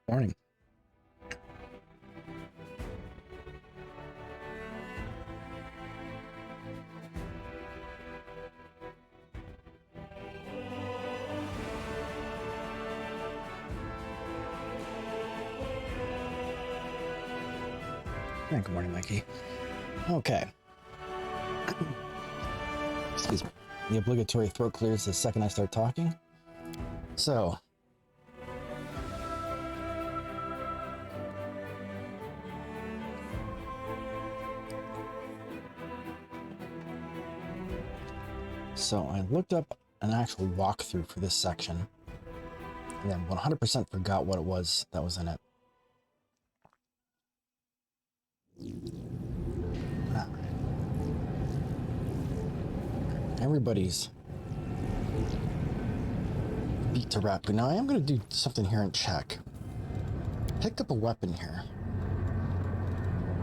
Morning. Hey, good morning, Mikey. Okay. Excuse me. The obligatory throat clears the second I start talking. So, I looked up an actual walkthrough for this section, and then 100% forgot what it was that was in it. Everybody's beat to rap. But now I am going to do something here and check. Picked up a weapon here.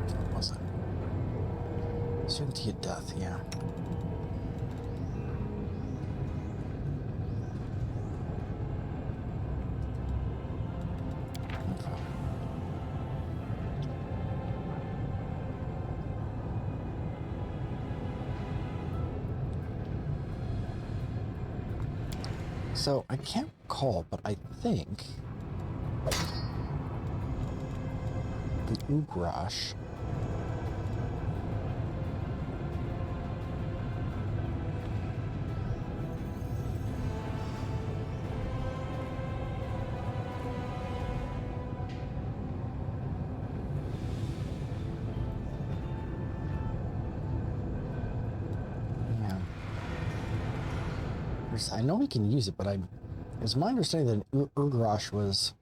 What was it? Certainty of death, yeah. So, I can't recall, but I think the Ugrash I know we can use it, but it's my understanding that Ugrash was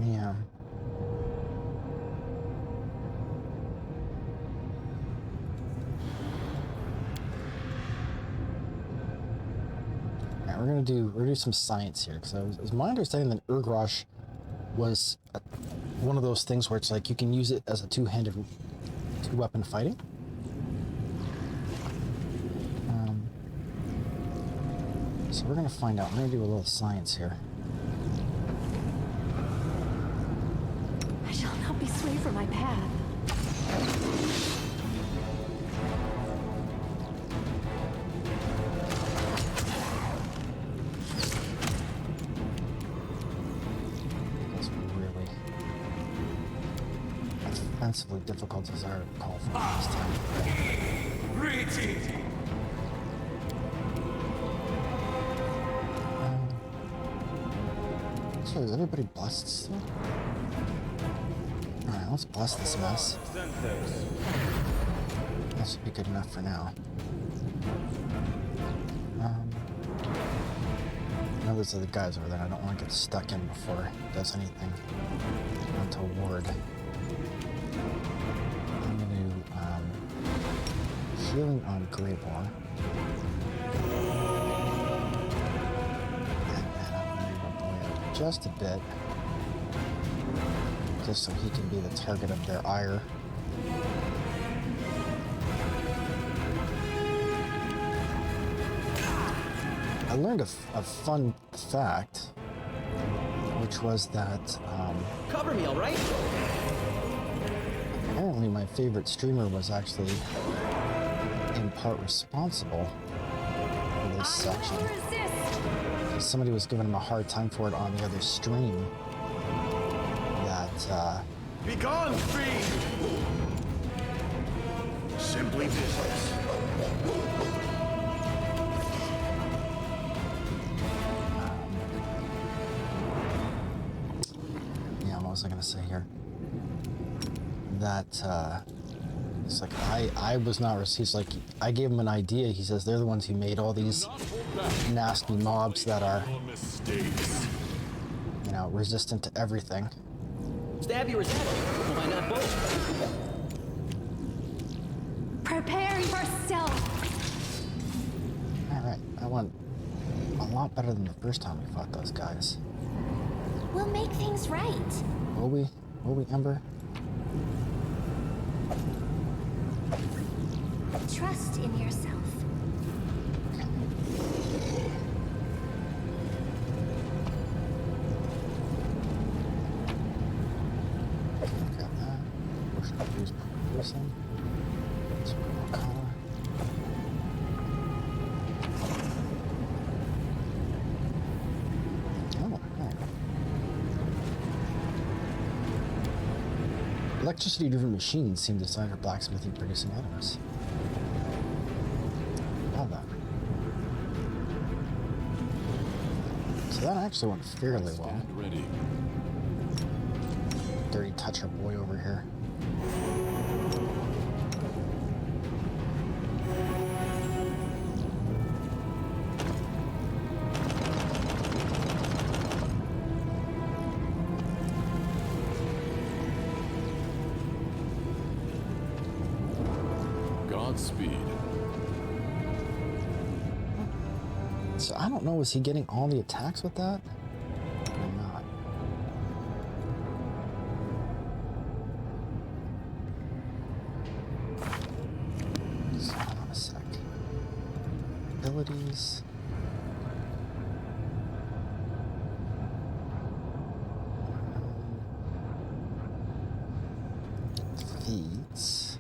yeah. We're gonna do some science here, because it was my understanding that Ugrash was one of those things where it's like you can use it as a two-weapon fighting. So we're gonna find out. We're gonna do a little science here. I shall not be swayed from my path. Offensively difficult as I recall from last time. So is everybody blessed still? Alright, let's bless this mess. That should be good enough for now. I know there's other guys over there. I don't want to get stuck in before it does anything. Onto ward. Healing on Greybore. And then I'm going to move my boy up just a bit. Just so he can be the target of their ire. I learned a fun fact, which was that cover me, all right? Apparently my favorite streamer was actually in part responsible for this section. Somebody was giving him a hard time for it on the other stream. That be gone, fiend! Simply business. Yeah, what was I gonna say here? That it's like I was not. He's like, I gave him an idea. He says they're the ones who made all these nasty mobs that are, you know, resistant to everything. Stab you or stab you? Why not both? Prepare yourself. All right, I want a lot lot better than the first time we fought those guys. We'll make things right. Will we? Will we, Ember? Trust in yourself. Got that. Potion of use person. Color. Oh, oh. Electricity-driven machines seem designed for blacksmithing producing items. Love that. So that actually went fairly well. Ready. Dirty toucher boy over here. Godspeed. So I don't know, was he getting all the attacks with that? Or not? So, hold on a sec. Abilities. Feats.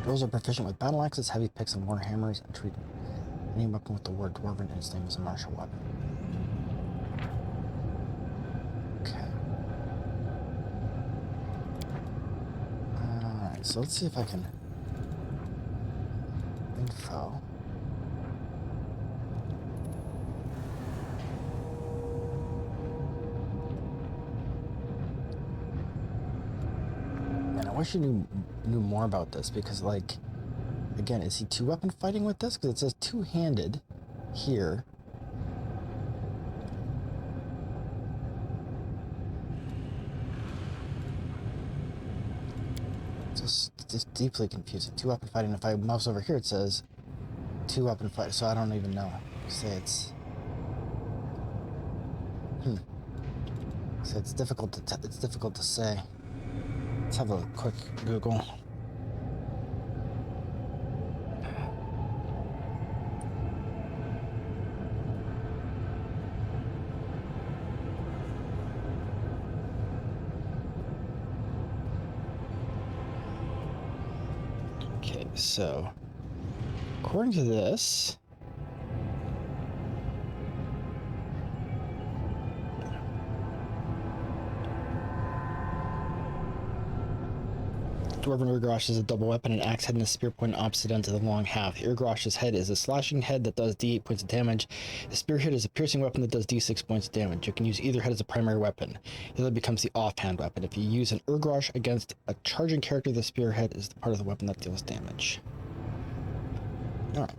Those are proficient with battle axes, heavy picks, and war hammers, and treat any weapon with the word dwarven in its name as a martial weapon. Okay. Alright, so let's see if I can... Info. And I wish you knew more about this, because, like, again, is he two-weapon fighting with this? Because it says two-handed here. Just deeply confusing. Two-weapon fighting. If I mouse over here, it says two-weapon fight. So I don't even know. Say it's. So it's difficult to say. Let's have a quick Google. Okay, so according to this, Dwarven Urgrosh is a double weapon, an axe head and a spear point opposite ends of the long half. The Urgrosh's head is a slashing head that does d8 points of damage. The spearhead is a piercing weapon that does d6 points of damage. You can use either head as a primary weapon. The other becomes the offhand weapon. If you use an Urgrosh against a charging character, the spearhead is the part of the weapon that deals damage. Alright.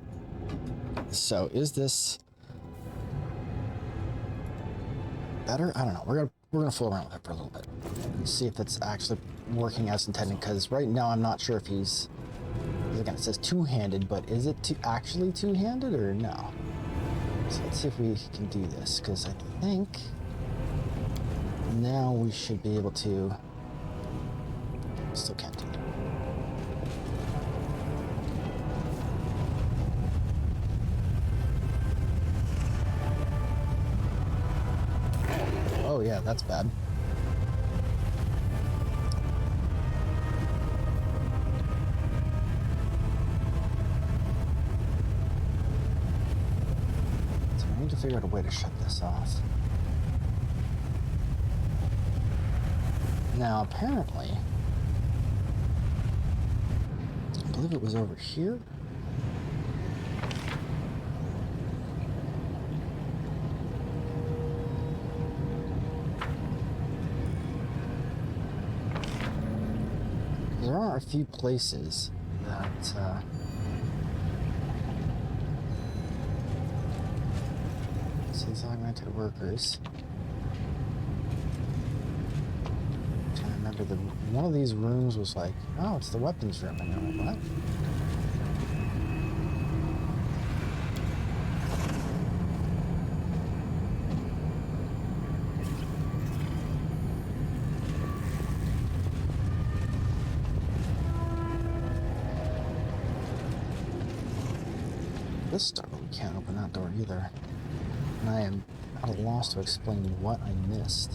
So, is this better? I don't know. We're gonna fool around with it for a little bit. See if it's actually working as intended, because right now I'm not sure if he's, again, it says two-handed, but is it actually two-handed or no? So let's see if we can do this, because I think now we should be able to. Still can't do it. Oh yeah, that's bad. So I need to figure out a way to shut this off. Now apparently, I believe it was over here. There are a few places that So these augmented workers. I'm trying to remember one of these rooms was like, oh, it's the weapons room. And you're like, what? This door, we can't open that door either. And I am at a loss to explain what I missed.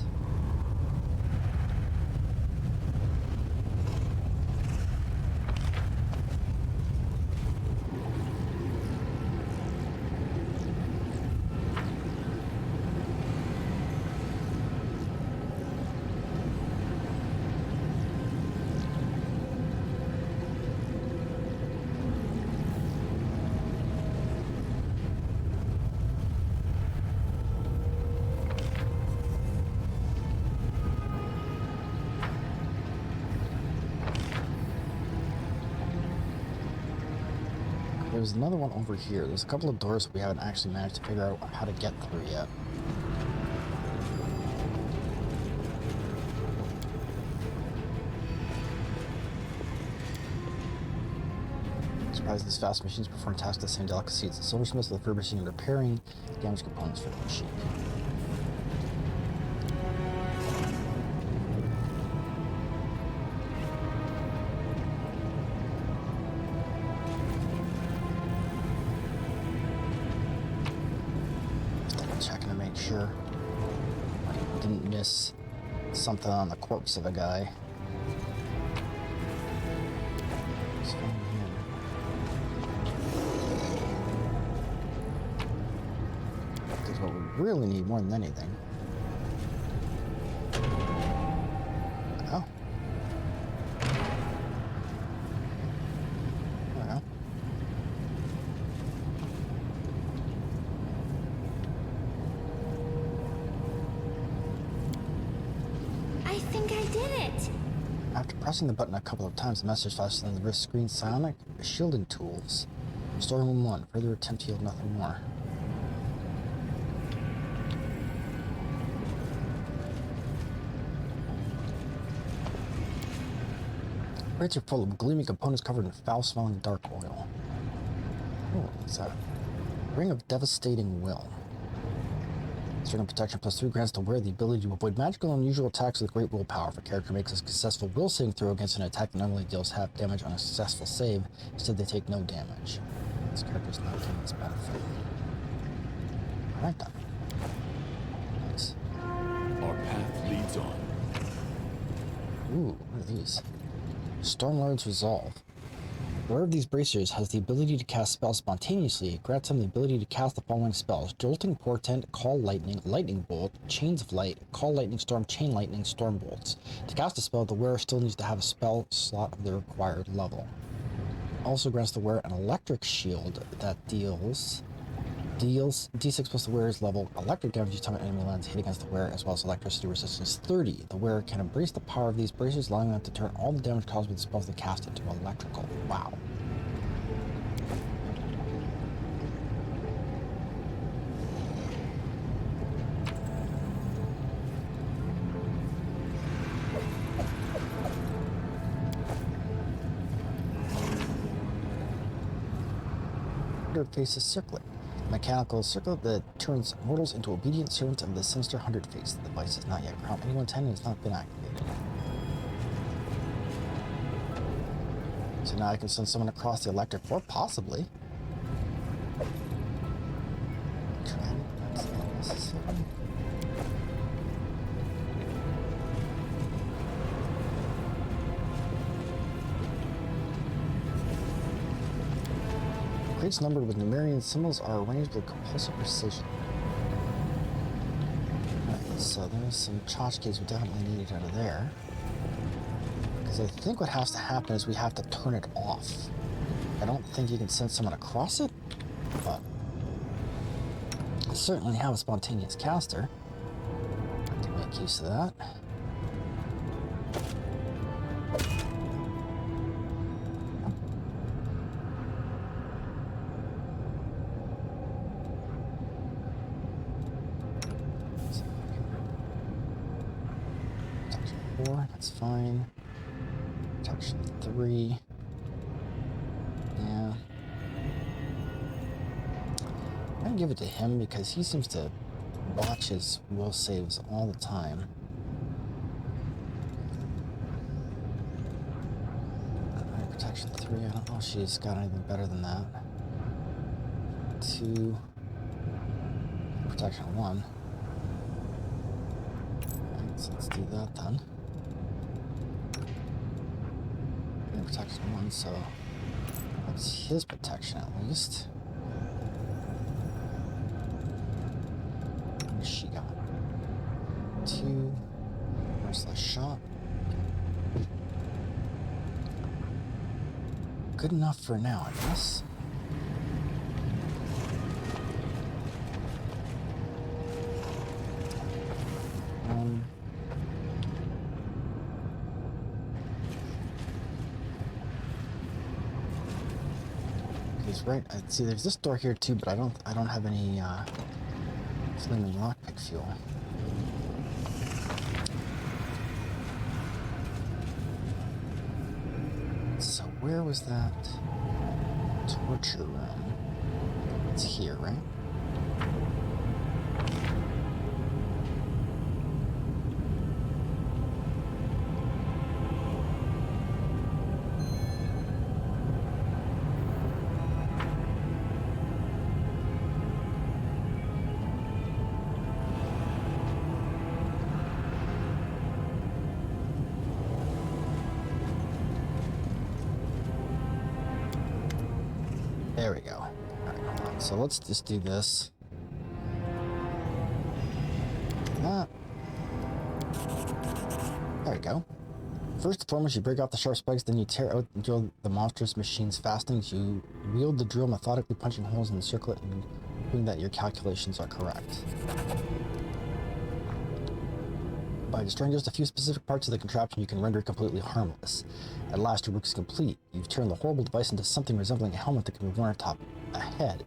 There's another one over here. There's a couple of doors that we haven't actually managed to figure out how to get through yet. Surprised these fast machines perform tasks with the same delicacy as the silversmiths with refurbishing and repairing damaged components for the machine. Checking to make sure I didn't miss something on the corpse of a guy. What's going on here? Because what we really need more than anything. Oh. Well. I think I did it. After pressing the button a couple of times, the message flashes on the wrist screen. Psionic shielding tools. Storeroom 1. Further attempt to yield nothing more. Crates are full of gleaming components covered in foul-smelling dark oil. Oh, what's that? Ring of Devastating Will. Certain protection plus 3 grants the wearer the ability to avoid magical and unusual attacks with great willpower. If a character makes a successful will saving throw against an attack that normally deals half damage on a successful save, instead they take no damage. This character's not getting this benefit. Alright then. Nice. Our path leads on. Ooh, what are these? Stormlord's Resolve. The wearer of these bracers has the ability to cast spells spontaneously. It grants him the ability to cast the following spells: Jolting Portent, Call Lightning, Lightning Bolt, Chains of Light, Call Lightning Storm, Chain Lightning, Storm Bolts. To cast a spell, the wearer still needs to have a spell slot of the required level. Also grants the wearer an electric shield that deals D6 plus the wearer's level electric damage each time an enemy lands hit against the wearer, as well as electricity resistance 30. The wearer can embrace the power of these bracers, allowing them to turn all the damage caused by the spells they cast into electrical. Wow. Faces circlet. Mechanical circlet that turns mortals into obedient servants of the sinister 100 face. The device is not yet crowned anyone 10 and has not been activated. So now I can send someone across the electric floor, possibly. Trend, that's not necessary. Crates numbered with Numerian symbols are arranged with compulsive precision. Right, so there's some tchotchkes we definitely needed out of there. Because I think what has to happen is we have to turn it off. I don't think you can send someone across it, but I certainly have a spontaneous caster. I can make use of that. 4, that's fine. Protection 3. Yeah. I'm gonna give it to him because he seems to watch his will saves all the time. Alright, protection 3. I don't know if she's got anything better than that. 2. Protection 1. Alright, so let's do that then. And protection 1, so that's his protection at least. What she got? 2. Merciless shot. Good enough for now, I guess. He's right. I see. There's this door here too, but I don't have any flaming lockpick fuel. So where was that torture room? It's here, right? There we go. Alright, hold on. So let's just do this. That. There we go. First and foremost, you break off the sharp spikes, then you tear out and drill the monstrous machine's fastenings. You wield the drill, methodically punching holes in the circlet and proving that your calculations are correct. By destroying just a few specific parts of the contraption, you can render it completely harmless. At last, your work is complete. You've turned the horrible device into something resembling a helmet that can be worn atop a head.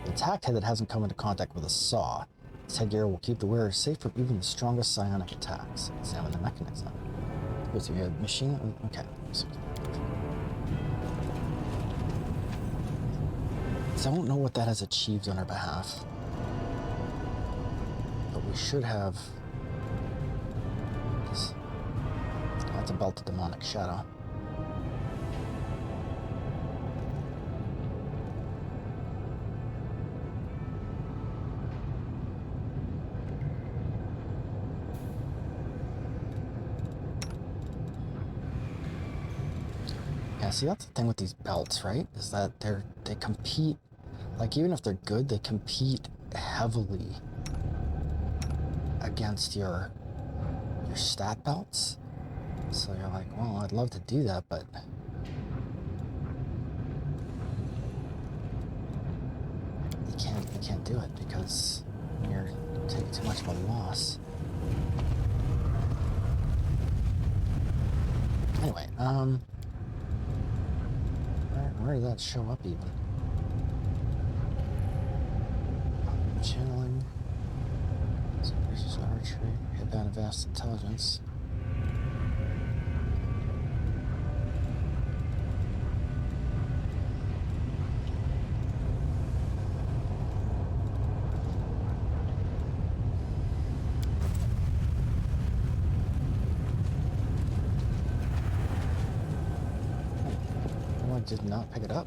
An intact head that hasn't come into contact with a saw. This headgear will keep the wearer safe from even the strongest psionic attacks. Examine the mechanism. What's the machine? Okay. So I don't know what that has achieved on our behalf. But we should have... That's a belt of demonic shadow. Yeah, see, that's the thing with these belts, right? Is that they compete, like, even if they're good, they compete heavily against your stat belts. So you're like, well, I'd love to do that, but you can't do it because you're taking too much of a loss. Anyway, where did that show up even? Channeling, versus archery, headbound of vast intelligence. Did not pick it up.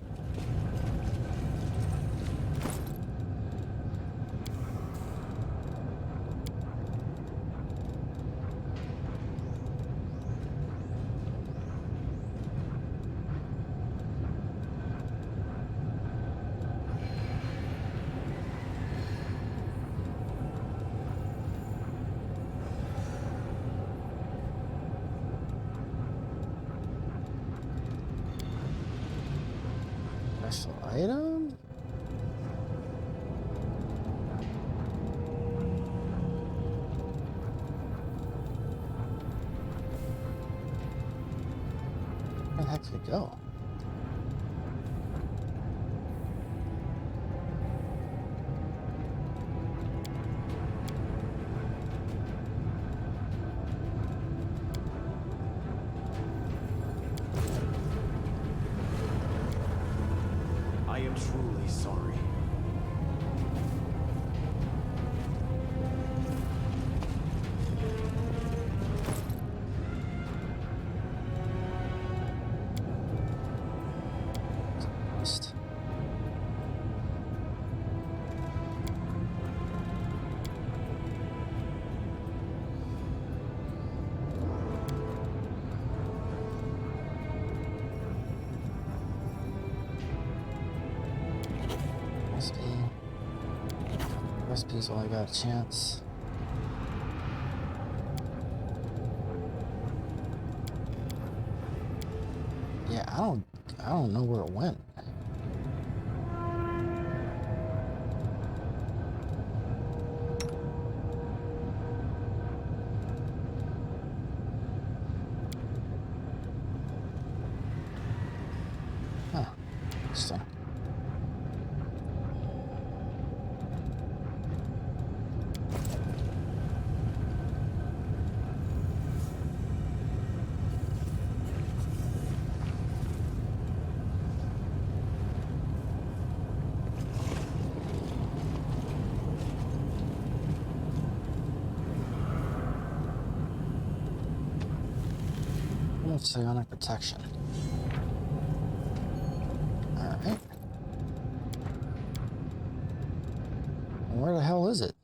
Special item? Where the heck did it go? I am truly sorry. Just- Recipes while I got a chance. Yeah, I don't know where it went. Huh. Interesting. Psionic protection. Alright. Where the hell is it?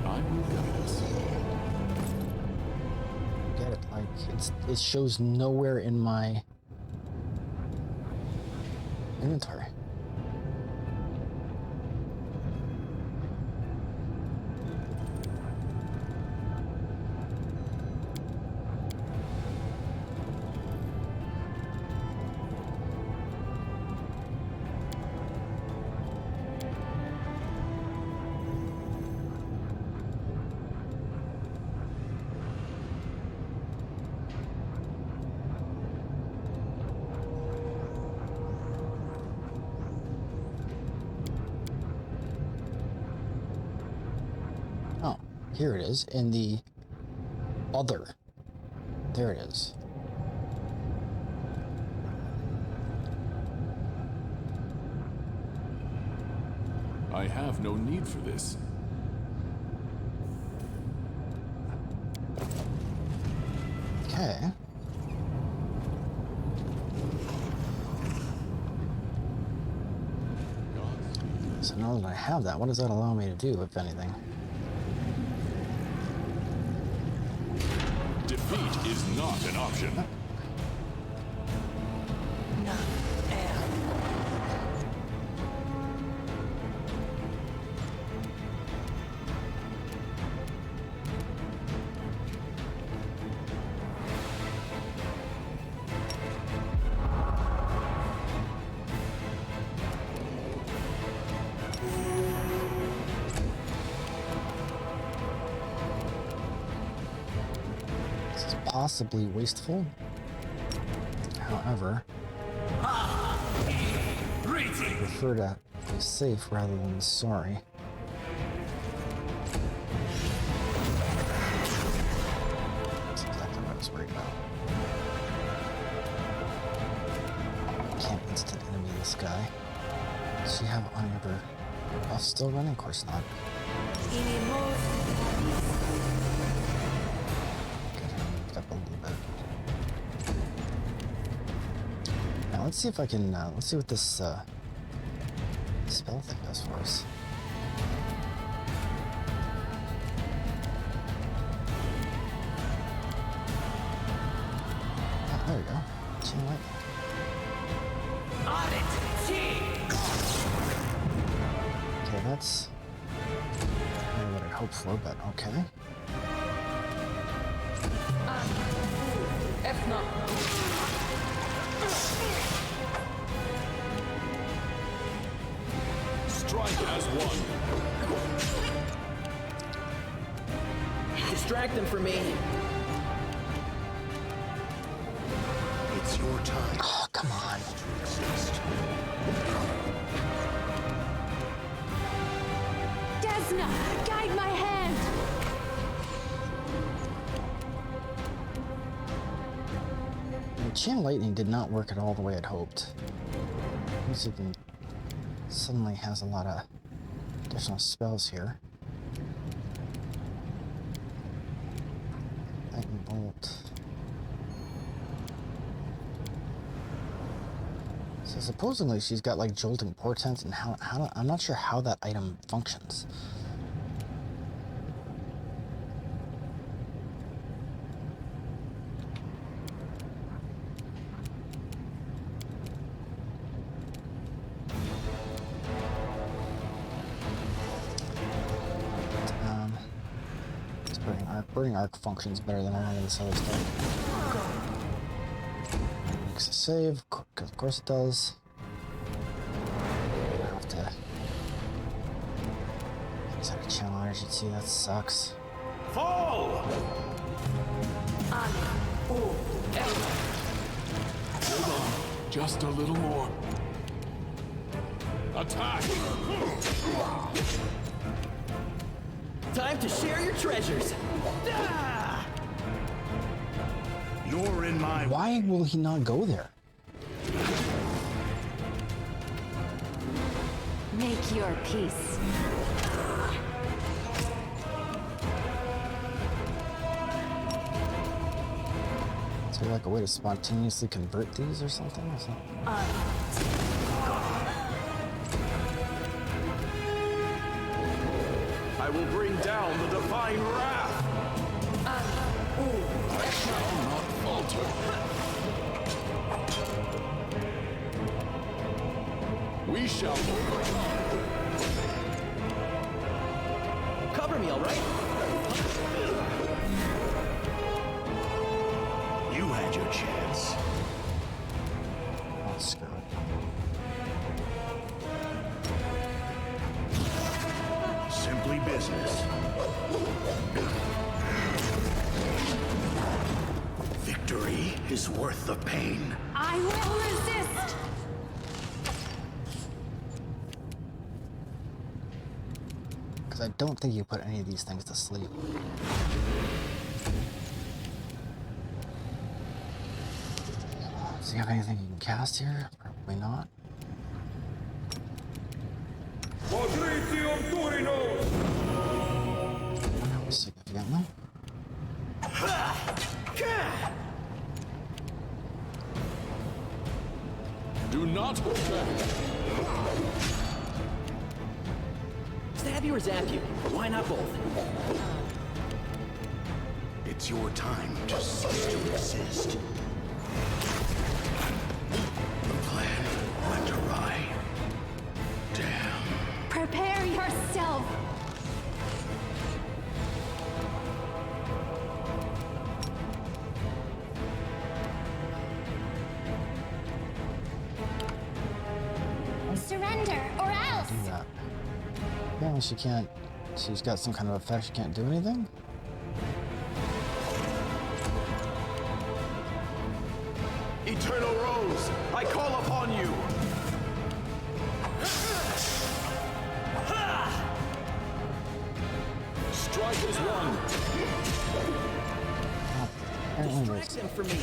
I will guide us. Get it? Like it shows nowhere in my inventory. Oh, here it is in the other. There it is. I have no need for this. Okay. So now that I have that, what does that allow me to do, if anything? Defeat is not an option. This is possibly wasteful. However, I prefer to be safe rather than sorry. That's exactly what I was worried about. Can't instant enemy this guy. Does she have any other buffs still running? Of course not. Get him let's see if I can, let's see what this spell thing does for us. Oh, there we go. Chain lightning. On it, team! Okay, that's not what I'd hoped for, but okay. Strike as one. Distract them for me. It's your time Oh, come on. to exist. Desna, guide my hand. The chain lightning did not work at all the way I'd hoped. Music suddenly has a lot of additional spells here. Lightning bolt. So supposedly she's got like jolting portent, and how I'm not sure how that item functions. Burning arc functions better than a lot of this other stuff. Makes a save, because of course it does. I have to. Is that a channel energy too? That sucks. Fall! Hold on, just a little more. Attack! Time to share your treasures. Ah! You're in my Why will he not go there? Make your peace. Is there like a way to spontaneously convert these or something? I will bring down the divine wrath! I shall not falter. We shall overcome. Cover me, all right? You had your chance. Oh, screw it. Simply business. Victory is worth the pain. I will resist. Because I don't think you put any of these things to sleep. Does he have anything you can cast here? Probably not. Significantly. Do not hold back. Stab you or zap you? Why not both? It's your time to cease to exist. The plan went awry. Damn. Prepare yourself. Surrender or else. Do that. Apparently she can't. She's got some kind of effect. She can't do anything. Eternal Rose, I call upon you! Strike as one! Apparently Distract them for me.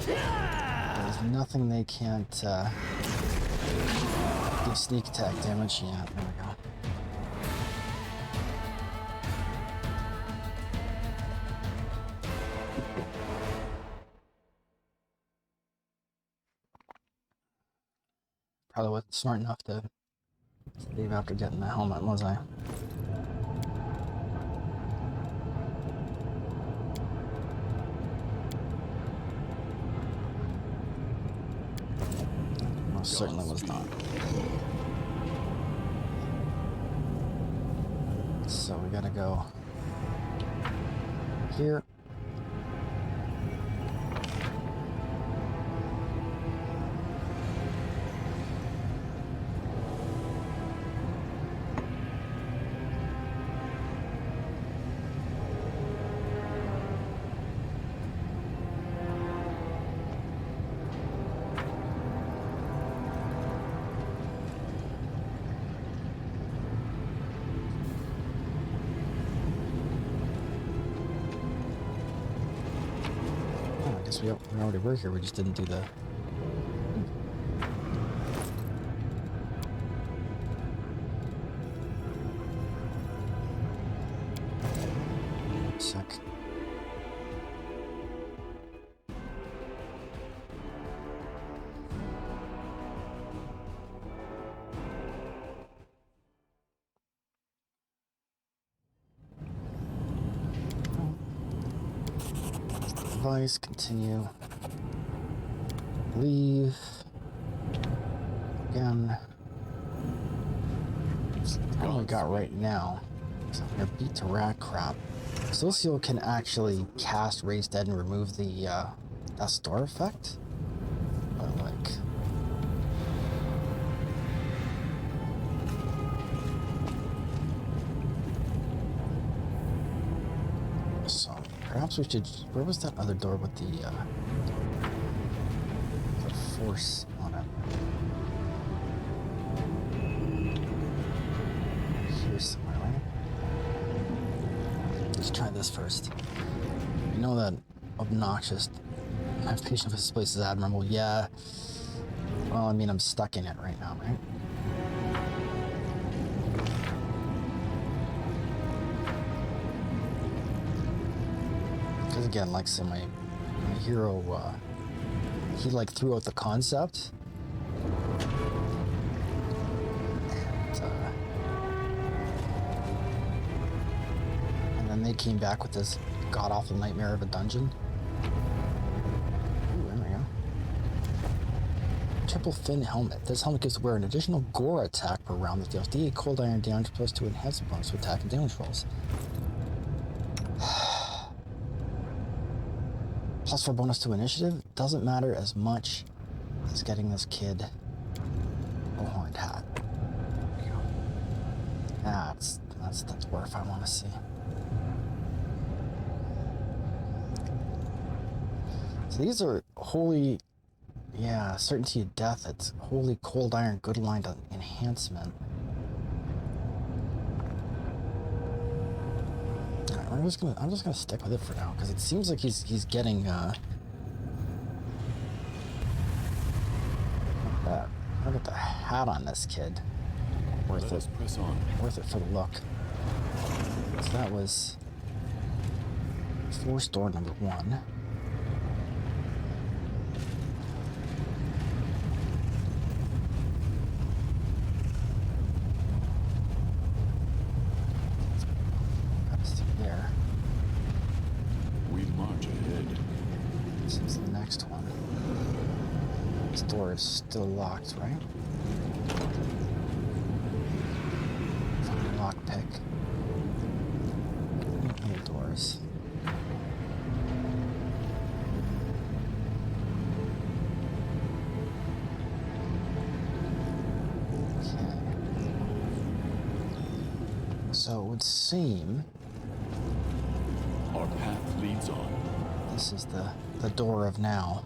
there's nothing they can't do sneak attack damage. Yeah, there we go. Probably wasn't smart enough to save after getting the helmet, was I? Most certainly was not. So we gotta go here. We already were here, we just didn't do the... Sec. Device, continue. Leave. Again. That's all we got right now. So I'm gonna beat to rat crap. Socio can actually cast Raise Dead and remove the that store effect. But like, so perhaps we should. Where was that other door with the force on it? Here's somewhere, right? Let's try this first. You know that obnoxious navigation of this place is admirable. Yeah. Well, I mean, I'm stuck in it right now, right? Because again, like I said, my hero, he like threw out the concept. And then they came back with this god-awful nightmare of a dungeon. Ooh, there we go. Triple fin helmet. This helmet gives the wearer an additional gore attack per round that deals D8 cold iron damage plus 2 enhancement bonus to attack and damage rolls. Plus 4 bonus to initiative doesn't matter as much as getting this kid a horned hat. There you go. That's worth I want to see. So these are holy, yeah, certainty of death. It's holy cold iron good line enhancement. I'm just gonna stick with it for now because it seems like he's getting look at the hat on this kid. Worth it. Press on. Worth it for the look. So that was force door number 1. Door is still locked, right? Lockpick. Other doors. Okay. So it would seem our path leads on. This is the door of now.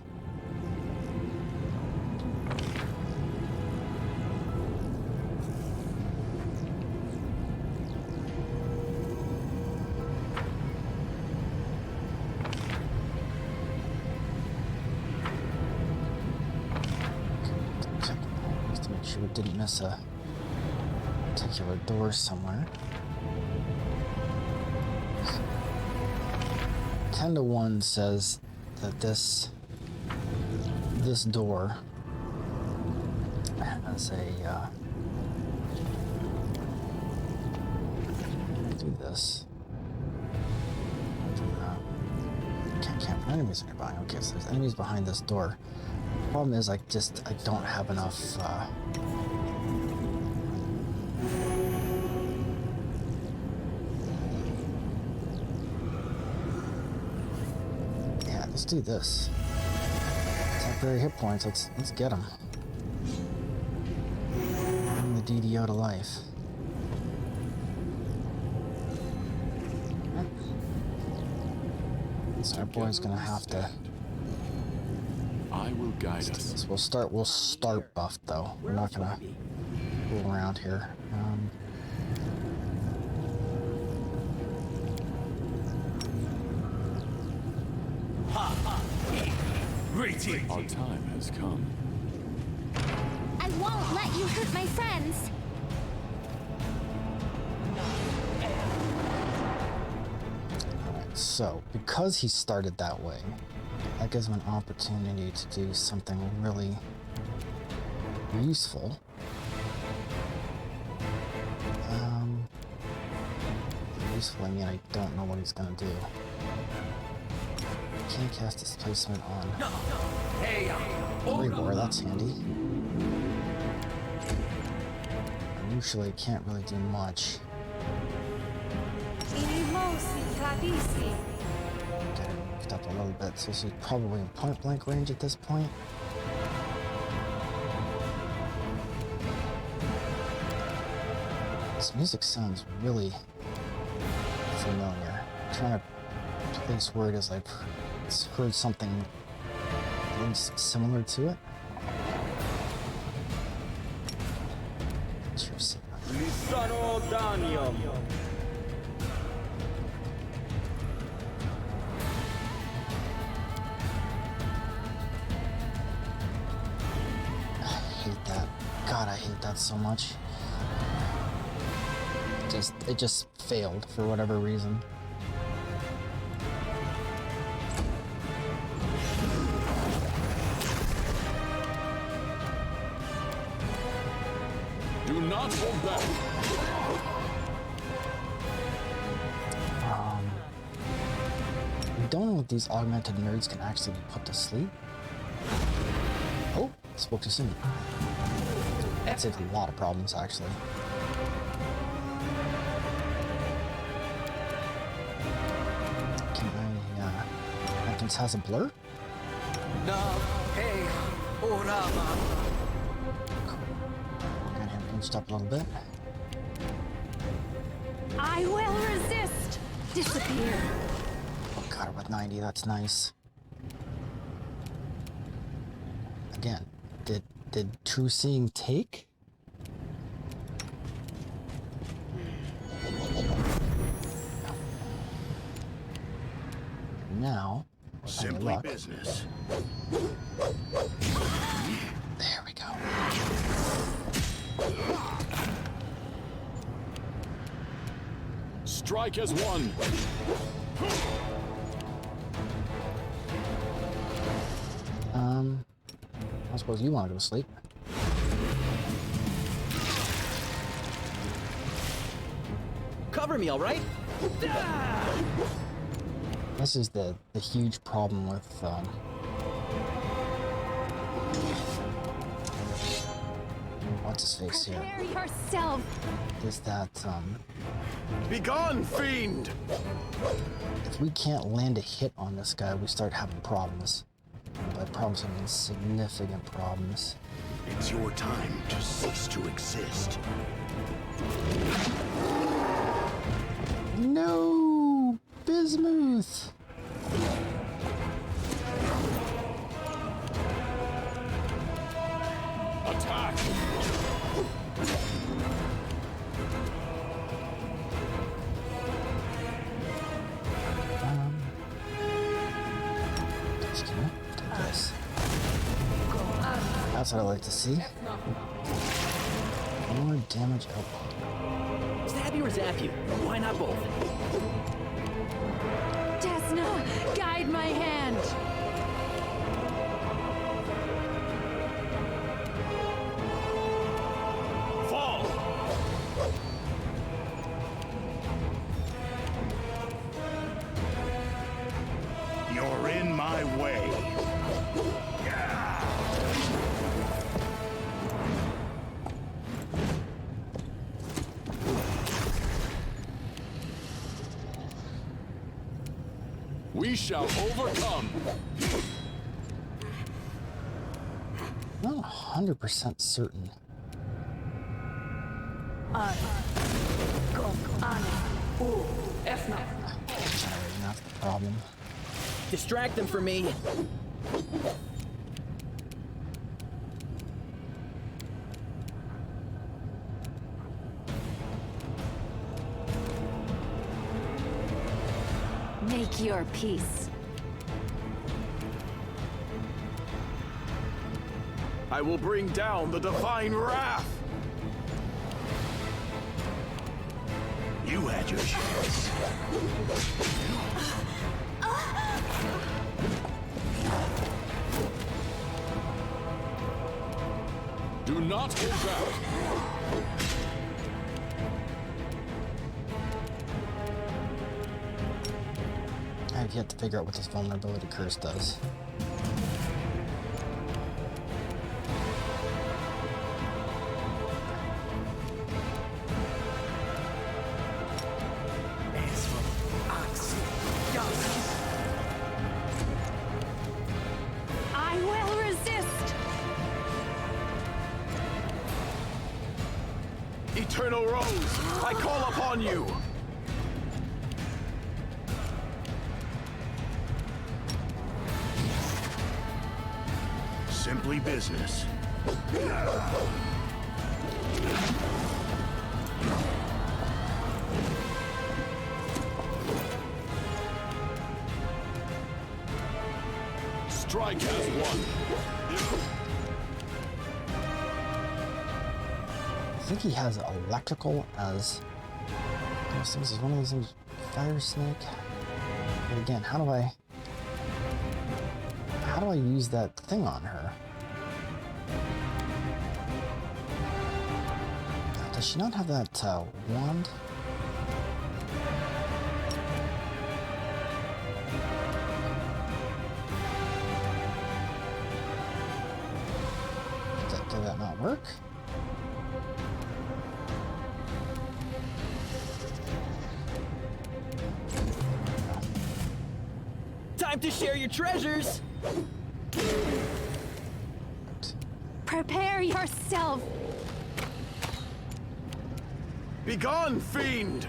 We didn't miss a particular door somewhere. 10-1 says that this door as a do this. Can't find enemies nearby. Okay, so there's enemies behind this door. Problem is, I don't have enough. Yeah, let's do this. Temporary hit points. Let's get them. Bring the DDO to life. So our boy's gonna have to. I will guide us. We'll start buffed though. We're not gonna fool around here. Our time has come. I won't let you hurt my friends. Alright, so because he started that way, that gives him an opportunity to do something really useful. Useful, I mean, I don't know what he's gonna do. Can't cast displacement on Reborn, that's handy. Usually can't really do much. Get it moved up a little bit, so she's probably in point blank range at this point. This music sounds really familiar. I'm trying to place where it is. I've heard something at least similar to it. Interesting. I hate that. God, I hate that so much. It just failed for whatever reason. Do not hold back. I don't know if these augmented nerds can actually be put to sleep. Oh, spoke too soon. That saved a lot of problems, actually. Can I, Atkins has a blur? Got him inched up a little bit. I will resist. Disappear. Oh, got it with 90, that's nice. Again, did True Seeing take? Now, Simply business. there we go. Strike as one. I suppose you want to go to sleep. Cover me, all right? This is the huge problem with what's his face here? Prepare yourself. Is that Begone, fiend! if we can't land a hit on this guy, we start having problems. By problems, I mean significant problems. It's your time to cease to exist. No, Bismuth. Attack! Just kidding. Take this. That's what I like to see. More damage output. Stab you or zap you? Why not both? Desna, guide my hand. You're in my way. We shall overcome. Not 100% certain. Generating, that's the problem. Distract them for me. Make your peace. I will bring down the divine wrath. You had your chance. Do not hold back. I have yet to figure out what this vulnerability curse does. I will resist. Eternal Rose, I call upon you. Simply business. Strike as one. I think he has electrical as those things. Is one of those things fire snake? But again, how do I use that thing on her? Does she not have that wand? Did that not work? Time to share your treasures. Prepare yourself. Begone, fiend!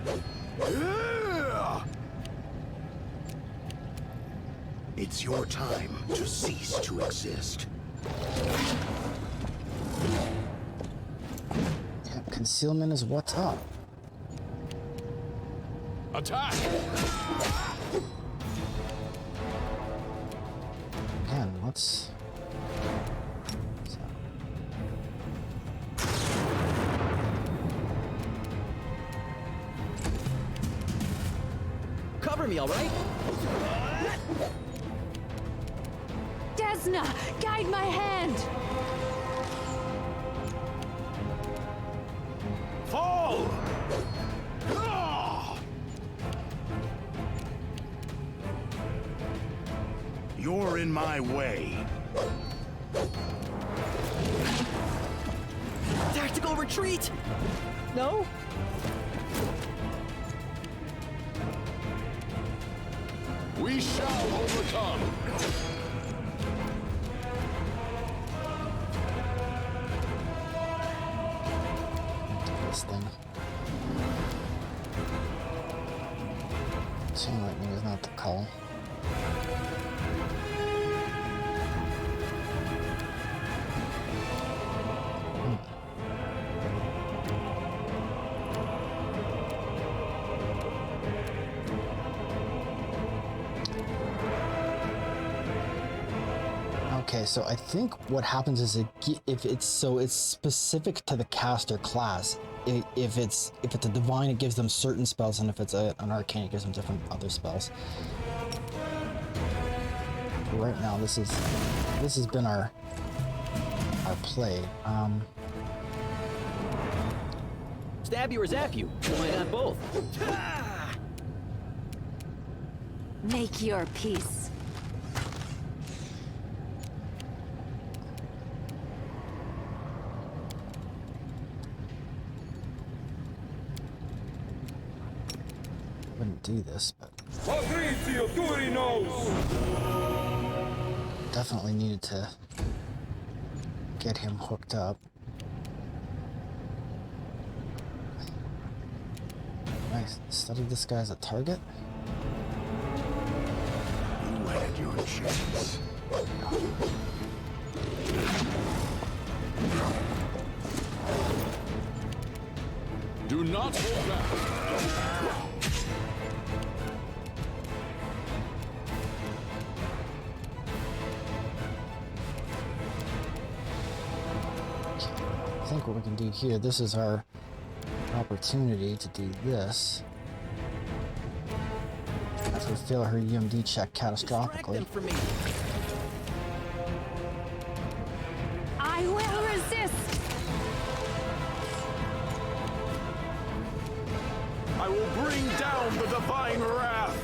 It's your time to cease to exist. Yep, concealment is what's up. Attack! Again, let's... Cover me, all right? Desna, guide my hand. Fall! Ah! You're in my way. Tactical retreat! No? We shall overcome. This thing. Chain lightning is not the call. Okay, so I think what happens is if it's specific to the caster class. If it's a divine, it gives them certain spells, and if it's an arcane, it gives them different other spells. But right now, this has been our play. Stab you or zap you? Why not both? Make your peace. do this, but definitely needed to get him hooked up. Nice. Study this guy as a target. You had your chance. Do not hold back. I think what we can do here, this is our opportunity to do this. After we fail her UMD check Distract catastrophically. them for me. I will resist. I will bring down the divine wrath.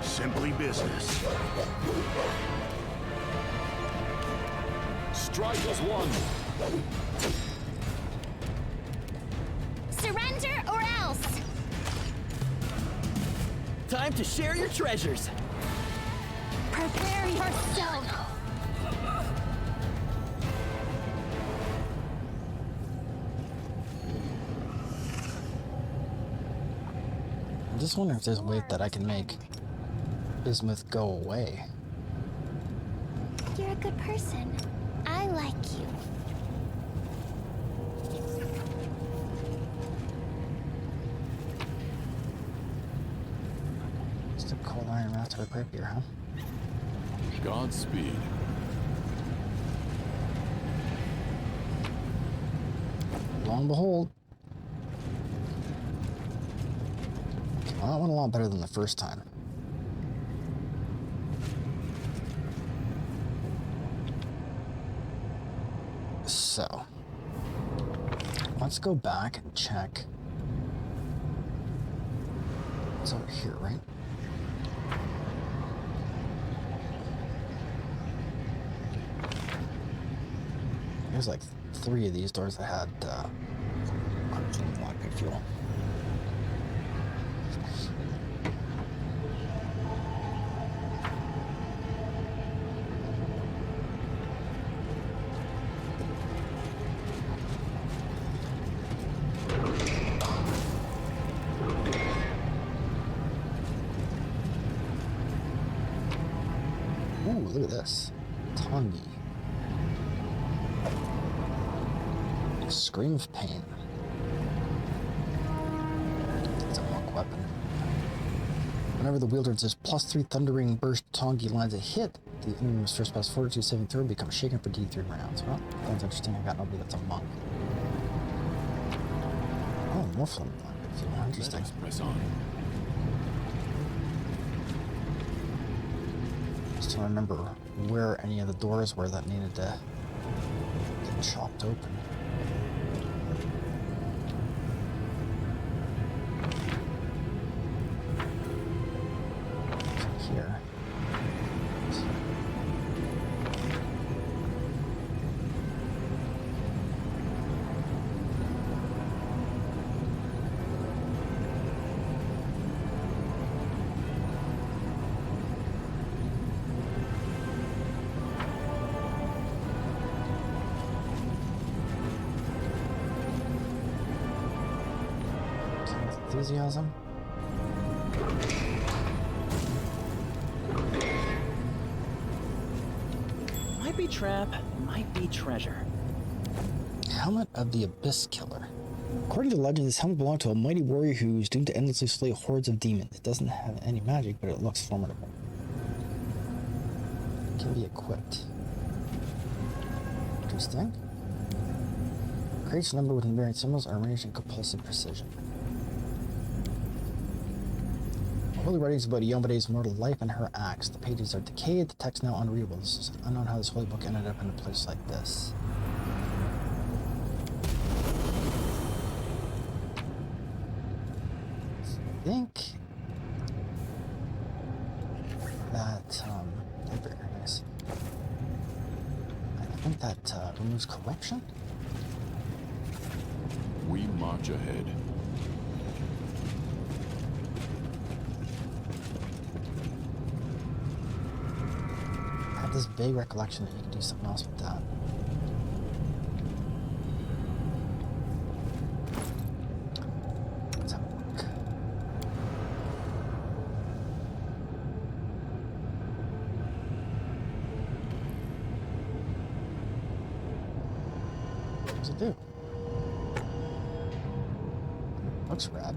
Simply business. Strike as one. Surrender or else. Time to share your treasures. Prepare yourself. I'm just wondering if there's a way that I can make Bismuth go away. You're a good person. I like you. Just a cold iron wrath to equip here, huh? Godspeed. Lo and behold. Well, that went a lot better than the first time. So, let's go back and check. It's over here, right? There's like 3 of these doors that had lockpick fuel. Ooh, look at this. Tongi. Scream of pain. It's a monk weapon. Whenever the wielder does +3 thundering burst Tongi lands a hit, the enemy must first pass Fortitude saving throw and become shaken for D3 rounds. Well, that's interesting. I got nobody that's a monk. Oh, more flame block. Interesting. Let us press on. Just to remember where any of the doors were that needed to get chopped open. Here. Enthusiasm. Might be trap, might be treasure. Helmet of the Abyss Killer. According to legend, this helmet belonged to a mighty warrior who is doomed to endlessly slay hordes of demons. It doesn't have any magic, but it looks formidable. It can be equipped. Interesting. Creates a number with invariant symbols are arranged in compulsive precision. Holy writings about Iomede's mortal life and her acts. The pages are decayed, the text now unreadable. This is unknown how this holy book ended up in a place like this. I think that very nice. I think that removes corruption. We march ahead. this vague recollection that you can do something else with that. Let's have a look. What does it do? Looks rad.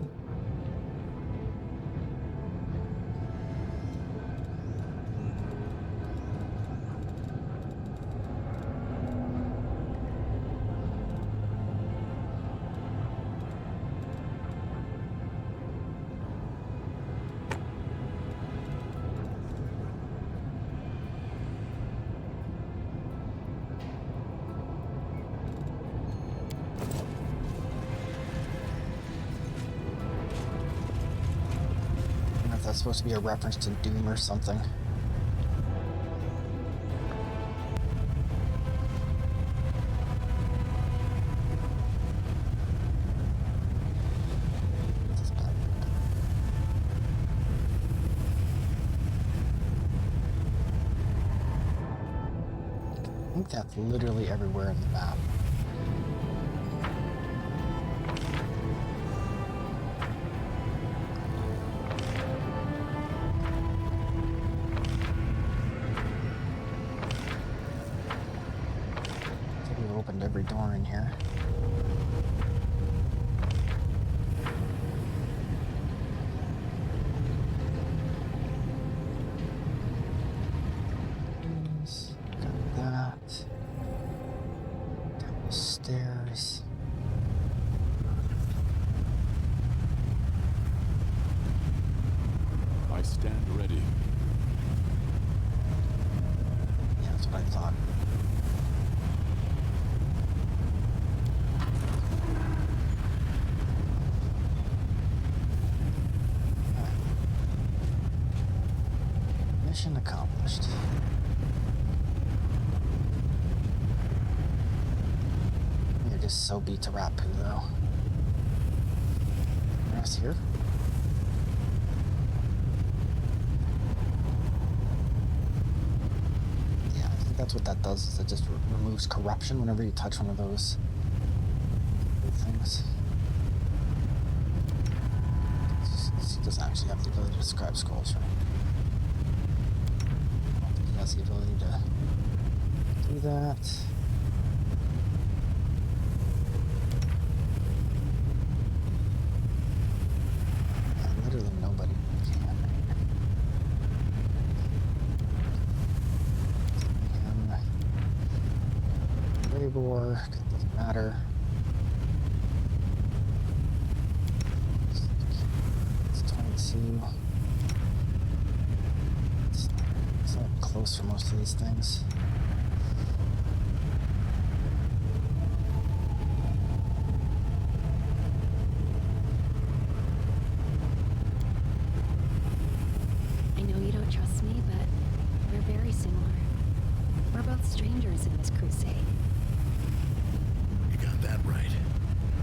That's supposed to be a reference to Doom or something. I think that's literally everywhere in the map. Opened every door in here. Got that. Down the stairs. I stand ready. Yeah, that's what I thought. Mission accomplished. You're just so beat to rat poo, though. Rest here. Yeah, I think that's what that does. Is it just removes corruption whenever you touch one of those things. It doesn't actually have the ability to describe scrolls, right? Has the ability to do that. Yeah, literally nobody can. Labor, doesn't matter. It's 22. It's not close for most of these things. I know you don't trust me, but we're very similar. We're both strangers in this crusade. You got that right.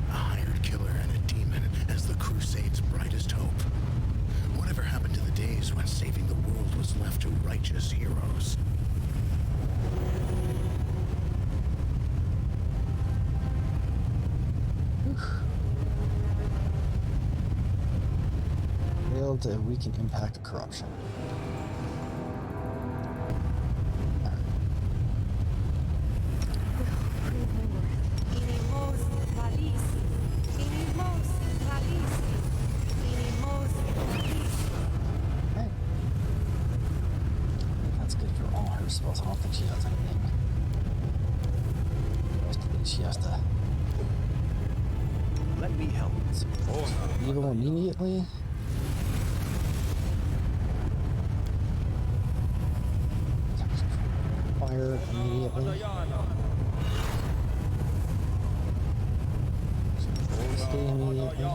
A hired killer and a demon as the Crusade's brightest hope. Whatever happened to the days when saving the world was left to righteous heroes? Failed to weaken impact of corruption. Spells. I don't think she does anything. She has to. Let me help. Evil immediately. Fire immediately. Stay immediately.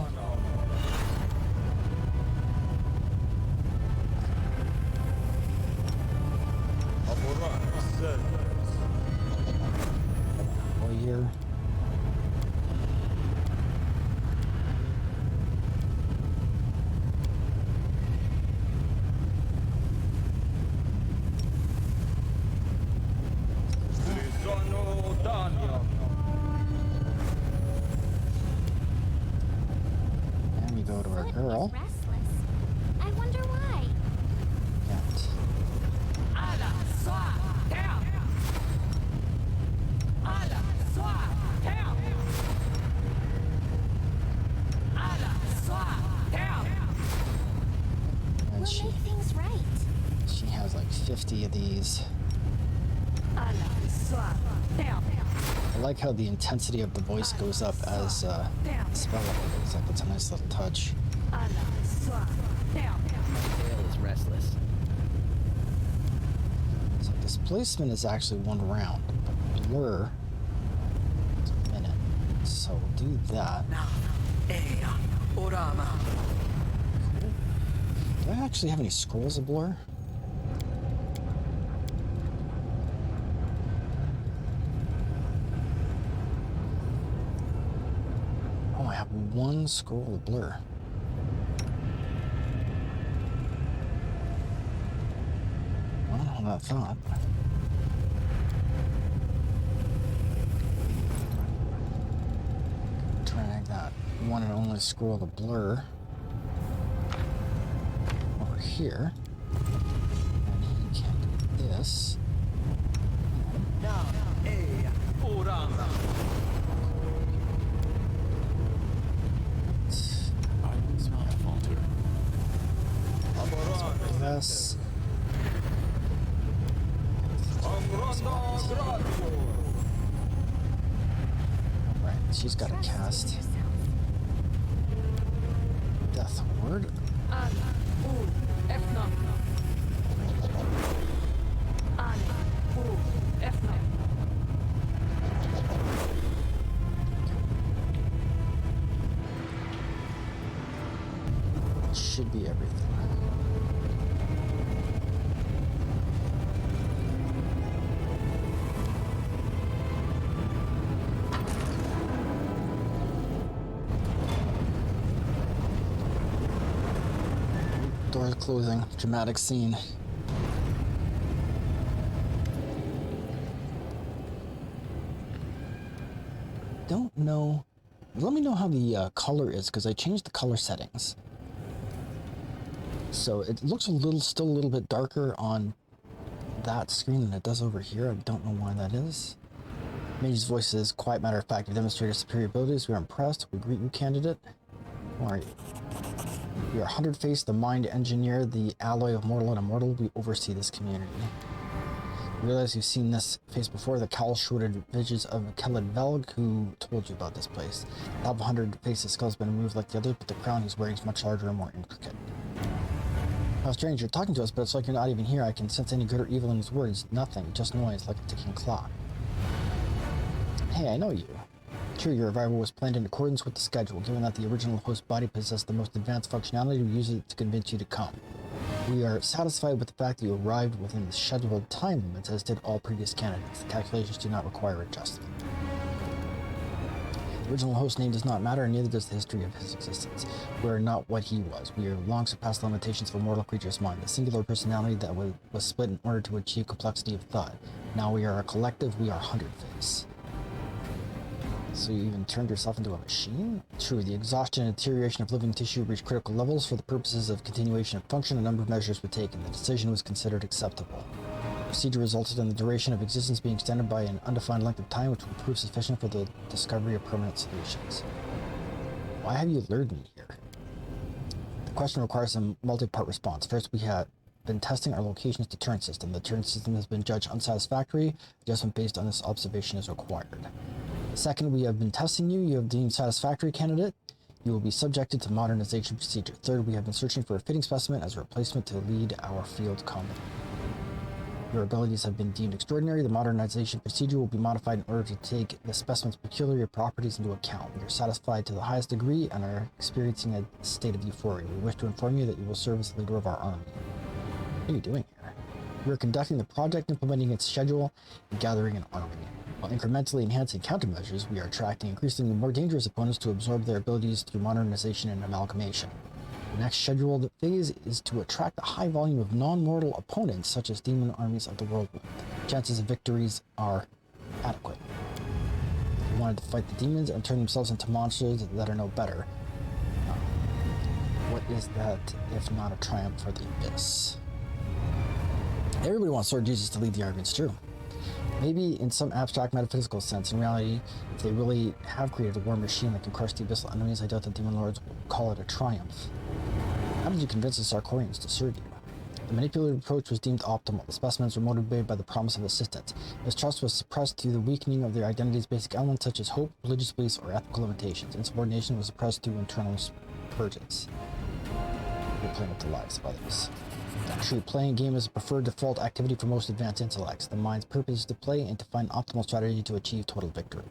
Here. We'll she? make things right. She has like 50 of these. I like how the intensity of the voice goes up as the spell level goes up. It's a nice little touch. My tail is restless. So displacement is actually 1 round, but blur is a minute. So we'll do that. Cool. Do I actually have any scrolls of blur? Oh, I have 1 scroll of blur. Well, hold that thought. Drag that 1 and only scroll of blur over here. And he can do this. This. Right, she's got a cast. Death word. Should be everything. Doors closing. Dramatic scene. Don't know. Let me know how the color is, because I changed the color settings. So it looks still a little bit darker on that screen than it does over here. I don't know why that is. Mage's voice is quiet, matter of fact. You demonstrated superior abilities. We are impressed. We greet you, candidate. Who are you? We are Hundred Face, the mind engineer, the alloy of mortal and immortal. We oversee this community. You realize you've seen this face before, the cowl-shrouded visions of Kellid Velg, who told you about this place. The top of 100 Face's skull has been removed like the others, but the crown he's wearing is much larger and more intricate. How strange, you're talking to us, but it's like you're not even here. I can sense any good or evil in his words. Nothing, just noise, like a ticking clock. Hey, I know you. True, your arrival was planned in accordance with the schedule. Given that the original host body possessed the most advanced functionality, we used it to convince you to come. We are satisfied with the fact that you arrived within the scheduled time limits, as did all previous candidates. The calculations do not require adjustment. The original host name does not matter, and neither does the history of his existence. We are not what he was. We are long surpassed the limitations of a mortal creature's mind, the singular personality that was split in order to achieve complexity of thought. Now we are a collective, we are Hundred Face. So you even turned yourself into a machine? True, the exhaustion and deterioration of living tissue reached critical levels. For the purposes of continuation of function, a number of measures were taken. The decision was considered acceptable. The procedure resulted in the duration of existence being extended by an undefined length of time, which will prove sufficient for the discovery of permanent solutions. Why have you lured me here? The question requires a multi-part response. First, we have been testing our location's deterrent system. The deterrent system has been judged unsatisfactory. Adjustment based on this observation is required. Second, we have been testing you. You have deemed satisfactory candidate. You will be subjected to modernization procedure. Third, we have been searching for a fitting specimen as a replacement to lead our field combat. Your abilities have been deemed extraordinary. The modernization procedure will be modified in order to take the specimen's peculiar properties into account. We are satisfied to the highest degree and are experiencing a state of euphoria. We wish to inform you that you will serve as the leader of our army. What are you doing here? We are conducting the project, implementing its schedule, and gathering an army. While incrementally enhancing countermeasures, we are attracting increasingly more dangerous opponents to absorb their abilities through modernization and amalgamation. The next scheduled phase is to attract a high volume of non-mortal opponents, such as demon armies of the Whirlwind. Chances of victories are adequate. We wanted to fight the demons and turn themselves into monsters that are no better. What is that if not a triumph for the Abyss? Everybody wants Lord Jesus to lead the army, it's true. Maybe in some abstract metaphysical sense. In reality, if they really have created a war machine that can crush the abyssal enemies, I doubt the demon lords will call it a triumph. How did you convince the Sarkorians to serve you? The manipulative approach was deemed optimal. The specimens were motivated by the promise of assistance. Mistrust was suppressed through the weakening of their identity's basic elements such as hope, religious beliefs, or ethical limitations. Insubordination was suppressed through internal purges. You're playing with the lives of others. Actually, playing a game is a preferred default activity for most advanced intellects. The mind's purpose is to play and to find optimal strategy to achieve total victory.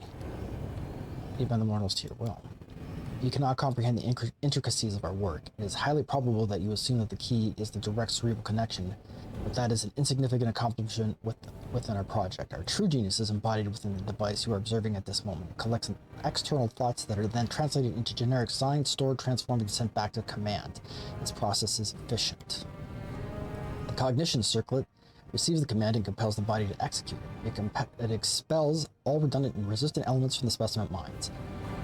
Even the mortals to your will. You cannot comprehend the intricacies of our work. It is highly probable that you assume that the key is the direct cerebral connection, but that is an insignificant accomplishment within our project. Our true genius is embodied within the device you are observing at this moment. It collects external thoughts that are then translated into generic signs, stored, transformed, and sent back to command. This process is efficient. The cognition circlet receives the command and compels the body to execute it. It expels all redundant and resistant elements from the specimen minds.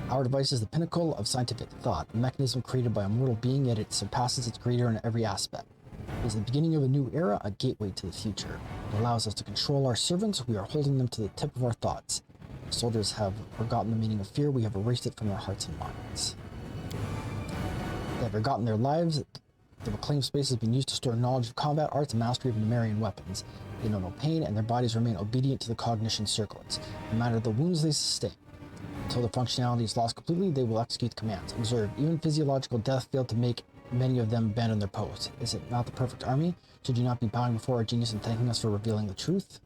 Our device is the pinnacle of scientific thought, a mechanism created by a mortal being, yet it surpasses its creator in every aspect. It is the beginning of a new era, a gateway to the future. It allows us to control our servants. We are holding them to the tip of our thoughts. The soldiers have forgotten the meaning of fear. We have erased it from their hearts and minds. They have forgotten their lives. The reclaimed space has been used to store knowledge of combat arts and mastery of Numerian weapons. They know no pain, and their bodies remain obedient to the cognition circlets, no matter the wounds they sustain. Until the functionality is lost completely, they will execute commands. Observe, even physiological death failed to make many of them abandon their posts. Is it not the perfect army? Should you not be bowing before our genius and thanking us for revealing the truth?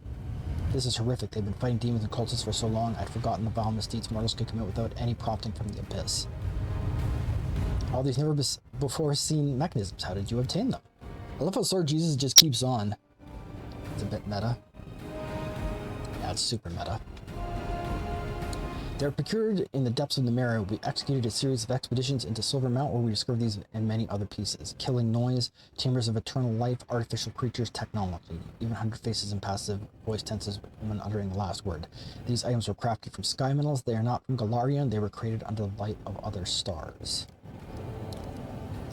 This is horrific. They've been fighting demons and cultists for so long, I'd forgotten the vile misdeeds mortals could commit without any prompting from the abyss. All these never before seen mechanisms, how did you obtain them? I love how Sword Jesus just keeps on. It's a bit meta. Yeah, it's super meta. They are procured in the depths of Numeria. We executed a series of expeditions into Silver Mount where we discovered these and many other pieces. Killing noise, chambers of eternal life, artificial creatures, technology, even 100 faces and passive voice tenses when uttering the last word. These items were crafted from sky minerals. They are not from Galarian. They were created under the light of other stars.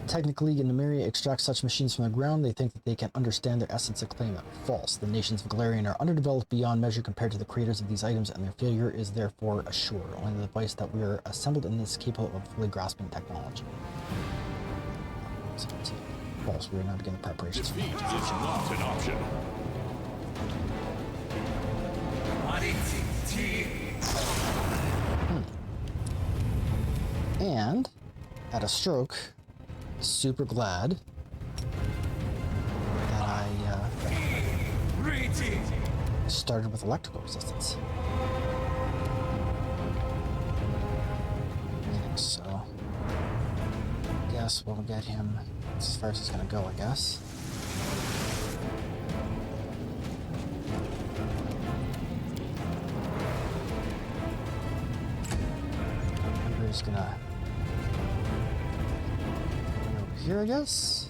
Technically, Numeria extracts such machines from the ground. They think that they can understand their essence and claim it. False. The nations of Galarian are underdeveloped beyond measure compared to the creators of these items, and their failure is therefore assured. Only the device that we are assembled in is capable of fully grasping technology. False. We are now beginning preparations. Defeat is not an option. And at a stroke, super glad that I started with electrical resistance. So, guess we'll get him as far as he's gonna go, I guess. We're just gonna here, I guess.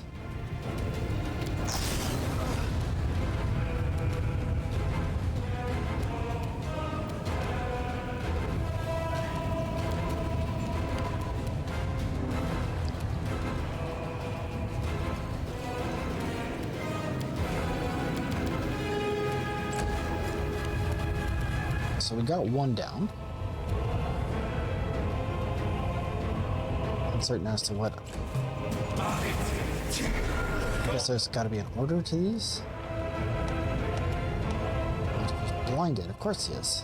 So we got one down. Uncertain as to what. I guess there's got to be an order to these. He's blinded. Of course he is.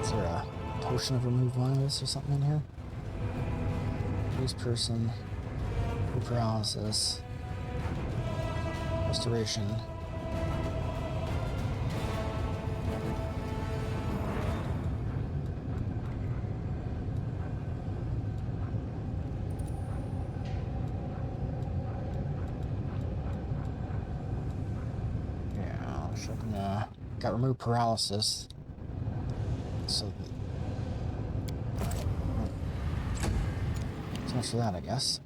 Is there a potion of remove blindness or something in here? Use person. Paralysis. Restoration. Got remove paralysis. So much for that, I guess.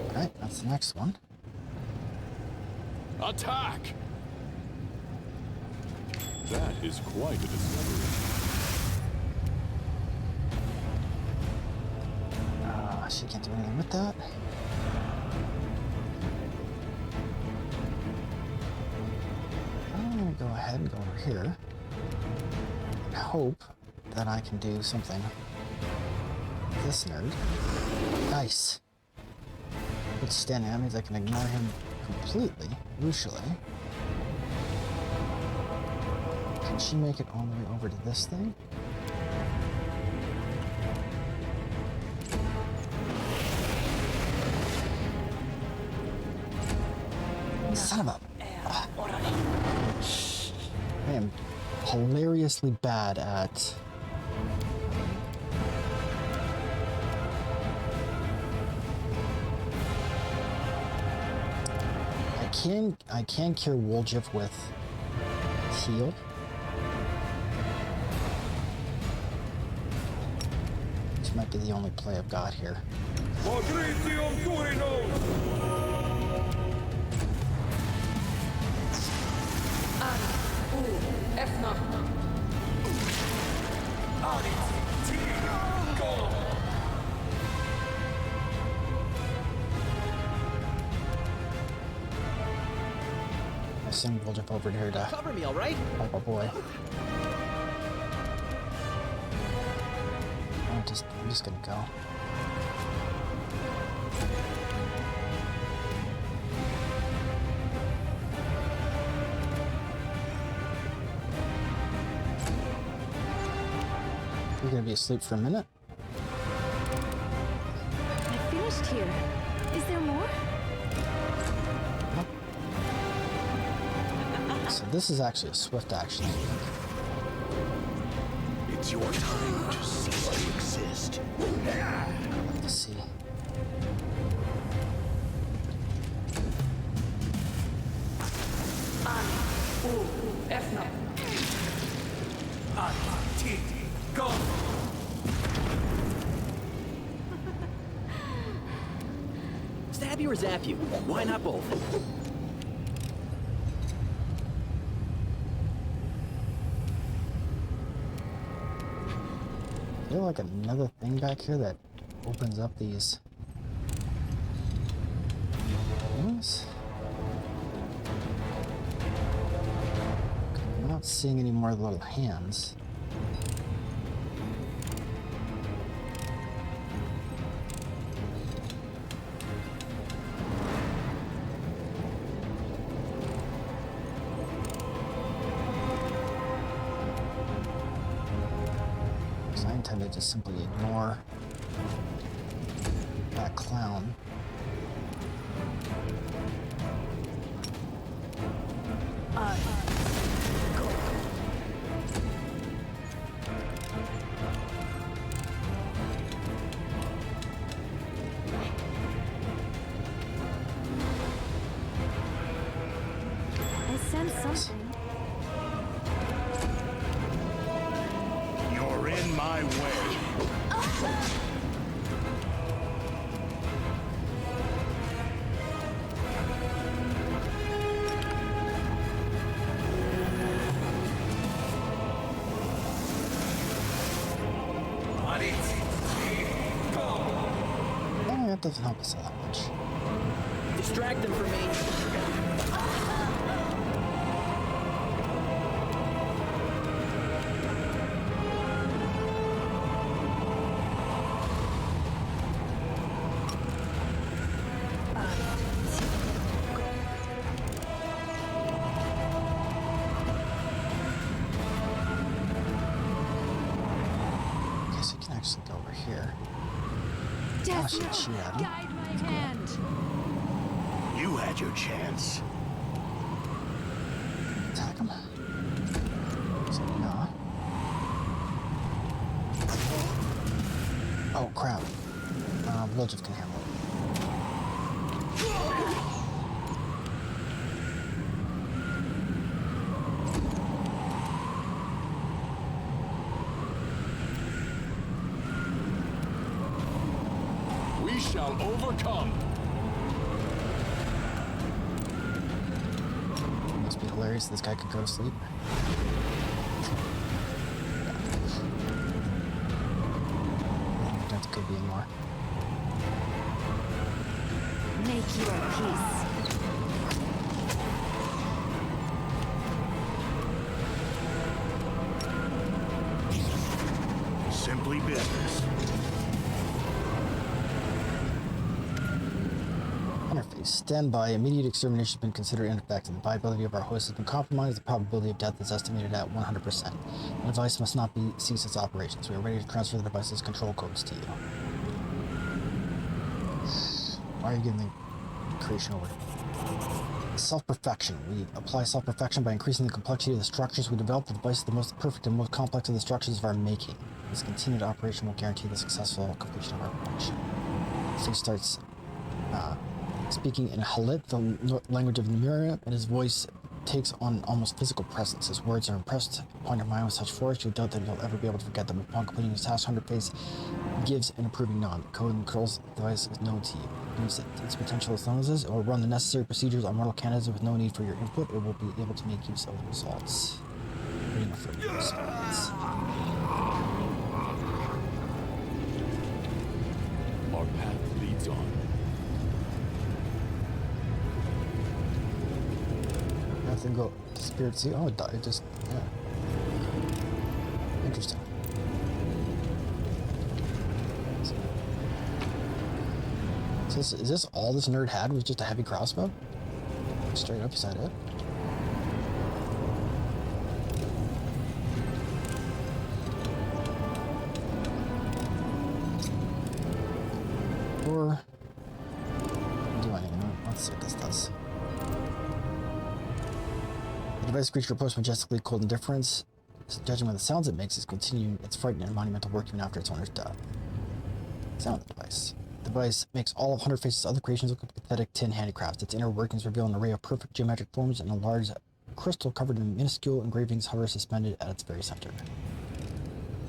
Alright, that's the next one. Attack! That is quite a discovery. She can't do anything with that. Go ahead and go over here and hope that I can do something this nerd. Nice. It's standing. That means I can ignore him completely, usually. Can she make it all the way over to this thing? Son of a... I am hilariously bad at... I can cure Woljif with heal. This might be the only play I've got here. I send Woljif over here to Cover me, all right? help our boy. I'm just gonna go. You're gonna be asleep for a minute? I finished here. Is there more? So this is actually a swift action. It's your time to cease to exist. I'd like to see. Stab you or zap you? Why not both? Is there like another thing back here that opens up these things? I'm not seeing any more little hands. So I intend to just simply ignore that clown. I sense something. You're in my way. Oh, that doesn't help us all that much. Distract them from me. Okay, so you can actually go over here. Oh, Death shit, shoot at him. guide my hand. You had your chance. Attack him. So, no. Oh, crap. Woljif can handle it. We shall overcome. Must be hilarious this guy could go to sleep. That could be more. Make your peace. Simply business. Interface. Stand by. Immediate extermination has been considered ineffective. The viability of our host has been compromised. The probability of death is estimated at 100%. The device must not cease its operations. We are ready to transfer the device's control codes to you. Why are you giving the creation over? Self-perfection. We apply self-perfection by increasing the complexity of the structures we develop. The device is the most perfect and most complex of the structures of our making. This continued operation will guarantee the successful completion of our production. So he starts speaking in Halit, the language of Numeria, and his voice takes on almost physical presence. His words are impressed upon your mind with such force, you doubt that you'll ever be able to forget them. Upon completing his task, Hunterface gives an approving nod. The code and controls the device is known to you. Use its potential as long as it will run the necessary procedures on mortal candidates with no need for your input. It will be able to make use of the results. Reading a further response. Our path leads on. Nothing go to Spirit Sea. Oh, it just, yeah. Interesting. So is this all this nerd had was just a heavy crossbow? Straight up, is that it? Or do anything? Let's see what this does. The device creature approaches majestically, cold indifference. Judging by the sounds it makes, it's continuing its frightening and monumental work even after its owner's death. Sound of the device. The device makes all of Hunterface's other creations look like pathetic tin handicrafts. Its inner workings reveal an array of perfect geometric forms, and a large crystal covered in minuscule engravings hovers suspended at its very center.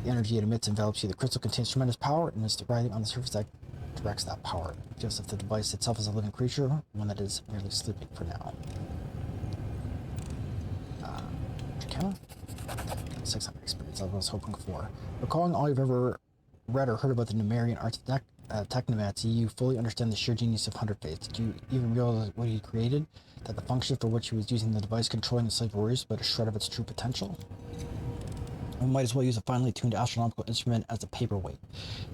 The energy it emits envelops you. The crystal contains tremendous power, and it's writing on the surface that directs that power. It feels as if the device itself is a living creature, one that is merely sleeping for now. Camera? 600 experience, I was hoping for. Recalling all you've ever read or heard about the Numerian arts of technomancy, you fully understand the sheer genius of Hunterface. Did you even realize what he created? That the function for which he was using the device controlling the slave warriors, but a shred of its true potential? We might as well use a finely tuned astronomical instrument as a paperweight.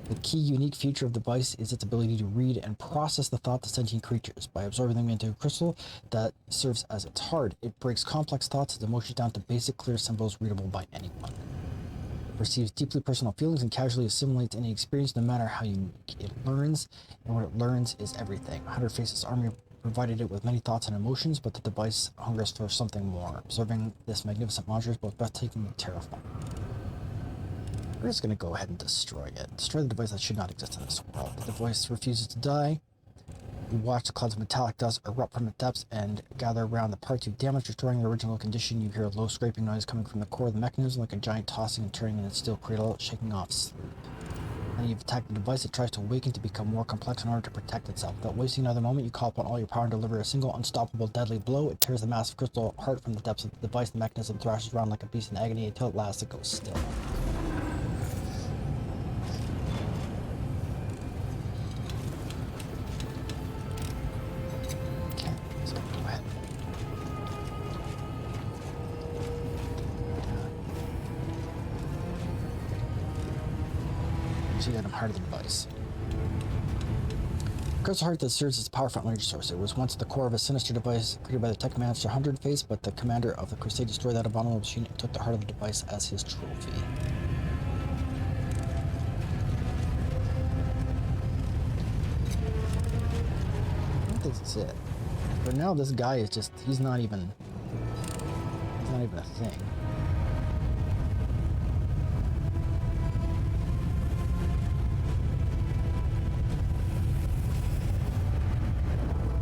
The key unique feature of the device is its ability to read and process the thoughts of sentient creatures. By absorbing them into a crystal that serves as its heart, it breaks complex thoughts and emotions down to basic, clear symbols readable by anyone. It perceives deeply personal feelings and casually assimilates any experience, no matter how unique. It learns, and what it learns is everything. Hunterface's army provided it with many thoughts and emotions, but the device hungers for something more. Observing this magnificent monster is both breathtaking and terrifying. We're just going to go ahead and destroy it. Destroy the device that should not exist in this world. The device refuses to die. You watch the clouds of metallic dust erupt from the depths and gather around the parts you've damaged, restoring the original condition. You hear a low scraping noise coming from the core of the mechanism, like a giant tossing and turning in its steel cradle, shaking off sleep. And you've attacked the device. It tries to awaken to become more complex in order to protect itself. Without wasting another moment, you call upon all your power and deliver a single unstoppable deadly blow. It tears the massive crystal heart from the depths of the device. The mechanism thrashes around like a beast in agony until at last it goes still. Item heart of the device. Crystal heart that serves as a powerful energy source. It was once the core of a sinister device created by the Technomancer Hunterface, but the commander of the Crusade destroyed that abominable machine and took the heart of the device as his trophy. I think that's it. But now this guy is just, he's not even a thing.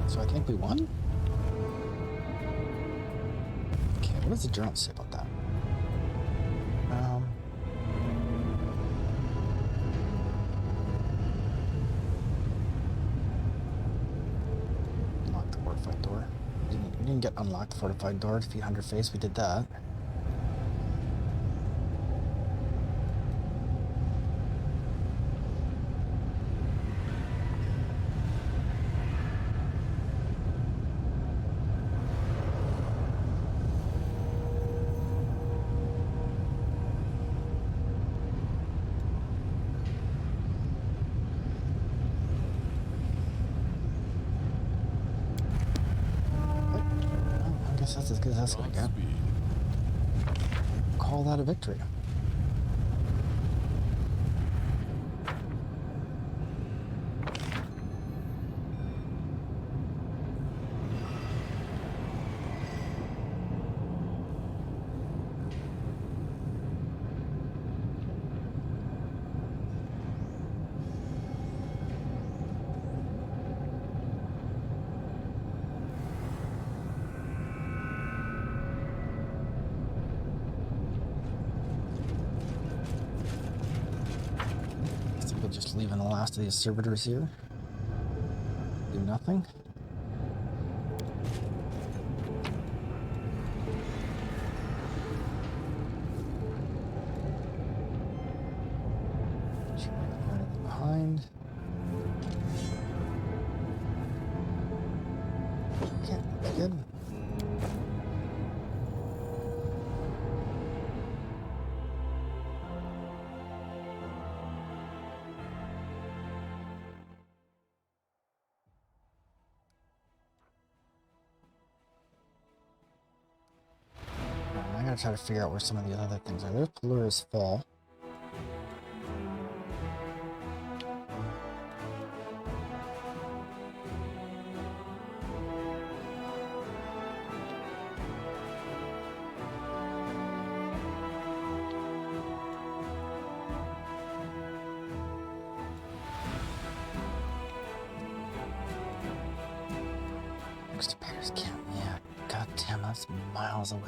So I think we won? Okay, what does the journal say about that? Unlock the fortified door. We didn't get unlocked the fortified door. Defeat Hunterface, we did that. guess that's as good as that's gonna get. Call that a victory. We'll just leave in the last of these servitors here. Do nothing. Behind. Okay, that's good. I gotta try to figure out where some of the other things are. There's Pelura's Fall. Next to Paris Camp. Yeah, goddamn, that's miles away.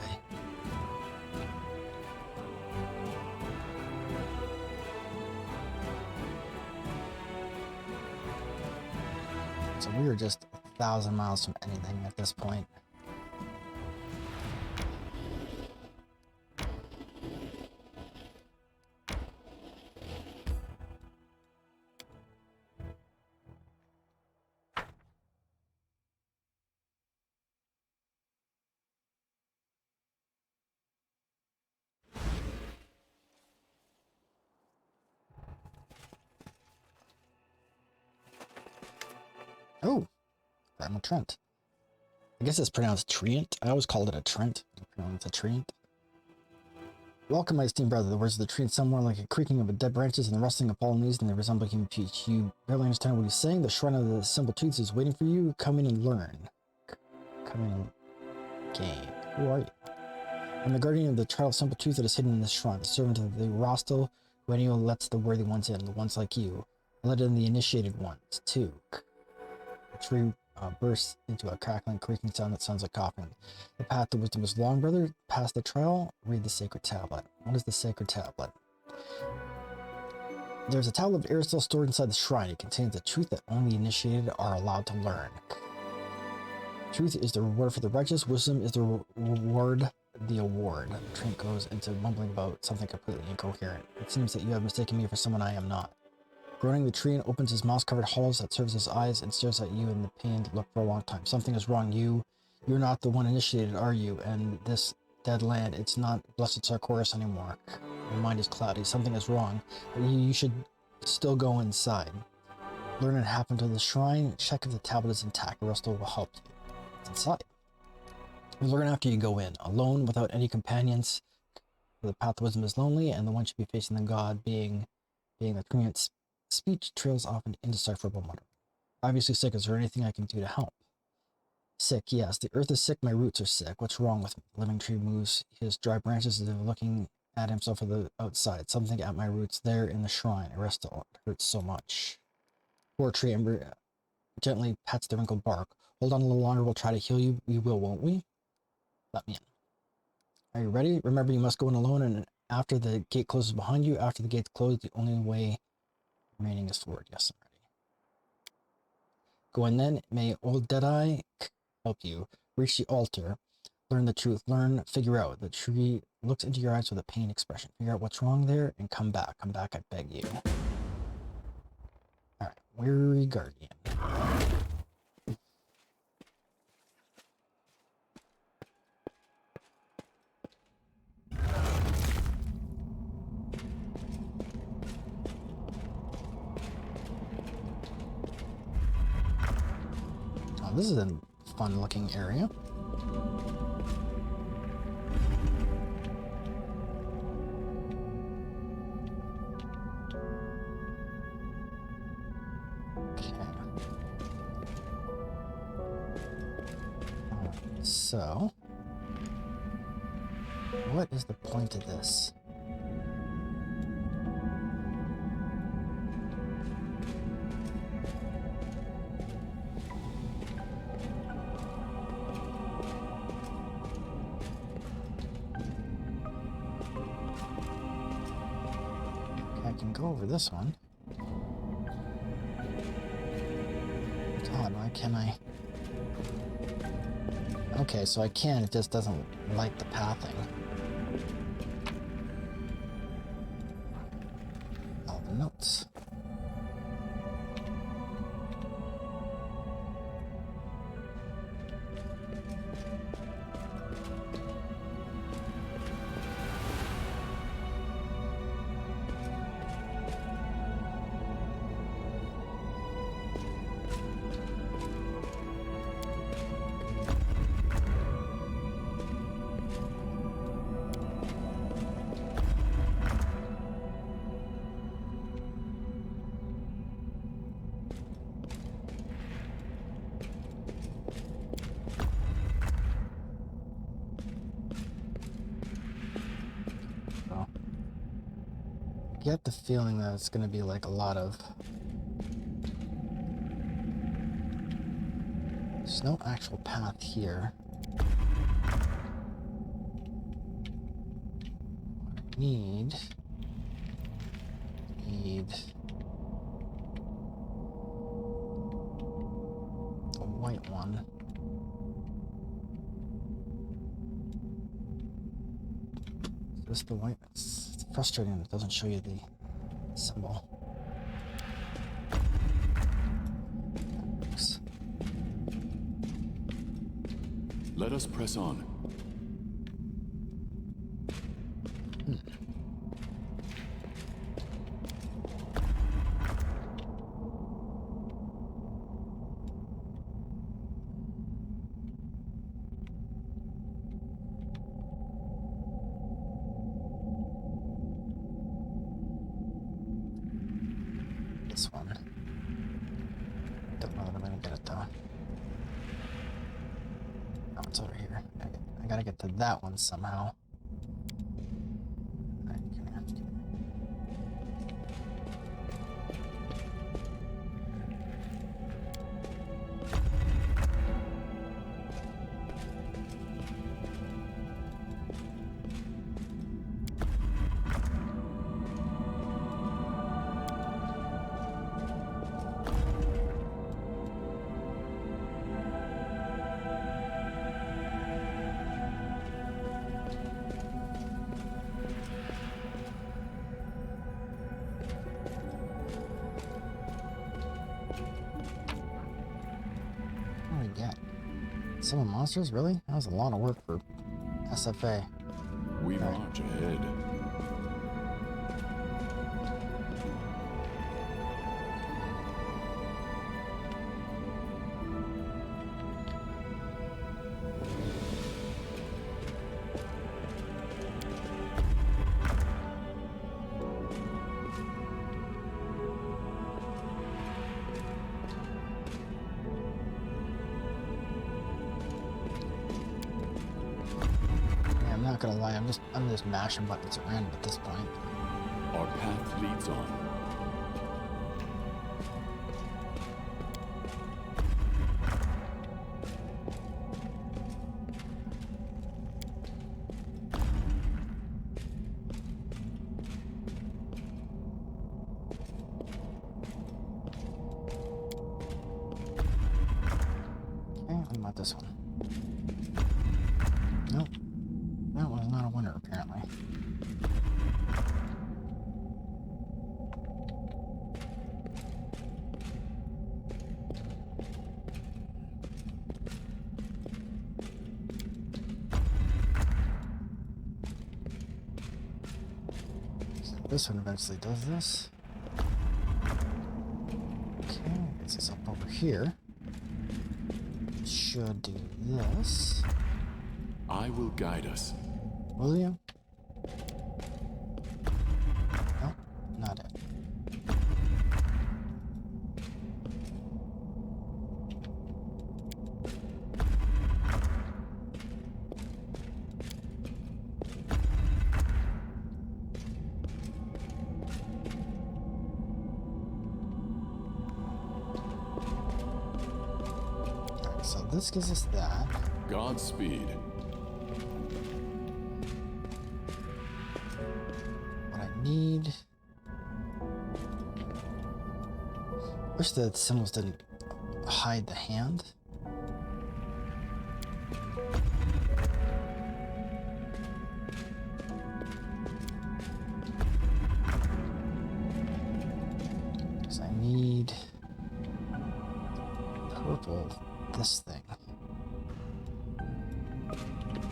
So we are just 1,000 miles from anything at this point. Oh, Primal Trent. I guess it's pronounced Trient. I always called it a Trent. It's a Trient. Welcome, my esteemed brother. The words of the Trient sound more like a creaking of dead branches and the rustling of fallen leaves than they resemble human speech. You barely understand what he's saying. The shrine of the simple truths is waiting for you. Come in and learn. Come in and gain. Who are you? I'm the guardian of the child of simple truth that is hidden in this shrine, the servant of the Rostel, who anyone lets the worthy ones in, the ones like you. I let in the initiated ones, too. The tree bursts into a crackling, creaking sound that sounds like coughing. The path to wisdom is long, brother. Past the trial, read the sacred tablet. What is the sacred tablet? There's a tablet of Aristotle stored inside the shrine. It contains the truth that only the initiated are allowed to learn. Truth is the reward for the righteous. Wisdom is the reward. The award. Trent goes into mumbling about something completely incoherent. It seems that you have mistaken me for someone I am not. Groaning, the tree opens his moss-covered hollows that serves as eyes and stares at you in the pained look for a long time. Something is wrong. You're not the one initiated, are you? And this dead land, it's not blessed Sarkoris anymore. Your mind is cloudy. Something is wrong. But you should still go inside. Learn what happened to the shrine. Check if the tablet is intact. The rest will help you. It's inside. You learn after you go in. Alone, without any companions. The path of wisdom is lonely, and the one should be facing the god being the Korean's speech trails off an indecipherable mutter. Obviously sick. Is there anything I can do to help? Sick, yes. The earth is sick. My roots are sick. What's wrong with me? The living tree moves his dry branches as if looking at himself from the outside. Something at my roots there in the shrine. Aristotle. It hurts so much. Poor tree Ember gently pats the wrinkled bark. Hold on a little longer. We'll try to heal you. We will, won't we? Let me in. Are you ready? Remember, you must go in alone, and after the gate closes behind you, after the gate's closed, the only way remaining is forward. Yes, I'm ready. Go in then. May old Deadeye help you. Reach the altar. Learn the truth. Learn, figure out. The tree looks into your eyes with a pained expression. Figure out what's wrong there and come back. Come back, I beg you. Alright, weary guardian. Oh, this is a fun looking area. So, what is the point of this? I can go over this one. It's odd, why can't I? Okay, so I can, it just doesn't like the pathing. All the notes. Get the feeling that it's going to be like a lot of... There's no actual path here. Need a white one. Is this the white? It's frustrating that it doesn't show you the symbol. Thanks. Let us press on. This one. Don't know that I'm gonna get it though. Oh, it's over here. I gotta get to that one somehow. Alright, come here. What do we get? 7 monsters? Really? That was a lot of work for SFA. We march ahead. Yeah, I'm not gonna lie, I'm just mashing buttons at random at this point. Our path leads on. Okay, what about this one? Nope. That was not a winner, apparently. So this one eventually does this. Okay, gets us up over here. Should do this. I will guide us. Will you? Nope, not it. So this gives us that. Godspeed. What I need. Wish the symbols didn't hide the hand. Because I need purple of this thing.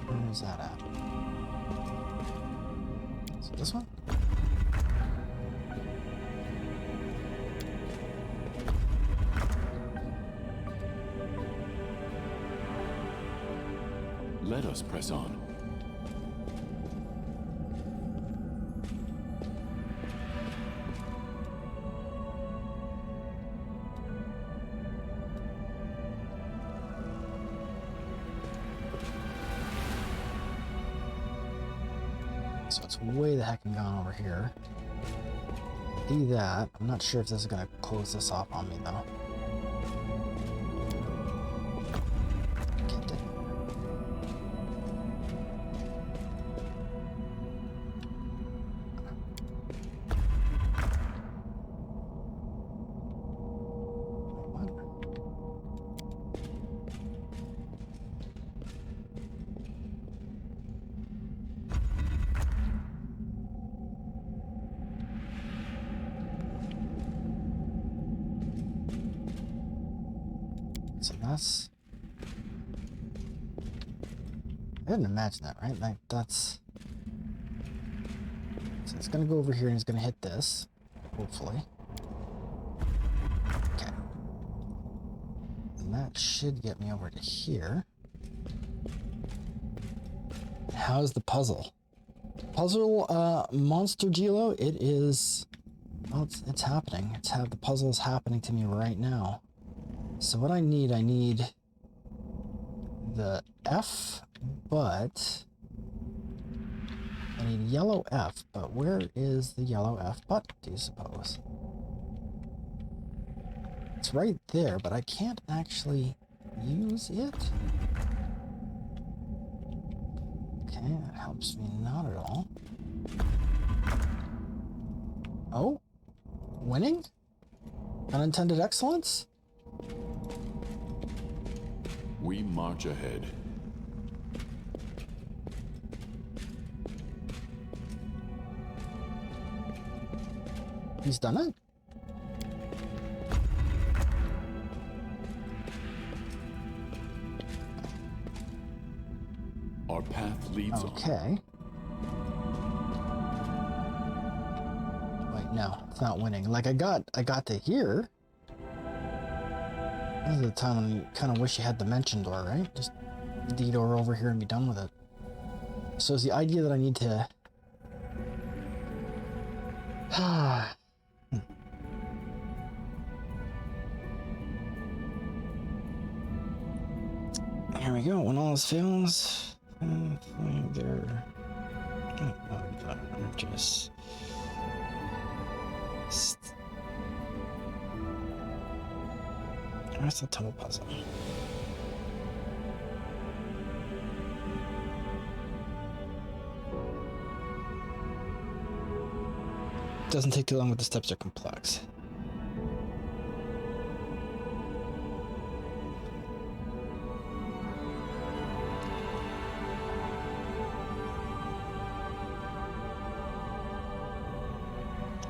Where is that at? Is it this one? Let us press on. So it's way the heck and gone over here. Do that. I'm not sure if this is going to close this off on me though. Okay, it did. What? So that's... I didn't imagine that, right? Like, that's... So it's gonna go over here and it's gonna hit this. Hopefully. Okay. And that should get me over to here. How's the puzzle? Puzzle, Monster Gilo, it is... Well, it's happening. The puzzle is happening to me right now. So what I need the F, but I need yellow F, but where is the yellow F button, do you suppose? It's right there, but I can't actually use it. Okay, that helps me not at all. Oh? Winning? Unintended excellence? We march ahead. He's done it? Our path leads on. Okay. Wait, no, it's not winning. Like I got to here. This is the time when you kind of wish you had the mention door, right? Just detour over here and be done with it. So is the idea that I need to... Here we go. When all else fails, there. I'm just. Where's the tunnel puzzle? Doesn't take too long, but the steps are complex.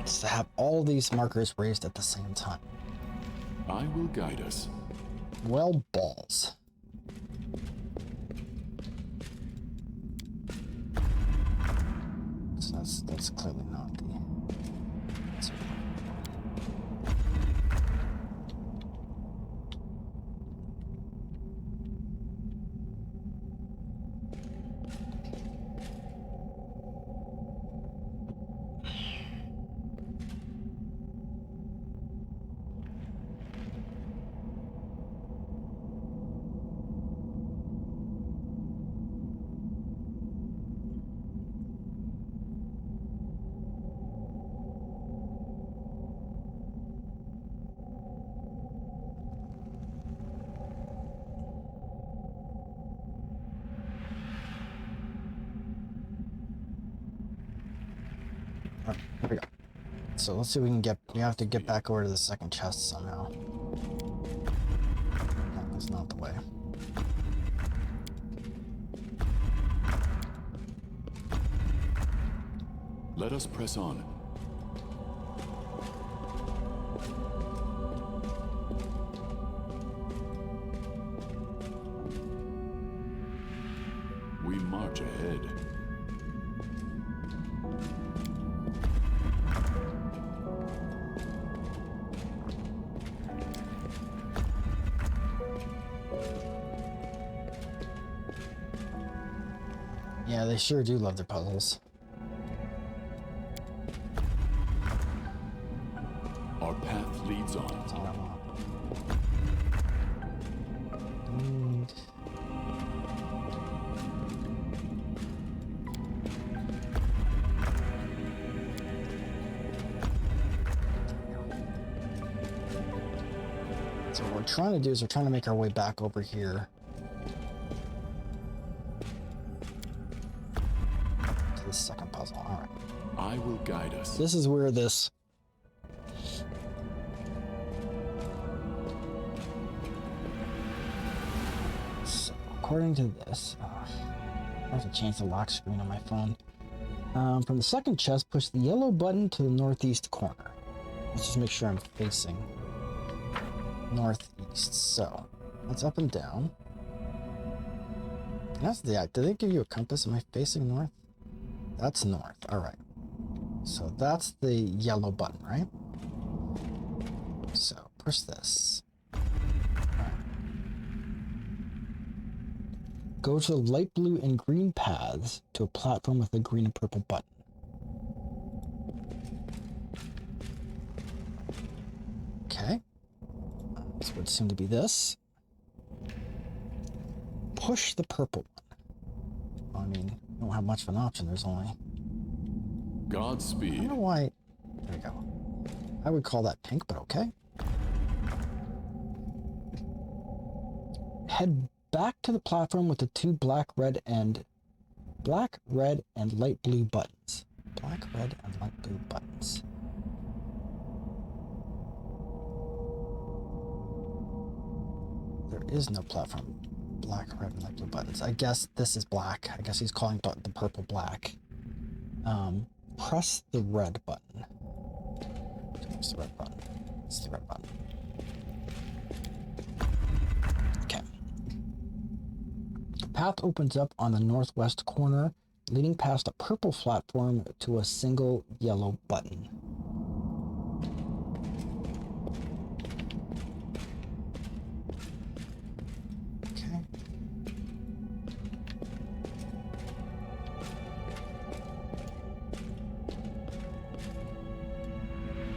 It's to have all these markers raised at the same time. I will guide us. Well, balls. So that's clearly not the... So let's see if we can get. We have to get back over to the second chest somehow. No, that's not the way. Let us press on. We march ahead. Yeah, they sure do love their puzzles. Our path leads on. That's all I want. So what we're trying to do is we're trying to make our way back over here to the second puzzle. All right. I will guide us. This is where this so, according to this, I have to change the lock screen on my phone. From the second chest, push the yellow button to the northeast corner. Let's just make sure I'm facing northeast. So that's up and down. And that's the. Did they give you a compass? Am I facing north? That's north. All right. So that's the yellow button, right? So push this. Right. Go to the light blue and green paths to a platform with a green and purple button. Okay. This would seem to be this. Push the purple one. I mean, I don't have much of an option. There's only... I Godspeed. don't know why. There we go. I would call that pink, but okay. Head back to the platform with the two black, red, and light blue buttons. Black, red, and light blue buttons. There is no platform. Black, red, and light blue buttons. I guess this is black. I guess he's calling the purple black. Press the red button. Where's the red button? It's the red button. Okay. The path opens up on the northwest corner, leading past a purple platform to a single yellow button. Okay.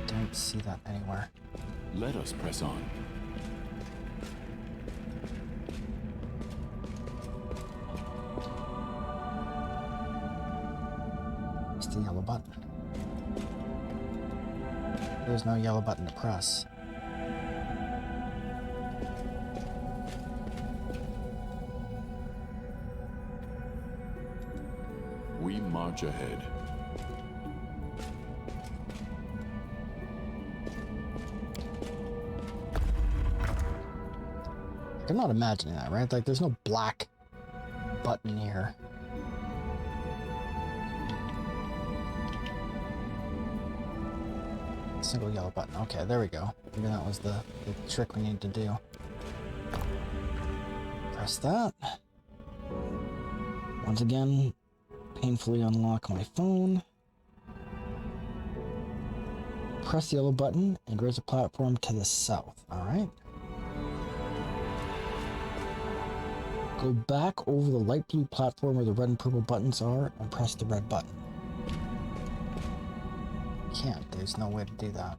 Don't see that anywhere. Let us press on. It's the yellow button. There's no yellow button to press. We march ahead. I'm not imagining that, right? Like, there's no black button here. Single yellow button. Okay, there we go. Maybe that was the trick we needed to do. Press that. Once again, painfully unlock my phone. Press the yellow button and raise a platform to the south. Alright. Go back over the light blue platform where the red and purple buttons are and press the red button. Can't. There's no way to do that.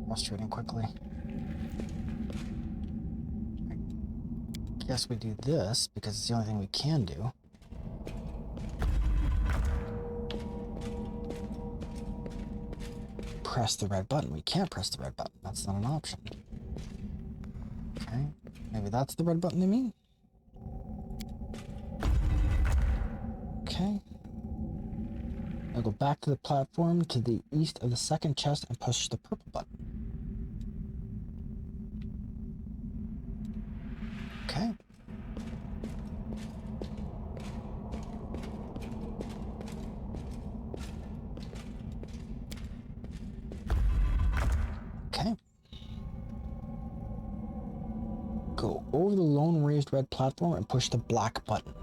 Frustrating quickly. I guess we do this because it's the only thing we can do. press the red button. We can't press the red button. That's not an option. Okay. Maybe that's the red button they mean? Okay. Now go back to the platform to the east of the second chest and push the purple button. Okay. Okay. Go over the lone raised red platform and push the black button.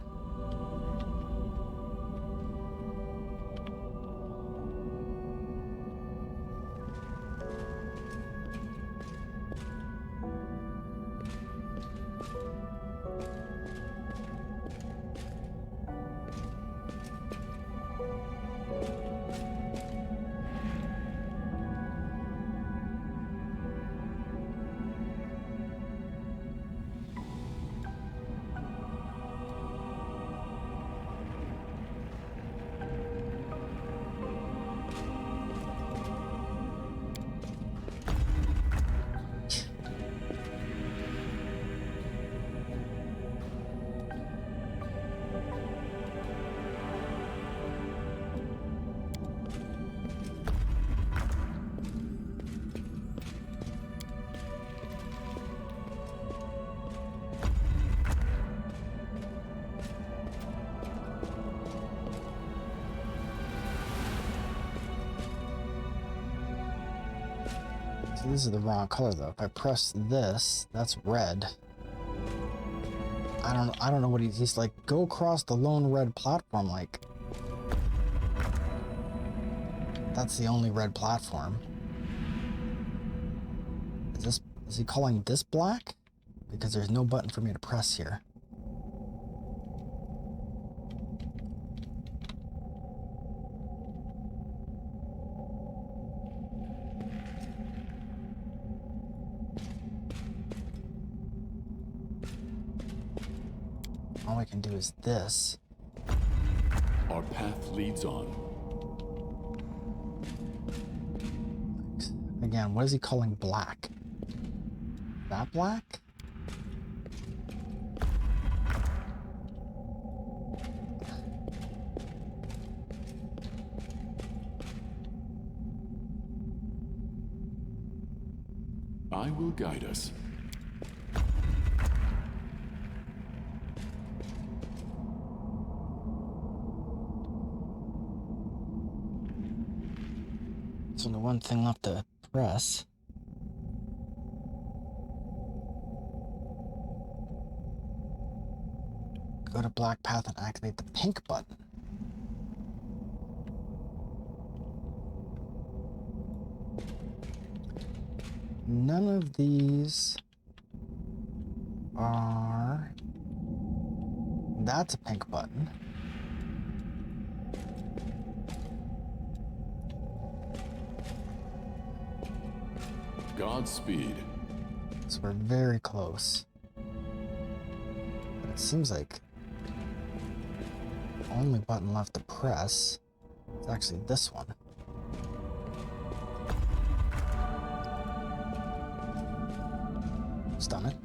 So this is the wrong color though. If I press this, that's red. I don't know what he's like, go across the lone red platform, like that's the only red platform. Is he calling this black? Because there's no button for me to press here. All I can do is this. Our path leads on. Again, what is he calling black? That black? I will guide us. There's only one thing left to press. Go to black path and activate the pink button. None of these are... That's a pink button. Godspeed. So we're very close. But it seems like the only button left to press is actually this one. Stun it.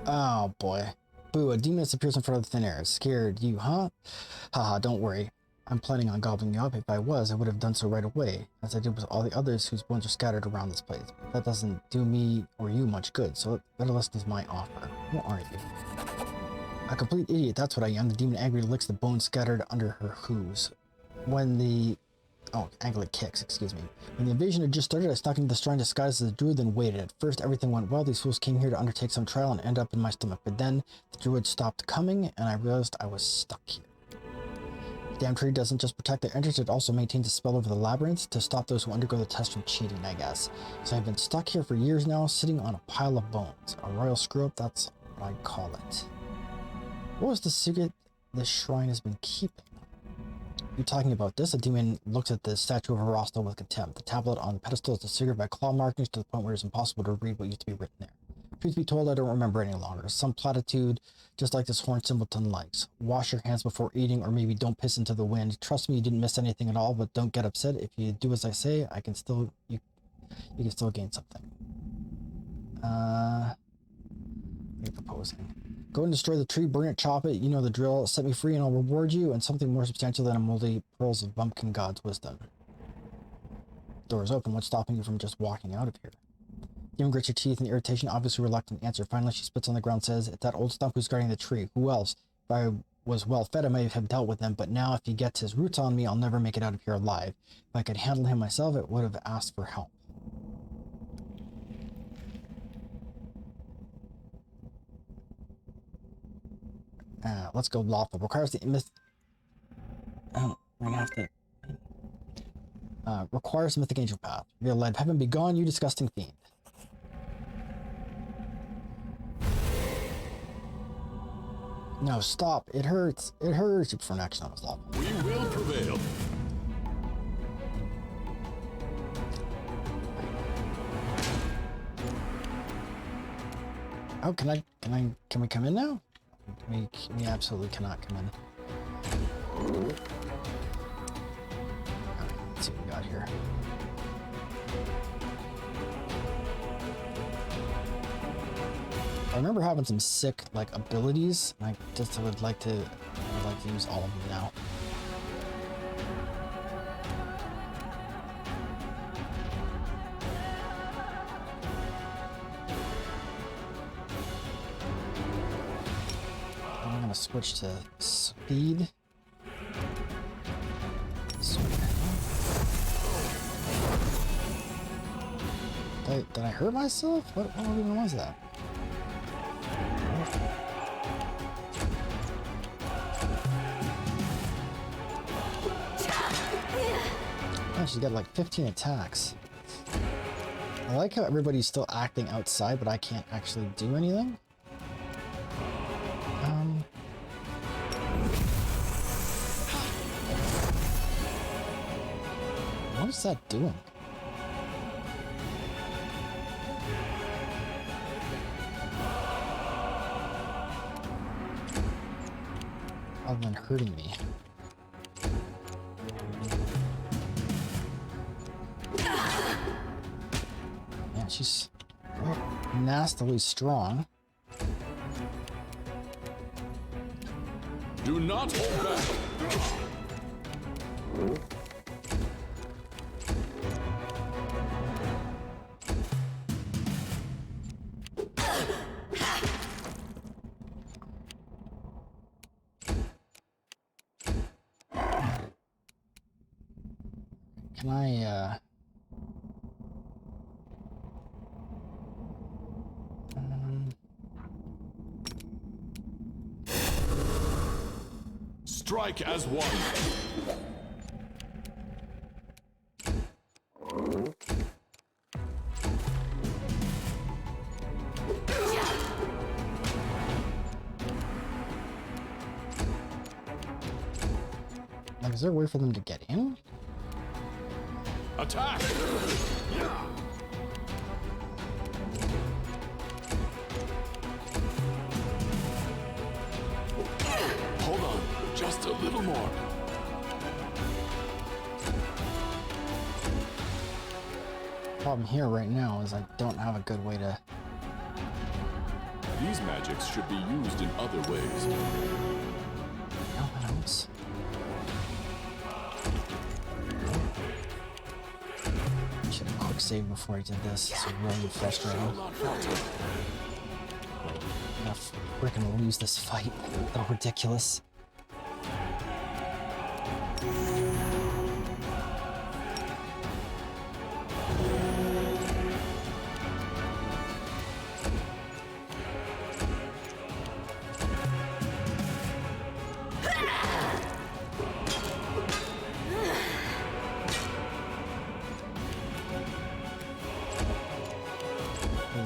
Oh boy. Boo, a demon appears in front of the thin air. Scared you, huh? Haha, don't worry. I'm planning on gobbling you up. If I was, I would have done so right away, as I did with all the others whose bones are scattered around this place. But that doesn't do me or you much good, so better listen to my offer. Who are you? A complete idiot, that's what I am. The demon angrily licks the bones scattered under her hooves. Angrily kicks, excuse me. When the invasion had just started, I snuck into the shrine disguised as a druid, then waited. At first, everything went well. These fools came here to undertake some trial and end up in my stomach. But then, the druid stopped coming, and I realized I was stuck here. The damn tree doesn't just protect the entrance, it also maintains a spell over the labyrinth to stop those who undergo the test from cheating, I guess. So I've been stuck here for years now, sitting on a pile of bones. A royal screw-up, that's what I call it. What was the secret this shrine has been keeping? You talking about this? The demon looks at the statue of Arasta with contempt. The tablet on the pedestal is disfigured by claw markings to the point where it's impossible to read what used to be written there. Truth be told, I don't remember any longer. Some platitude, just like this horn simpleton likes. Wash your hands before eating, or maybe don't piss into the wind. Trust me, you didn't miss anything at all, but don't get upset. If you do as I say, I can still you can still gain something. What are you proposing? Go and destroy the tree, burn it, chop it. You know the drill. Set me free, and I'll reward you, and something more substantial than a moldy pearls of Bumpkin God's wisdom. Door is open. What's stopping you from just walking out of here? Demon grits your teeth in irritation, obviously reluctant to answer. Finally, she spits on the ground, says, "It's that old stump who's guarding the tree. Who else? If I was well fed, I might have dealt with him, but now if he gets his roots on me, I'll never make it out of here alive. If I could handle him myself, I would have asked for help." Let's go lawful. Requires the myth. Oh, we're gonna have to. Requires the mythic angel path. Real light of heaven, be gone, you disgusting fiend. No, stop. It hurts. It hurts. For an action, I was lawful. We will prevail. Oh, can we come in now? We absolutely cannot come in. Alright, let's see what we got here. I remember having some sick abilities, and I would like to use all of them now. I'm gonna switch to speed. Did I hurt myself? What even was that? Oh, she's got 15 attacks. I like how everybody's still acting outside, but I can't actually do anything. What is that doing? Other than hurting me. Yeah, she's nastily strong. Do not hold back. Can I, Strike as one. is there a way for them to get in? Attack! Hold on, just a little more. Problem here right now is I don't have a good way to... These magics should be used in other ways. No one else. Should have quick saved before I did this. It's really frustrating. I'm gonna freaking lose this fight. So ridiculous.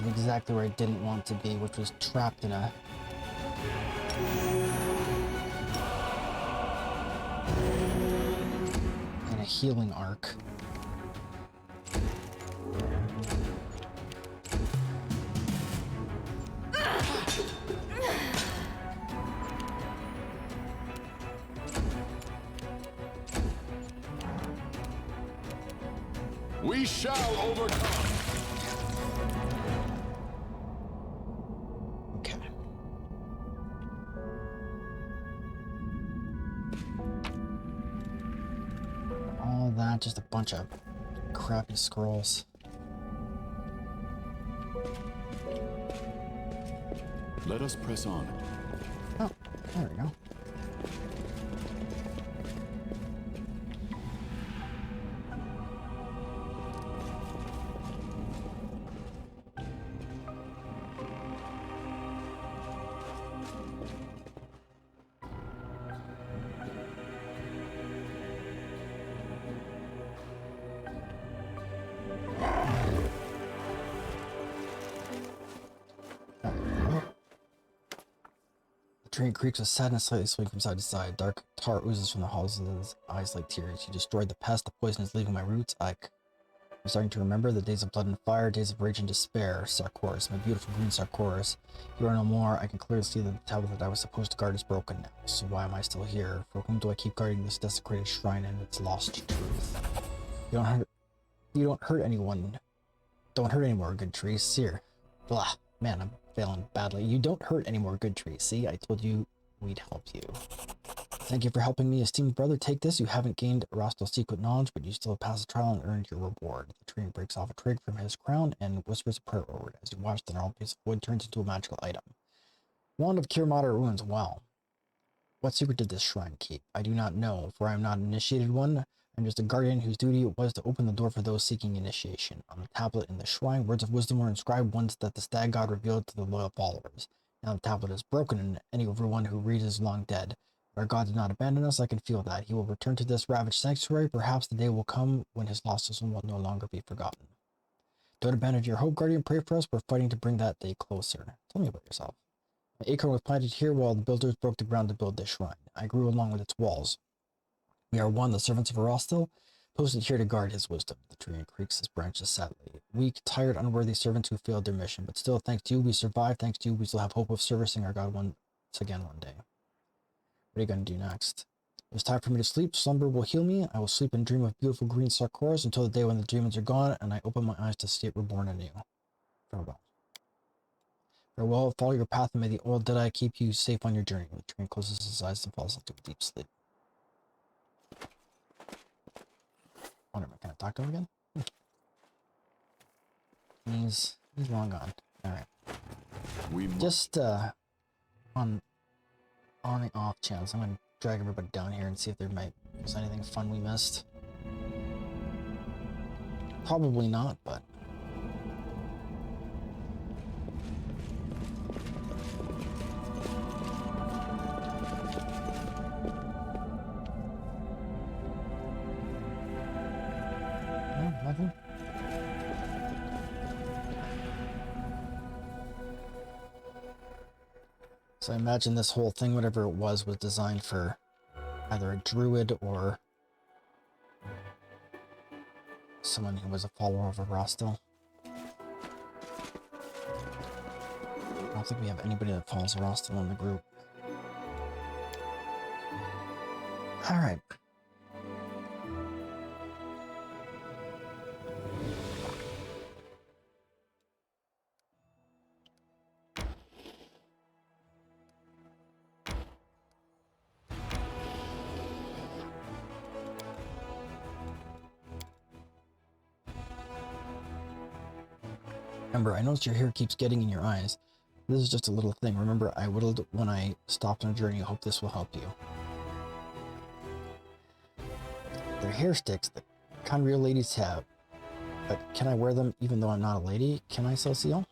Exactly where I didn't want to be, which was trapped in a... healing arc. We shall overcome. Okay. All that, just a bunch of crappy scrolls. Let us press on. Oh, there we go. The train creaks with sadness, slightly swaying from side to side. Dark tar oozes from the hollows of his eyes like tears. You destroyed the pest, the poison is leaving my roots. I'm starting to remember the days of blood and fire, days of rage and despair. Sarkoris, my beautiful green Sarkoris. You are no more. I can clearly see that the tablet that I was supposed to guard is broken now. So why am I still here? For whom do I keep guarding this desecrated shrine and its lost truth? You don't hurt anyone. Don't hurt anymore, good tree. Seer. Blah. Man, I'm failing badly. You don't hurt anymore, good tree. See, I told you we'd help you. Thank you for helping me, esteemed brother. Take this. You haven't gained Rostel's secret knowledge, but you still have passed the trial and earned your reward. The tree breaks off a twig from his crown and whispers a prayer over it. As you watch, the normal piece of wood turns into a magical item. Wand of Cure Moderate Wounds. Wow. What secret did this shrine keep? I do not know, for I am not an initiated one. I'm just a guardian whose duty it was to open the door for those seeking initiation. On the tablet in the shrine, words of wisdom were inscribed, ones that the stag god revealed to the loyal followers. Now the tablet is broken, and everyone who reads is long dead. But our God did not abandon us. I can feel that. He will return to this ravaged sanctuary. Perhaps the day will come when his losses will no longer be forgotten. Don't abandon your hope, guardian. Pray for us. We're fighting to bring that day closer. Tell me about yourself. My acorn was planted here while the builders broke the ground to build this shrine. I grew along with its walls. We are one, the servants of Arostil, posted here to guard his wisdom. The tree creaks its branches sadly. Weak, tired, unworthy servants who failed their mission. But still, thanks to you, we survived. Thanks to you, we still have hope of servicing our God once again one day. What are you going to do next? It's time for me to sleep. Slumber will heal me. I will sleep and dream of beautiful green Sarkoris until the day when the demons are gone and I open my eyes to see it reborn anew. Farewell. Farewell, follow your path and may the old Deadeye keep you safe on your journey. The train closes his eyes and falls into a deep sleep. Wonder, can I talk to him again? He's long gone. Alright. Just on the off chance, I'm gonna drag everybody down here and see if there's anything fun we missed. Probably not, but no, nothing. So I imagine this whole thing, whatever it was designed for either a druid or someone who was a follower of Rostel. I don't think we have anybody that follows Rostel in the group. Alright. Remember, I noticed your hair keeps getting in your eyes. This is just a little thing. Remember, I whittled when I stopped on a journey. I hope this will help you. They're hair sticks, the kind real ladies have. But can I wear them even though I'm not a lady? Can I, Celestial?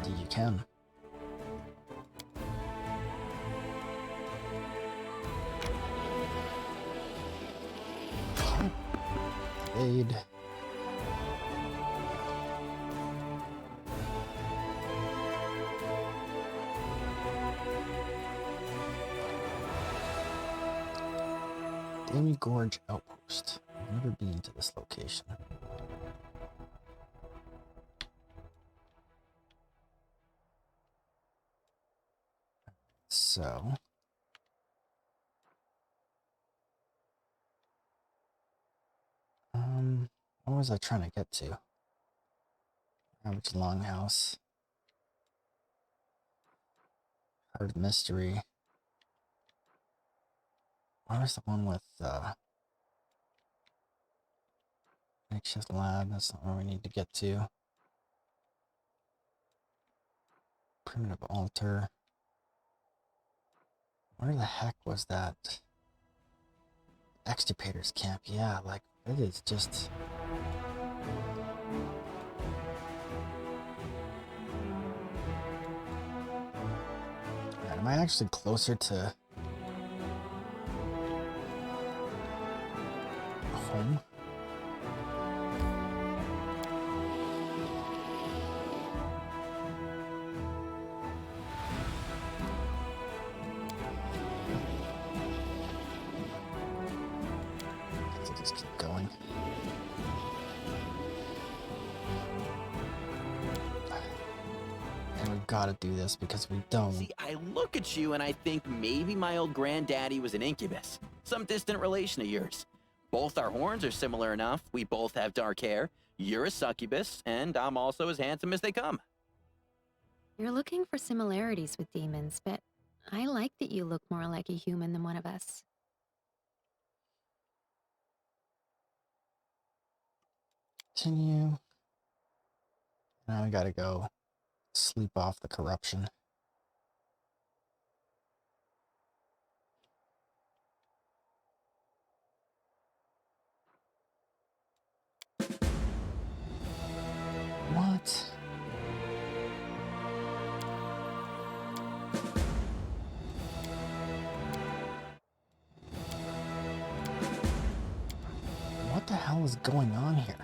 Indeed you can. Blade. Gloomy Gorge Outpost. I've never been to this location. So, what was I trying to get to? Average Longhouse. Heart of Mystery. Where's the one with, makeshift lab? That's not where we need to get to. Primitive altar. Where the heck was that? Extirpator's camp. Yeah, like, it is just... Alright, am I actually closer to home? Let's just keep going. And we've got to do this because we don't. See, I look at you and I think maybe my old granddaddy was an incubus, some distant relation of yours. Both our horns are similar enough. We both have dark hair. You're a succubus, and I'm also as handsome as they come. You're looking for similarities with demons, but I like that you look more like a human than one of us. Continue. Now we gotta go sleep off the corruption. What? What the hell is going on here?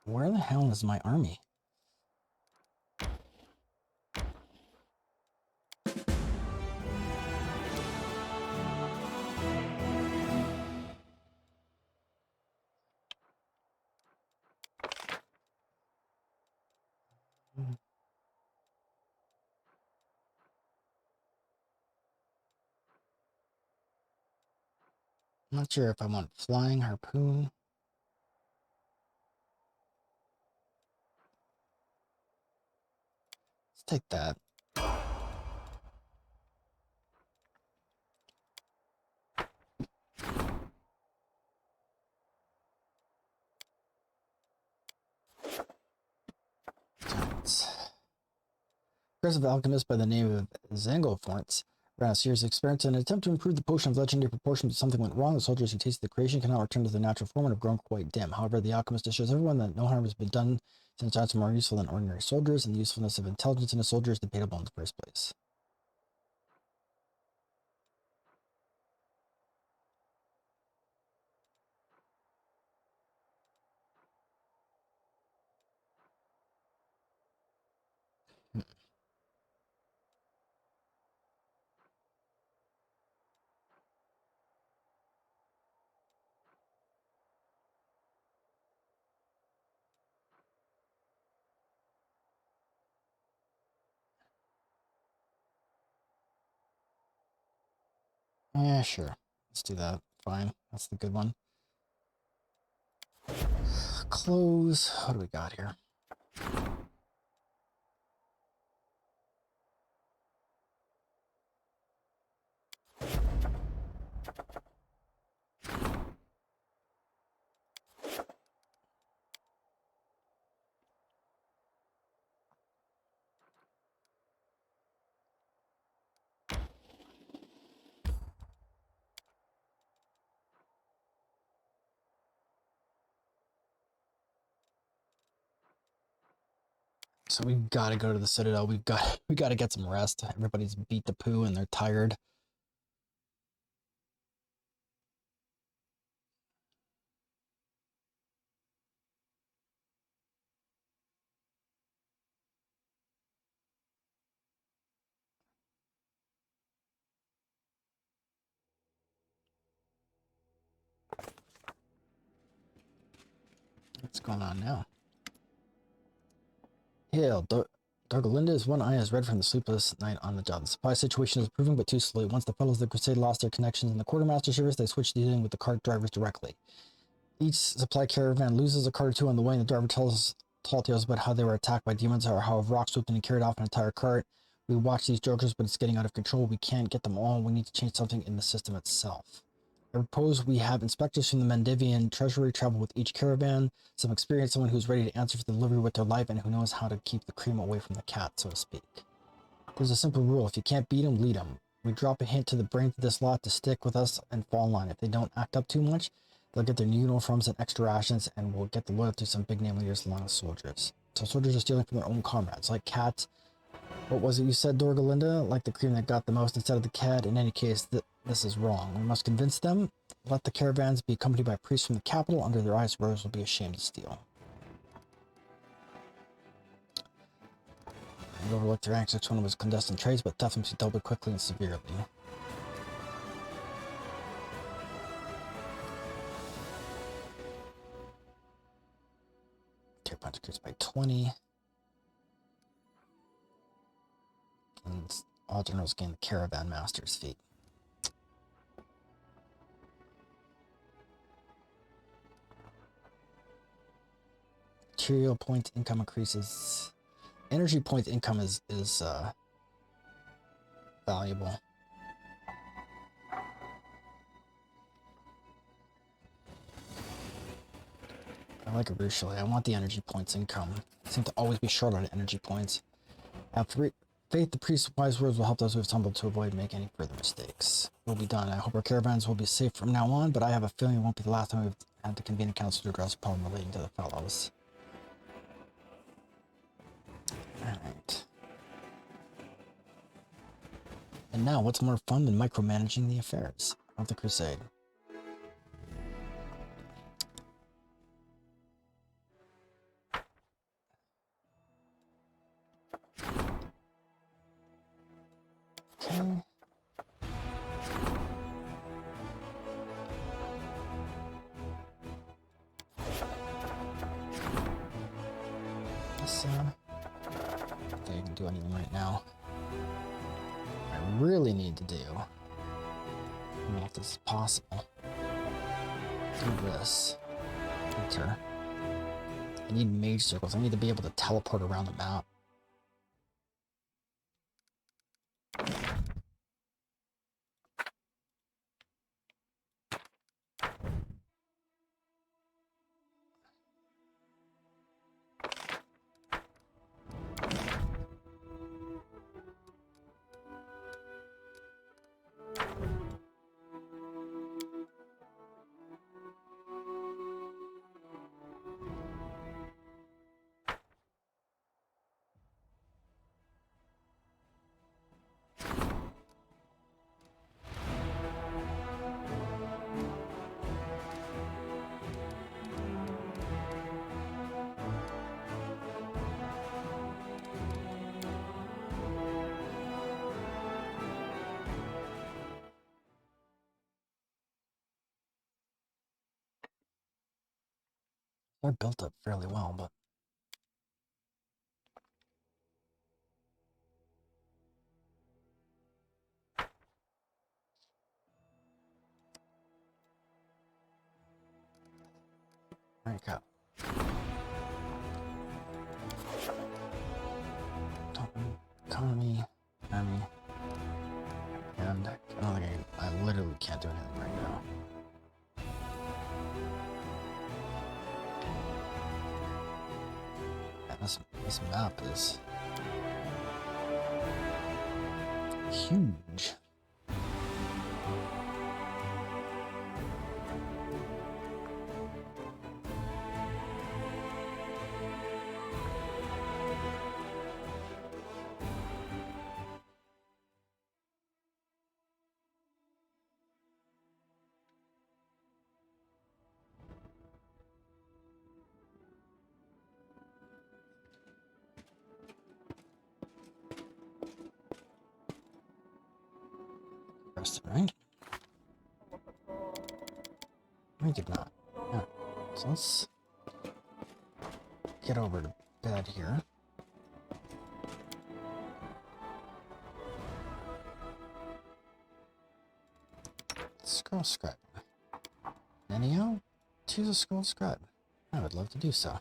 Where the hell is my army? I'm not sure if I want flying harpoon. Let's take that. Aggressive alchemist by the name of Zangoforts ran a series of experiments in an attempt to improve the potion of legendary proportions, but something went wrong. The soldiers who tasted the creation cannot return to their natural form and have grown quite dim. However, the alchemist assures everyone that no harm has been done, since giants are more useful than ordinary soldiers, and the usefulness of intelligence in a soldier is debatable in the first place. Yeah, sure. Let's do that. Fine. That's the good one. Close. What do we got here? So we've got to go to the Citadel. We got to get some rest. Everybody's beat the poo and they're tired. What's going on now? Hail, Dargalinda's one eye is red from the sleepless night on the job. The supply situation is improving, but too slowly. Once the fellows of the Crusade lost their connections in the quartermaster service, they switched to dealing with the cart drivers directly. Each supply caravan loses a cart or two on the way, and the driver tells tall tales about how they were attacked by demons or how a rock swooped in and carried off an entire cart. We watch these jokers, but it's getting out of control. We can't get them all. We need to change something in the system itself. I propose we have inspectors from the Mendivian treasury travel with each caravan, some experienced, someone who's ready to answer for the delivery with their life and who knows how to keep the cream away from the cat, so to speak. There's a simple rule. If you can't beat them, lead them. We drop a hint to the brains of this lot to stick with us and fall in line. If they don't act up too much, they'll get their new uniforms and extra rations, and we'll get the loyalty of some big-name leaders along with soldiers. So soldiers are stealing from their own comrades, like cats. What was it you said, Dorgalinda? Like the cream that got the most instead of the cat? In any case, this is wrong. We must convince them. Let the caravans be accompanied by priests from the capital. Under their eyes, rose will be ashamed to steal. I overlooked their ranks. Each one was clandestine trades, but theft must be dealt with quickly and severely. Care punch increased by 20. And all generals gain the caravan master's feat. Material point income increases. Energy point income is valuable. I like Arushali. I want the energy points income. I seem to always be short on energy points. After faith, the priest's wise words will help those who have stumbled to avoid making any further mistakes. We'll be done. I hope our caravans will be safe from now on, but I have a feeling it won't be the last time we've had to convene a council to address a problem relating to the fellows. Alright. And now, what's more fun than micromanaging the affairs of the Crusade? Okay. This, I don't think I can do anything right now. I really need to do, I don't know if this is possible. Do this. Enter. I need mage circles. I need to be able to teleport around the map. They're built up fairly well, but rank up. Economy, army, and I don't think I literally can't do anything right now. And this map is huge. rested, right? We did not. Yeah. So let's get over to bed here. Scroll scribe. Anyhow, choose a scroll scribe. I would love to do so.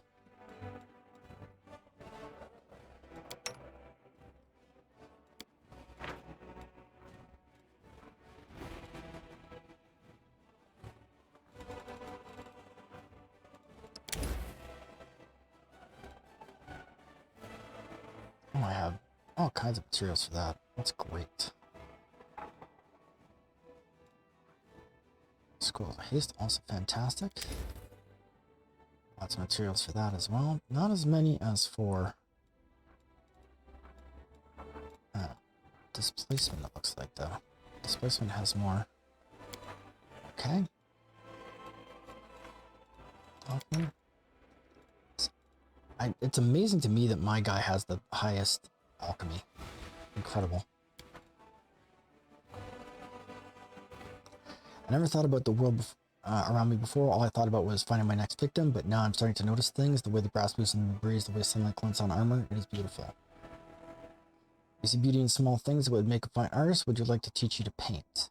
Oh, I have all kinds of materials for that. That's great. Scrolls of Haste, also fantastic. Lots of materials for that as well. Not as many as for displacement, it looks like, though. Displacement has more. Okay. Okay. It's amazing to me that my guy has the highest alchemy. Incredible. I never thought about the world around me before. All I thought about was finding my next victim, but now I'm starting to notice things. The way the grass moves in the breeze, the way sunlight glints on armor. It is beautiful. You see beauty in small things that would make a fine artist. Would you like to teach you to paint?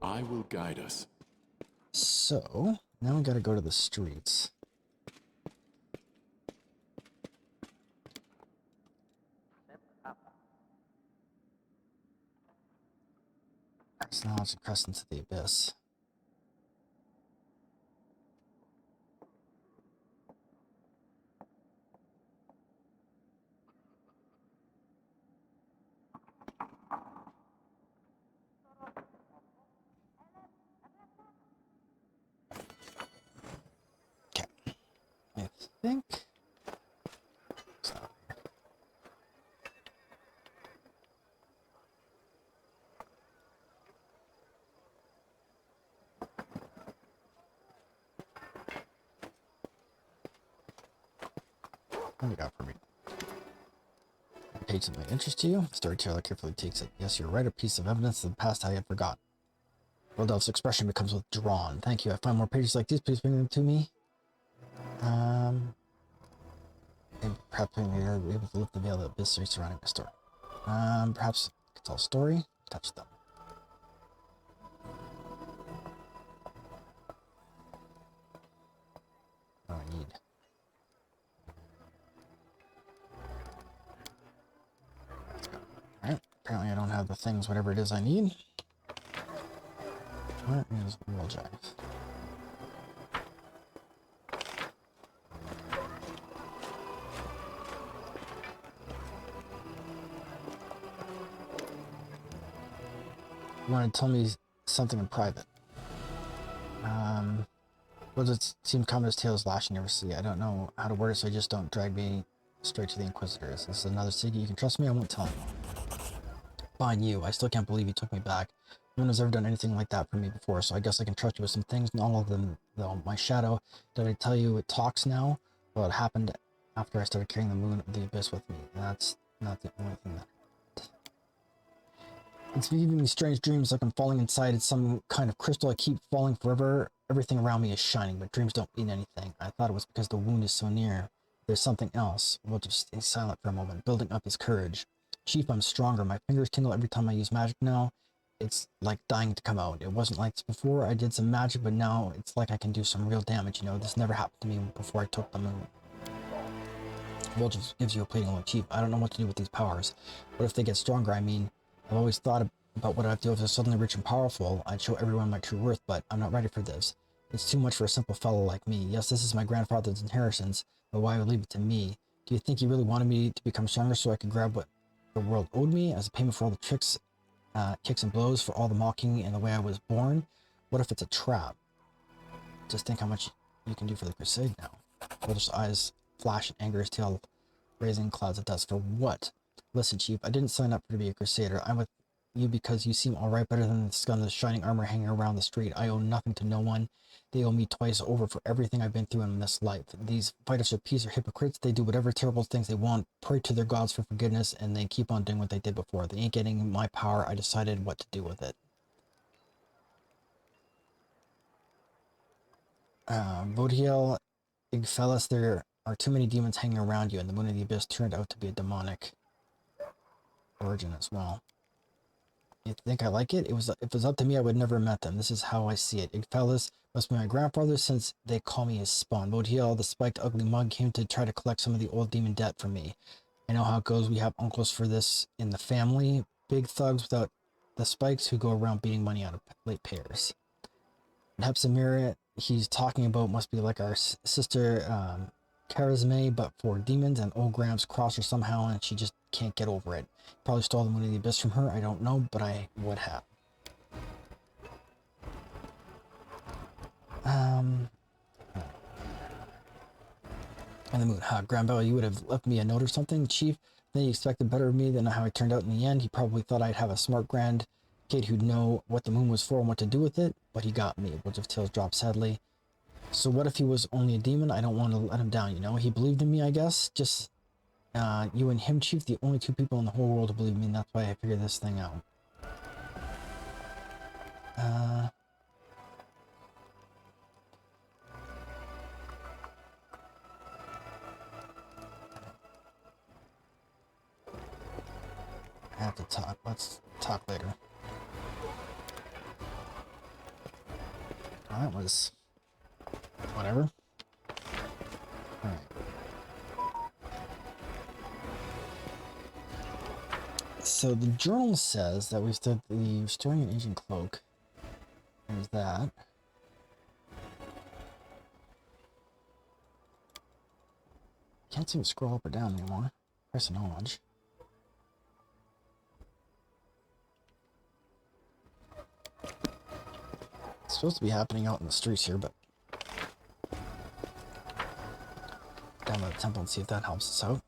I will guide us. So, now we gotta go to the streets. Acknowledge the crest into the abyss. Okay. I think. What do we got for me? A page that might interest you. Storyteller carefully takes it. Yes, you're right. A piece of evidence of the past I had forgotten. World Elf's expression becomes withdrawn. Thank you. I find more pages like these. Please bring them to me. And perhaps being able to lift the veil of the mystery surrounding the story. Perhaps I could tell a story. Touch them. What do I need? Alright, apparently I don't have the things, whatever it is I need. Where is Wheel Jive? You want to tell me something in private? What does it seem common as tales lashing never see? I don't know how to word it, so just don't drag me straight to the Inquisitors. This is another secret. You can trust me, I won't tell anyone. Fine, you. I still can't believe you took me back. No one has ever done anything like that for me before, so I guess I can trust you with some things. Not all of them, though. My shadow, did I tell you it talks now? Well, it happened after I started carrying the moon of the abyss with me. That's not the only thing that... It's giving me strange dreams like I'm falling inside. It's some kind of crystal. I keep falling forever. Everything around me is shining, but dreams don't mean anything. I thought it was because the wound is so near. There's something else. We'll just stay silent for a moment, building up his courage. Chief, I'm stronger. My fingers tingle every time I use magic now. It's like dying to come out. It wasn't like this before. I did some magic, but now it's like I can do some real damage. You know, this never happened to me before I took the moon. Well, just gives you a pleading look. Chief, I don't know what to do with these powers. What if they get stronger? I mean, I've always thought about what I'd do if I was suddenly rich and powerful. I'd show everyone my true worth, but I'm not ready for this. It's too much for a simple fellow like me. Yes, this is my grandfather's inheritance, but why would leave it to me? Do you think he really wanted me to become stronger so I could grab what the world owed me as a payment for all the tricks, kicks and blows, for all the mocking and the way I was born? What if it's a trap? Just think how much you can do for the crusade now. Walter's eyes flash in anger, his tail raising clouds of dust. For what? Listen, Chief, I didn't sign up to be a crusader. I'm with you because you seem alright, better than the scum of shining armor hanging around the street. I owe nothing to no one. They owe me twice over for everything I've been through in this life. These fighters of peace are hypocrites. They do whatever terrible things they want, pray to their gods for forgiveness, and they keep on doing what they did before. They ain't getting my power. I decided what to do with it. Vodiel Igfellas, there are too many demons hanging around you, and the Moon of the Abyss turned out to be a demonic origin as well. You think I like it? If it was up to me, I would never have met them. This is how I see it. Igfellas must be my grandfather, since they call me his spawn. Vodiel, the spiked ugly mug, came to try to collect some of the old demon debt from me. I know how it goes. We have uncles for this in the family. Big thugs without the spikes who go around beating money out of late payers. Hepsimira, he's talking about must be like our sister Charisme, but for demons, and old Graham's crossed her somehow and she just can't get over it. Probably stole the Moon of the Abyss from her, I don't know, but I would have. And the Moon, Graham, you would have left me a note or something, Chief. Then he expected better of me than how it turned out in the end. He probably thought I'd have a smart grand kid who'd know what the moon was for and what to do with it, but he got me. Words of Tales dropped sadly. So what if he was only a demon? I don't want to let him down, you know? He believed in me, I guess. Just you and him, Chief, the only two people in the whole world who believe in me, and that's why I figured this thing out. I have to talk. Let's talk later. That was whatever. All right. So the journal says that we stood the restoring an ancient cloak. There's that. Can't seem to scroll up or down anymore. Press knowledge. It's supposed to be happening out in the streets here, but down to the temple and see if that helps us out.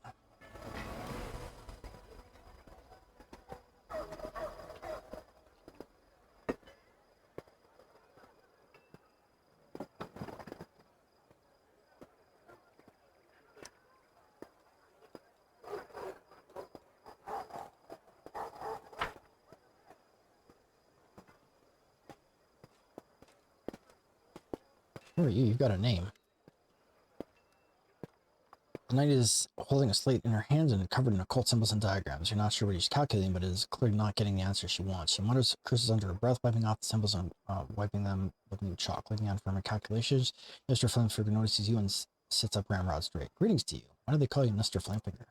Who are you? You've got a name. The knight is holding a slate in her hands and covered in occult symbols and diagrams. You're not sure what she's calculating, but it is clearly not getting the answer she wants. She mutters curses under her breath, wiping off the symbols and wiping them with new chalk. Looking on from her calculations, Mr. Flamefinger notices you and sits up ramrod straight. Greetings to you. Why do they call you Mr. Flamefinger?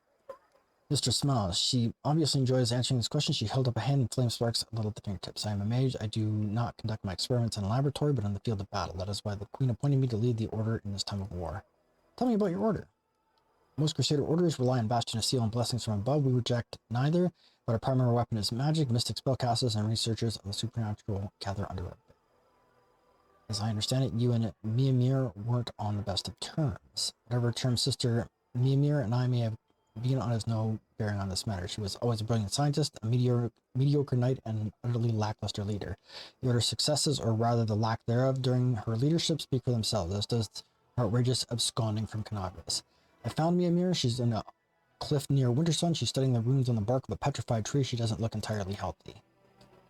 Mr. smiles. She obviously enjoys answering this question. She held up a hand and flame sparks a little at the fingertips. I am amazed. I do not conduct my experiments in a laboratory, but on the field of battle. That is why the Queen appointed me to lead the order in this time of war. Tell me about your order. Most Crusader orders rely on Bastion of Seal and blessings from above. We reject neither, but our primary weapon is magic. Mystic spellcasters and researchers of the supernatural gather under it. As I understand it, you and Miamir weren't on the best of terms. Whatever terms Sister Miamir and I may have been on has no bearing on this matter. She was always a brilliant scientist, a mediocre knight, and an utterly lackluster leader. The Order's successes, or rather the lack thereof, during her leadership speak for themselves, as does her outrageous absconding from Canagras. I found Miamir. She's in a cliff near Wintersun. She's studying the runes on the bark of a petrified tree. She doesn't look entirely healthy.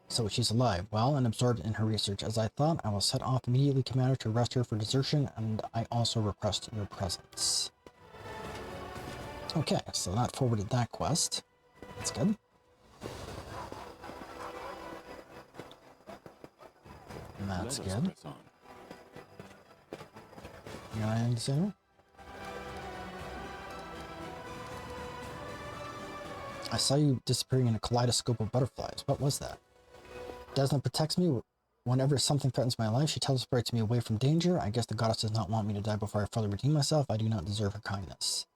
So she's alive, well, and absorbed in her research. As I thought, I will set off immediately, Commander, to arrest her for desertion, and I also request your presence. Okay, so that forwarded that quest. That's good. And that's good. You got anything to say there? I saw you disappearing in a kaleidoscope of butterflies. What was that? Desna protects me whenever something threatens my life. She teleports me away from danger. I guess the goddess does not want me to die before I fully redeem myself. I do not deserve her kindness.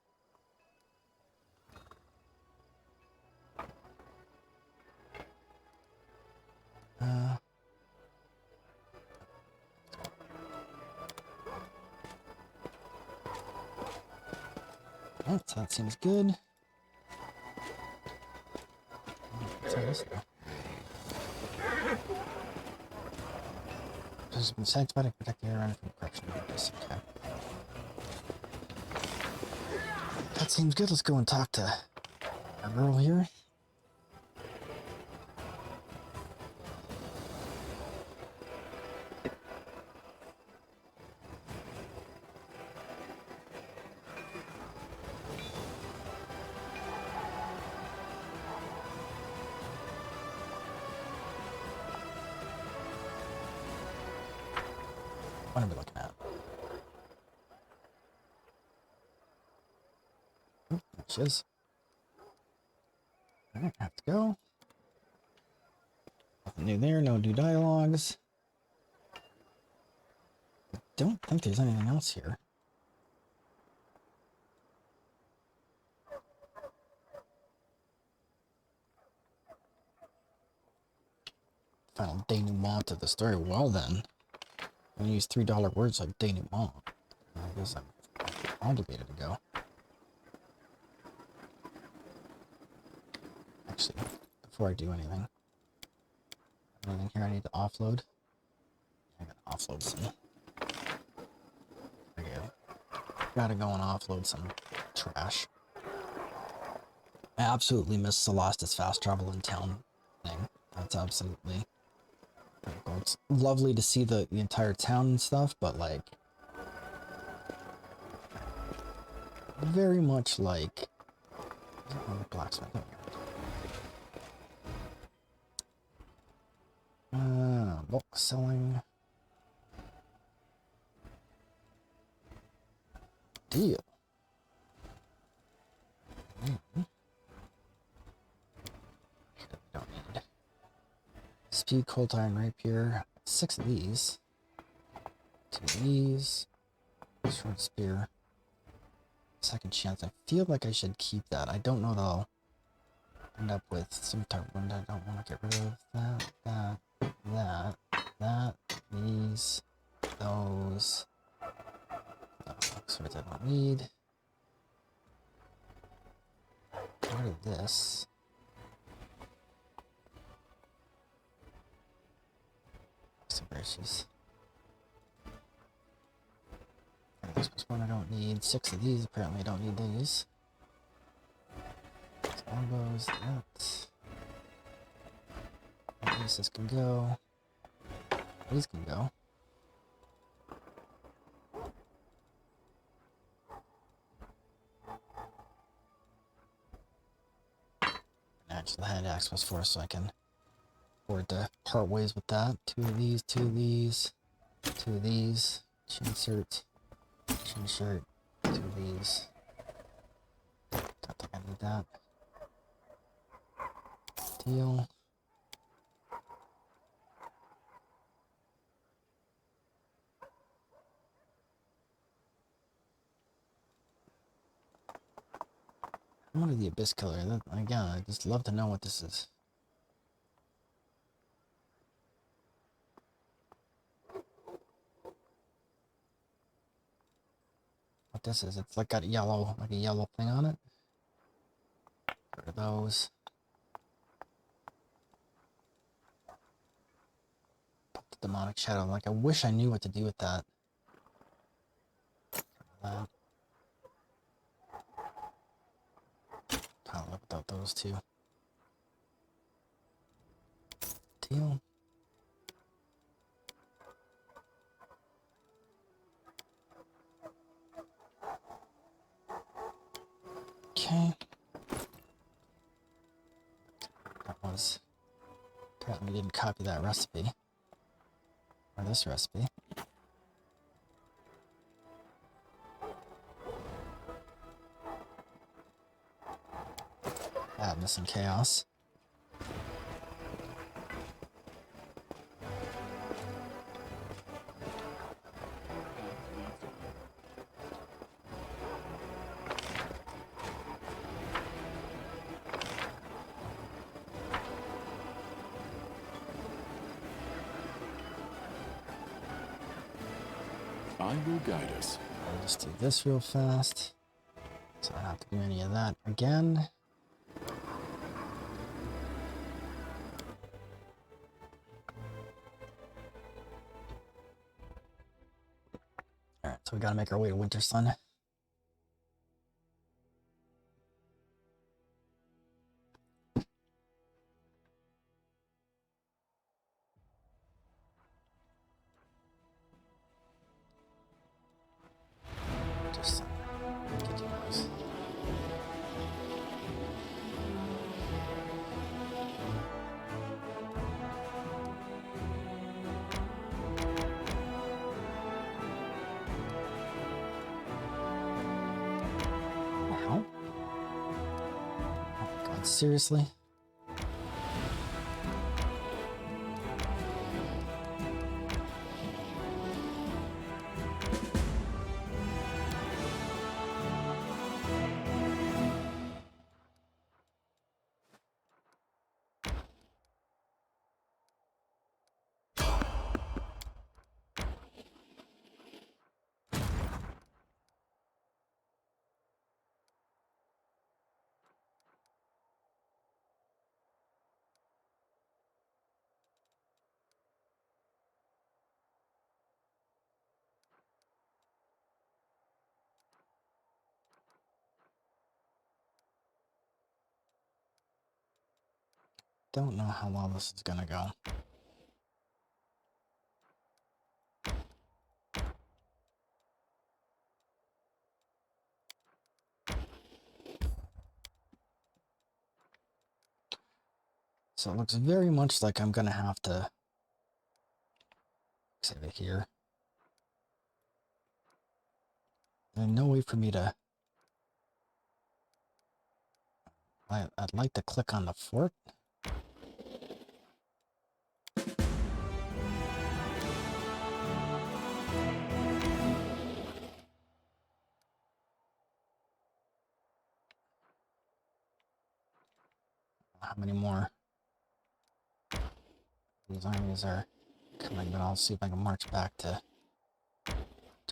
That seems good. Has been sanctified and protect the area from corruption. Okay. That seems good. Let's go and talk to our girl here. What are we looking at? Oh, there she is. Alright, have to go. Nothing new there, no new dialogues. Don't think there's anything else here. Final denouement of the story. Well then, I'm gonna use $3 words like denouement. I guess I'm obligated to go. Actually, before I do anything here I need to offload. I'm gonna offload some. Gotta go and offload some trash. I absolutely miss Celestis fast travel in town thing. That's absolutely critical. It's lovely to see the entire town and stuff, but like very much like blacksmith. Bulk selling. Deal. Don't need speed, cold iron rapier. 6 of these. 2 of these. Short spear. Second chance. I feel like I should keep that. I don't know though. I'll end up with some type of one that I don't want to get rid of. That. These. Those. Swords I don't need. Get rid of this. Some brushes. This was one I don't need. 6 of these. Apparently I don't need these. Longbows. That. This can go. These can go. Actually, the hand axe was for so I can afford to part ways with that. 2 of these, 2 of these, 2 of these, chin shirt, 2 of these. Don't think I need that. Deal. I wanted the Abyss Killer. Again, I just love to know what this is. What this is? It's like got a yellow thing on it. Get rid of those. Put the demonic shadow. Like I wish I knew what to do with that. Get rid of that. I'll live without those two. Deal. Okay. That was... Apparently we didn't copy that recipe. Or this recipe. Madness and chaos. I will guide us. I'll just do this real fast. So I don't have to do any of that again. So we gotta make our way to Winter Sun. Winter Sun. Get you guys. Ow. Oh my god, seriously? Don't know how well this is gonna go. So it looks very much like I'm gonna have to save it here. There's no way for me to... I'd like to click on the fort. How many more these armies are coming, but I'll see if I can march back to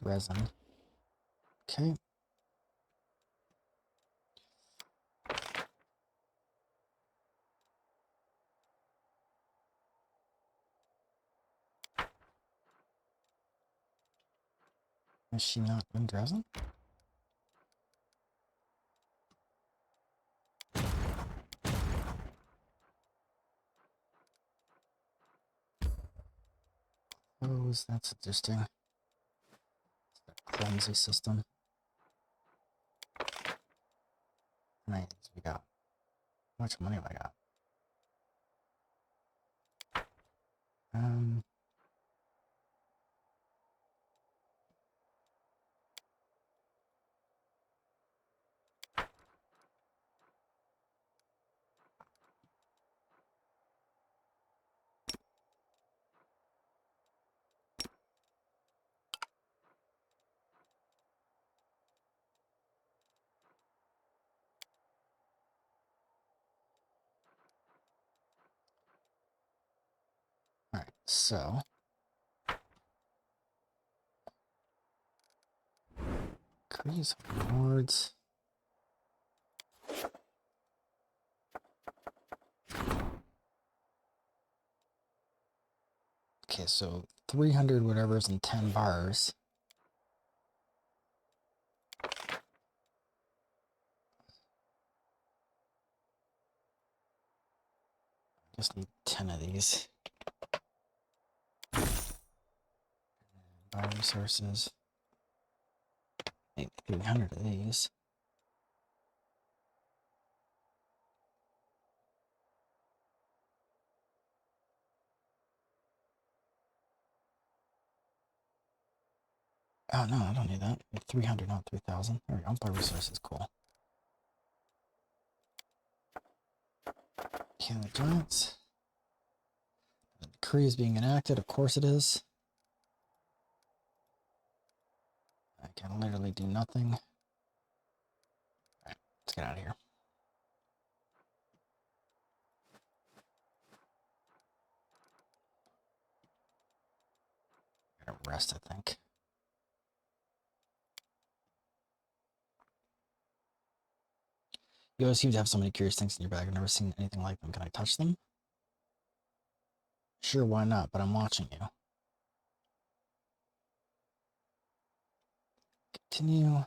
Resin. Okay. Is she not in Dresden? Oh, that's interesting. Clumsy system. Nice, we got. How much money have I got? Alright, so. Increase rewards. Okay, so 300 whatever's in 10 bars. Just need 10 of these. Buy resources. Need 300 of these. Oh no, I don't need that. 300, not 3,000. There we go. Buy resources, cool. Okay, the giants. The decree is being enacted, of course it is. I can literally do nothing. Alright, let's get out of here. Gotta rest, I think. You always seem to have so many curious things in your bag. I've never seen anything like them. Can I touch them? Sure, why not? But I'm watching you. continue.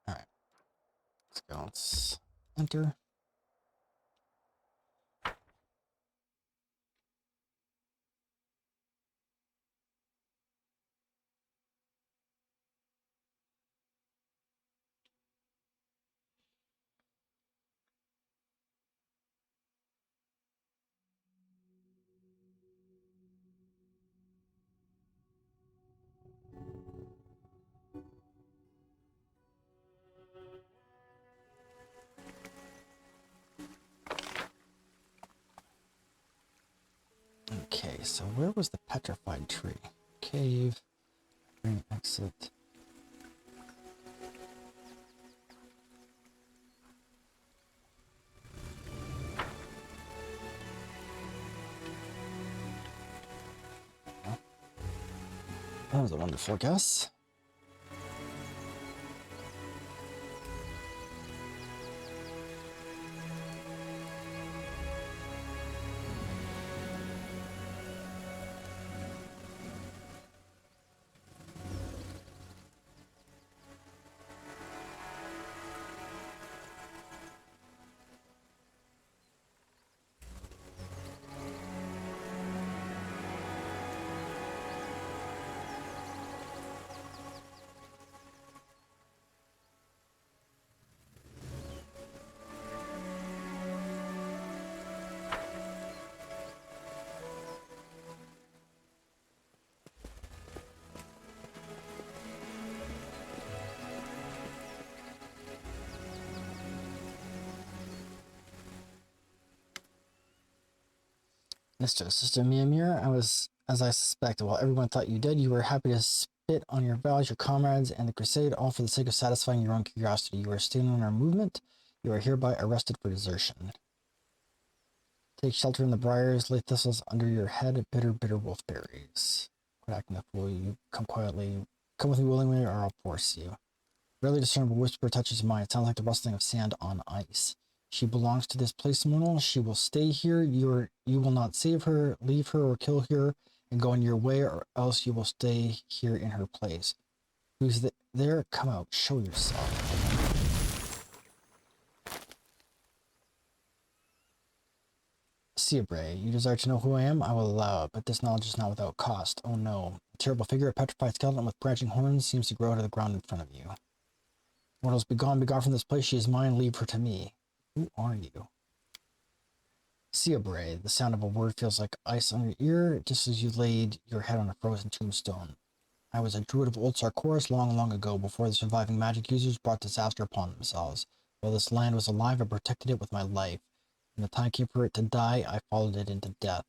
Alright. Let's go. Let's enter. Okay, so where was the petrified tree? Cave. Green exit. That was a wonderful guess. Sister Mimir, I was, as I suspected, while everyone thought you dead, you were happy to spit on your vows, your comrades, and the crusade, all for the sake of satisfying your own curiosity. You are staying on our movement. You are hereby arrested for desertion. Take shelter in the briars, lay thistles under your head, bitter, bitter wolfberries. Quit acting the fool, you come quietly. Come with me willingly, or I'll force you. Barely discernible whisper touches mine. It sounds like the rustling of sand on ice. She belongs to this place, mortal. She will stay here. You will not save her, leave her, or kill her, and go on your way, or else you will stay here in her place. Who's there? Come out. Show yourself. Seabrae, you desire to know who I am? I will allow it, but this knowledge is not without cost. Oh no. A terrible figure, a petrified skeleton with branching horns, seems to grow out of the ground in front of you. Mortals, be gone from this place. She is mine. Leave her to me. Who are you? Seabrae, the sound of a word feels like ice on your ear, just as you laid your head on a frozen tombstone. I was a druid of old Sarkoris long, long ago, before the surviving magic users brought disaster upon themselves. While this land was alive, I protected it with my life. When the time came for it to die, I followed it into death.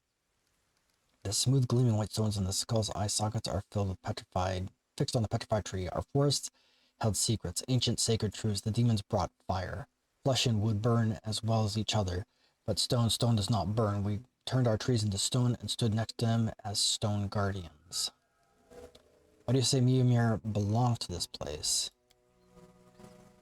The smooth, gleaming white stones in the skull's eye sockets are fixed on the petrified tree. Our forests held secrets, ancient sacred truths. The demons brought fire. Flesh and wood burn as well as each other, but stone does not burn. We turned our trees into stone and stood next to them as stone guardians. Why do you say Mimir belongs to this place?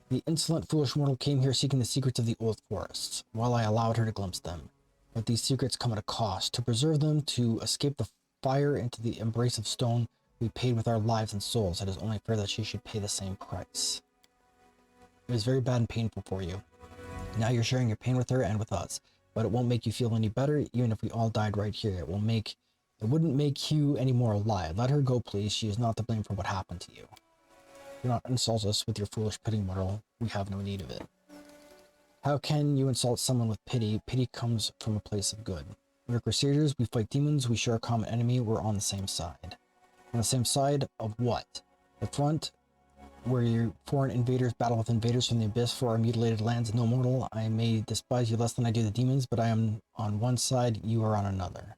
The insolent, foolish mortal came here seeking the secrets of the old forests, while I allowed her to glimpse them. But these secrets come at a cost. To preserve them, to escape the fire into the embrace of stone, we paid with our lives and souls. It is only fair that she should pay the same price. It was very bad and painful for you. Now you're sharing your pain with her and with us, but it won't make you feel any better, even if we all died right here. It wouldn't make you any more alive. Let her go, please. She is not to blame for what happened to you. Do not insult us with your foolish pity, mortal. We have no need of it. How can you insult someone with pity? Pity comes from a place of good. We're crusaders, we fight demons, we share a common enemy, we're on the same side. On the same side of what? The front, where your foreign invaders battle with invaders from the abyss for our mutilated lands. No mortal, I may despise you less than I do the demons, but I am on one side, you are on another.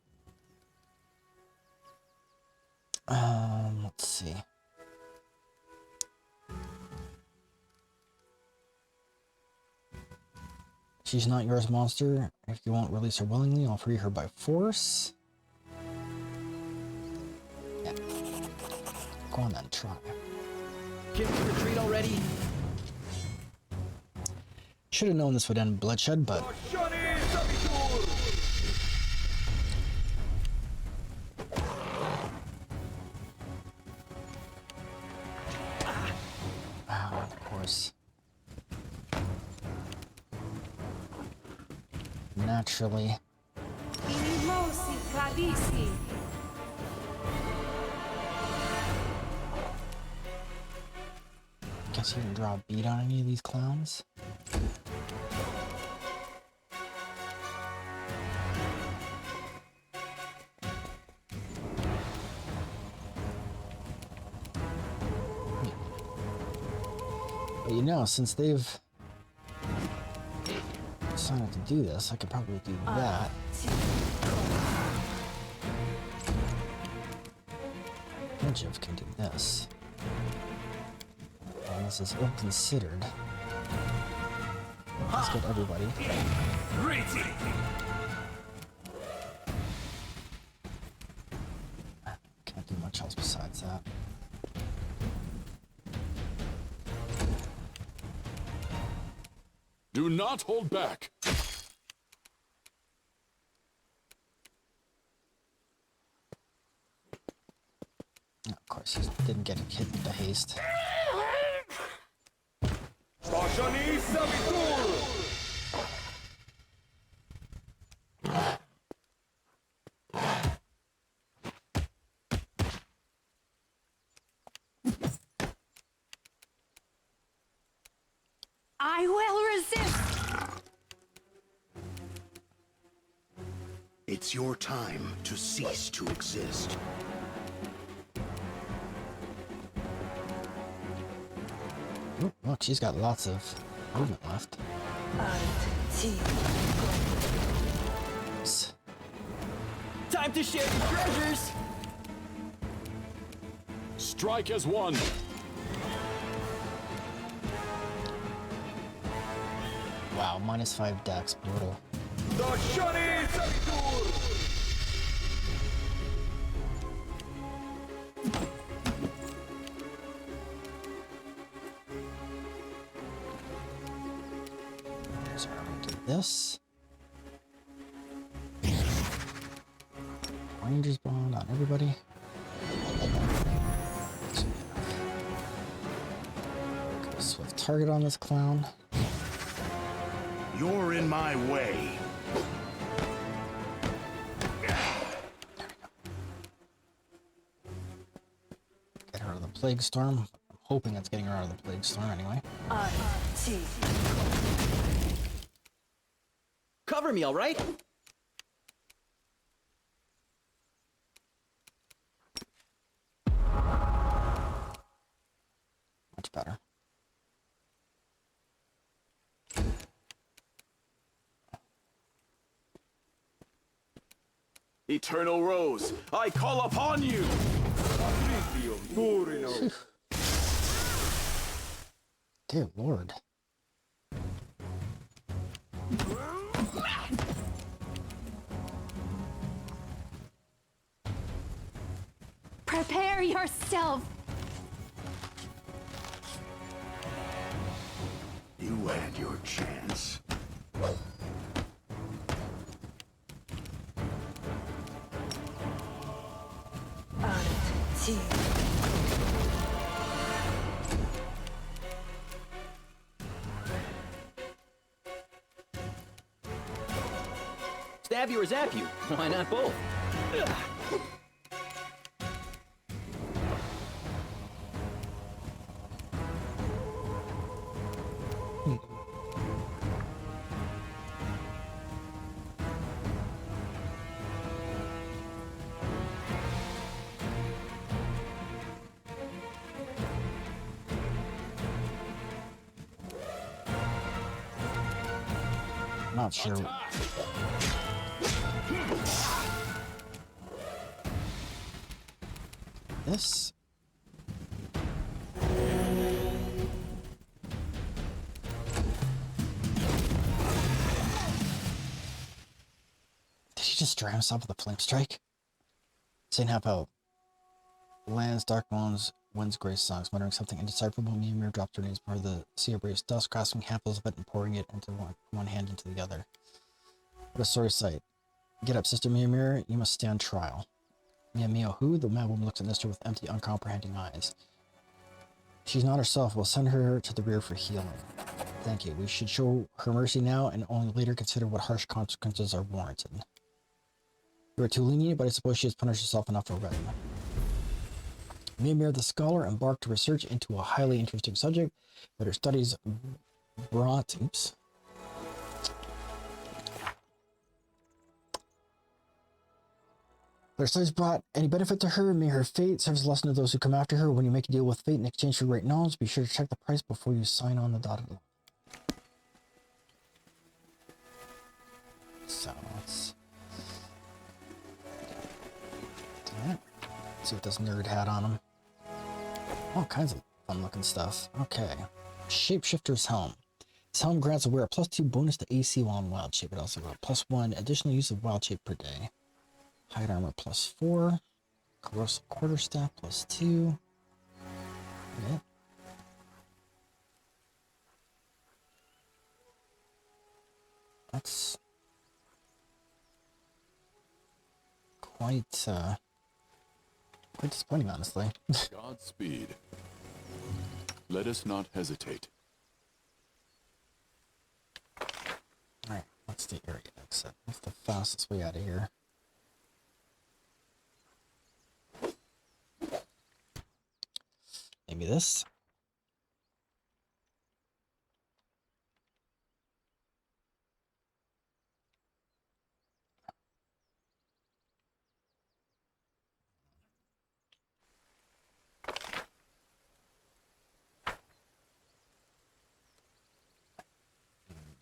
Let's see. She's not yours, monster. If you won't release her willingly, I'll free her by force. Yeah. Go on then, try. Can we retreat already? Should have known this would end bloodshed, but... naturally. Inimosi Kadiski. Guess you can draw a bead on any of these clowns. But you know, since they've decided to do this, I could probably do that. Ninja can do this. And this is ill-considered. Let's get everybody. Can't do much else besides that. Do not hold back. Of course, he didn't get hit with the haste. I will resist. It's your time to cease to exist. Ooh, look, she's got lots of movement left. Oops. Time to share the treasures! Strike as one. Wow, -5 dex, brutal. So I'm gonna do this. Ranger's bond on everybody. Okay, swift target on this clown. You're in my way. Get her out of the plague storm. I'm hoping it's getting her out of the plague storm anyway. Cover me, all right? Much better. Eternal Rose, I call upon you! Dear Lord. Prepare yourself. You had your chance. Stab you or zap you? Why not both? Ugh. Not sure. This. Did he just drown himself with a flame strike? Saying half out. Lands, dark moans, winds, gray songs, muttering something indecipherable. Mimir dropped her knees before the sea of braves dust, grasping handfuls of it and pouring it into one hand into the other. What a sorry sight. Get up, Sister Mimir, you must stand trial. Mia Mio who? The madwoman looks at Nestor with empty, uncomprehending eyes. She's not herself. We'll send her to the rear for healing. Thank you. We should show her mercy now and only later consider what harsh consequences are warranted. You are too lenient, but I suppose she has punished herself enough already. Mimir the scholar embarked research into a highly interesting subject, but her studies brought... Oops. But her studies brought any benefit to her. May her fate serve as a lesson to those who come after her. When you make a deal with fate in exchange for great knowledge, be sure to check the price before you sign on the dotted line. So let's see what this nerd had on him. All kinds of fun looking stuff. Okay. Shapeshifter's Helm. This helm grants a wearer +2 bonus to AC while in wild shape. It also got +1 additional use of wild shape per day. Hide armor +4. Corrosive quarterstaff +2. Yeah. That's quite disappointing, honestly. Godspeed. Let us not hesitate. Alright, what's the area exit? What's the fastest way out of here? Maybe this?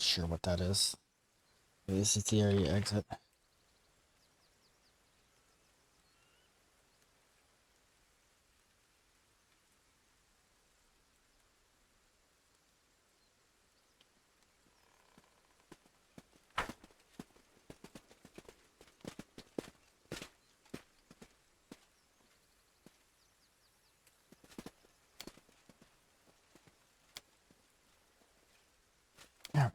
Sure what that is. Maybe this is the area exit. Alright.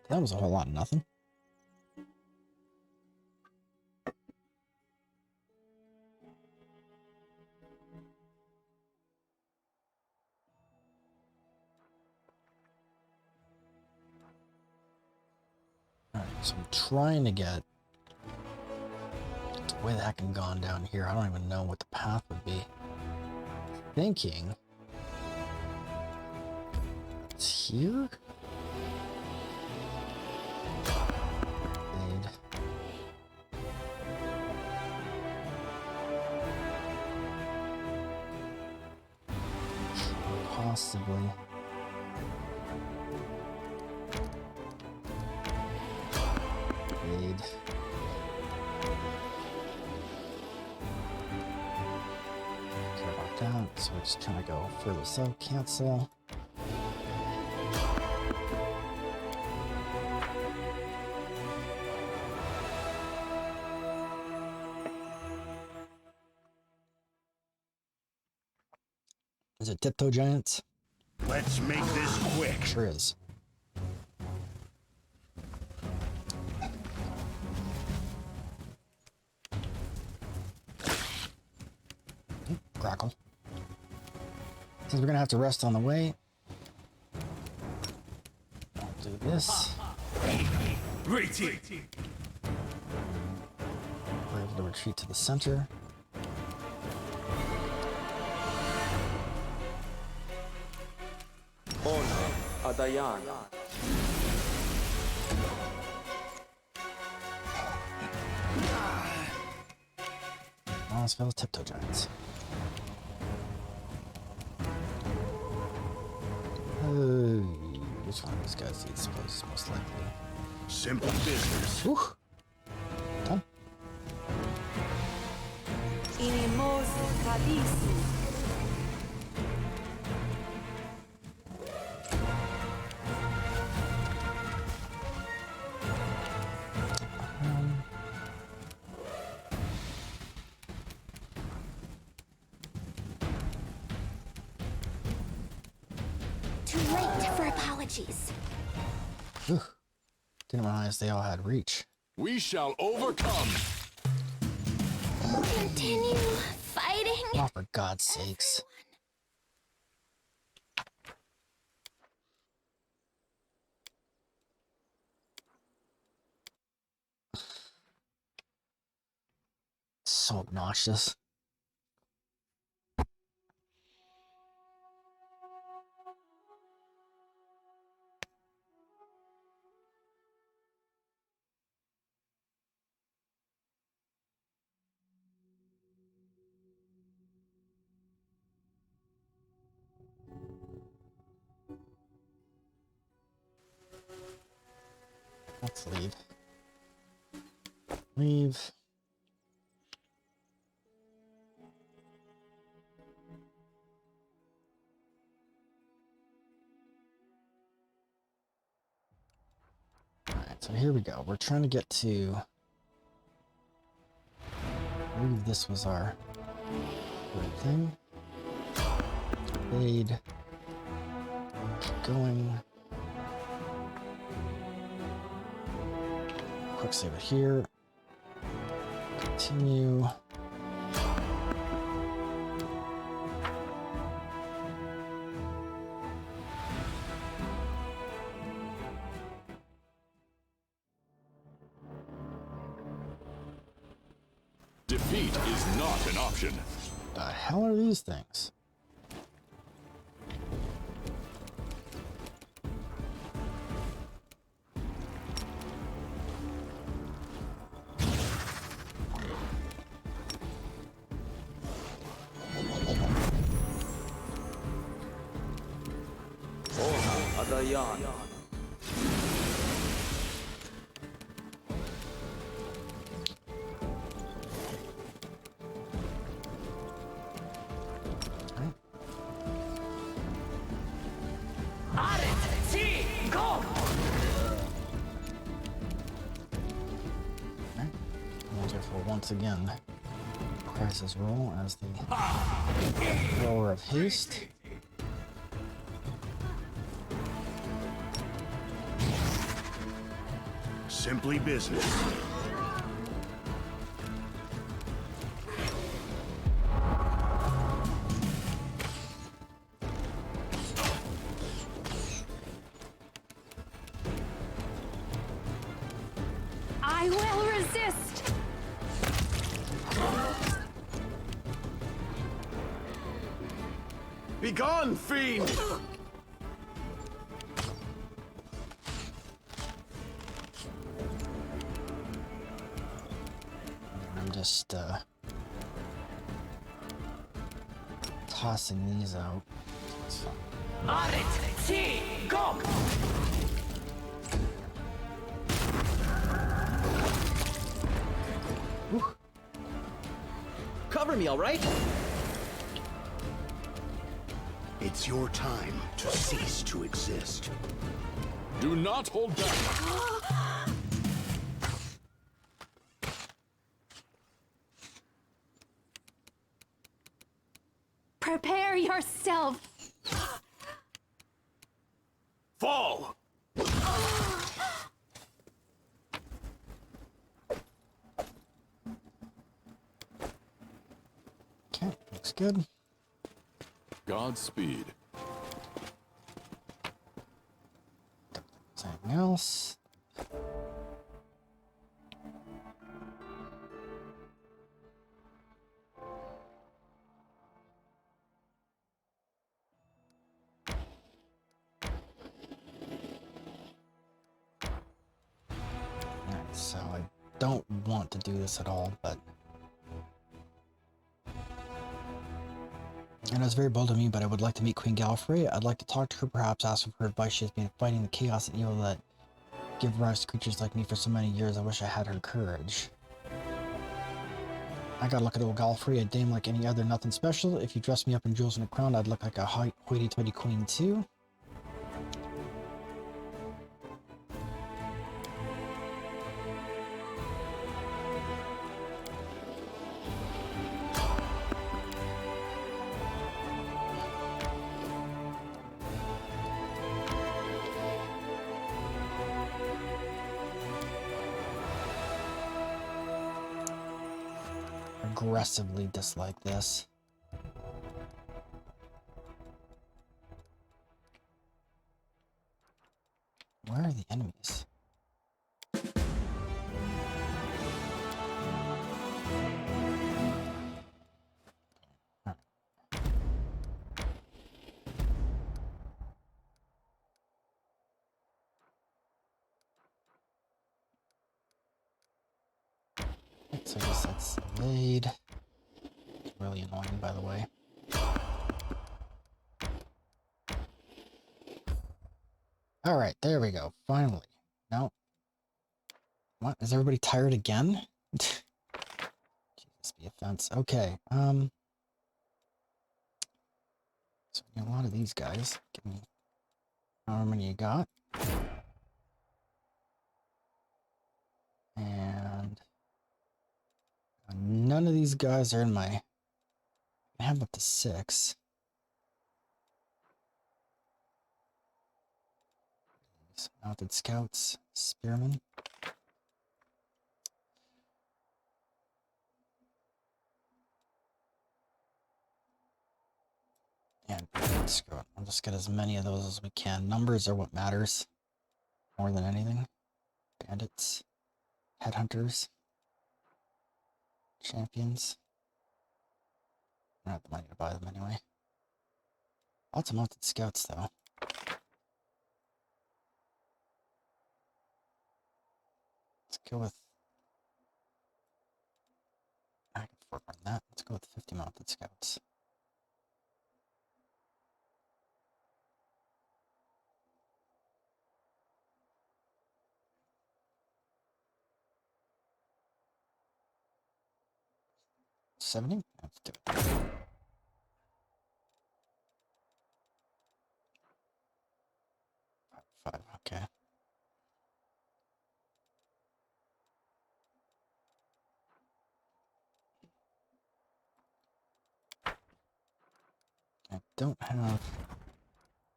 That was a whole lot of nothing. Alright, so I'm trying to get the way the heck I'm gone down here. I don't even know what the path would be. Thinking it's here? Possibly. Need. Care about that, so we're just trying to go further south. Cancel. Is it Tiptoe Giants? Let's make this quick. Sure is. Crackle. Since we're gonna have to rest on the way, I'll do this. We're able to retreat to the center. Adayan. Oh, let's go with Tiptoe Giants. Which one of these guys do you suppose is most likely? Simple business. Whew. Done. Inimosi Kadisi. Too late for apologies. Whew. Didn't realize they all had reach. We shall overcome. Continue fighting. Oh, for God's sakes. So obnoxious. Let's leave. Leave. Alright, so here we go. We're trying to get to... I believe this was our right thing. Fade. Keep going. Quick save it here. Continue. Defeat is not an option. The hell are these things? Wonderful once again. Crisis roll as the thrower of haste. Simply business. I will resist. Begone, fiend! I'm just tossing these out. So, Cover me, all right? It's your time to cease to exist. Do not hold back. Prepare yourself. Fall! okay, looks good. Godspeed. Something else. Alright, so I don't want to do this at all, but and it's very bold of me, but I would like to meet Queen Galfrey. I'd like to talk to her, perhaps ask her for advice. She has been fighting the chaos and evil that give rise to creatures like me for so many years. I wish I had her courage. I gotta look at old Galfrey, a dame like any other, nothing special. If you dress me up in jewels and a crown, I'd look like a hoity-toity queen too. aggressively dislike this. Where are the enemies? So I guess that's evade. Really annoying, by the way. Alright, there we go. Finally. No. What? Is everybody tired again? Jesus, be a fence. Okay, so we need a lot of these guys. Give me however many you got. And none of these guys are in my... I have up to 6. Mounted scouts, spearmen. And screw it. I'll just get as many of those as we can. Numbers are what matters more than anything. Bandits, headhunters, champions. I don't have the money to buy them anyway. Lots of mounted scouts though. Let's go with... I can fork on that. Let's go with 50 mounted scouts. $70? Let's do it. 5, okay. I don't have...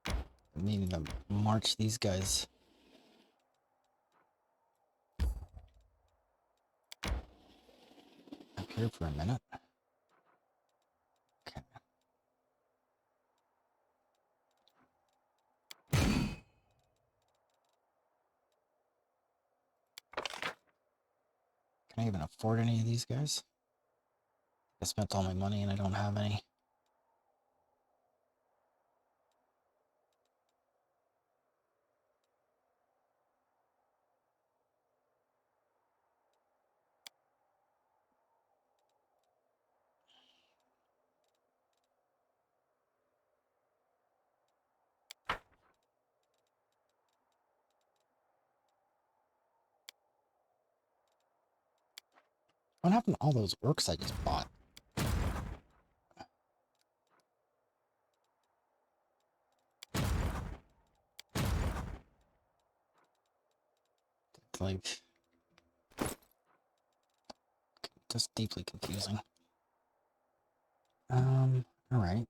I'm needing to march these guys. Up here for a minute. Okay. Can I even afford any of these guys? I spent all my money and I don't have any. What happened to all those orcs I just bought? It's like... just deeply confusing. Alright.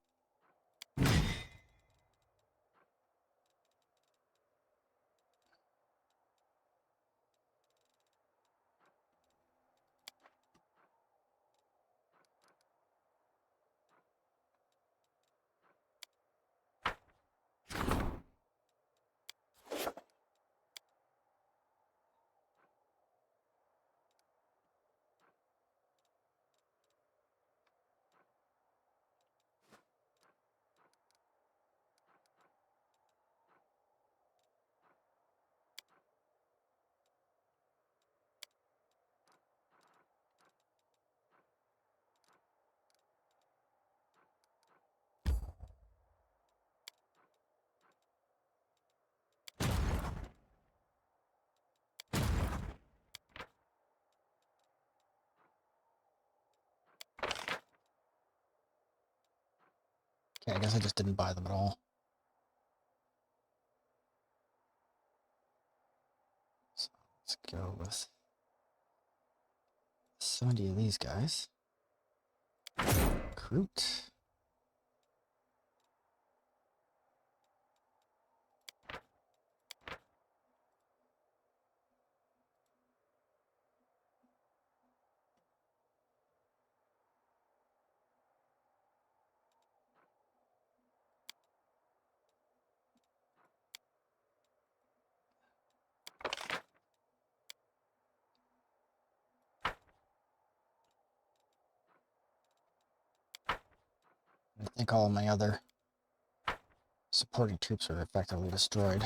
Okay, I guess I just didn't buy them at all. So let's go with 70 of these guys. Recruit. I think all of my other supporting troops are effectively destroyed.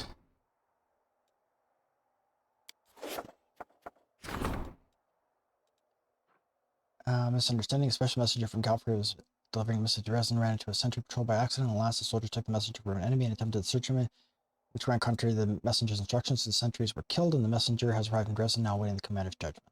Misunderstanding. A special messenger from Calvary was delivering a message to Resin, ran into a sentry patrol by accident. Alas, the soldiers took the message to an enemy and attempted to search him, which ran contrary to the messenger's instructions. The sentries were killed, and the messenger has arrived in Dresden, now awaiting the commander's judgment.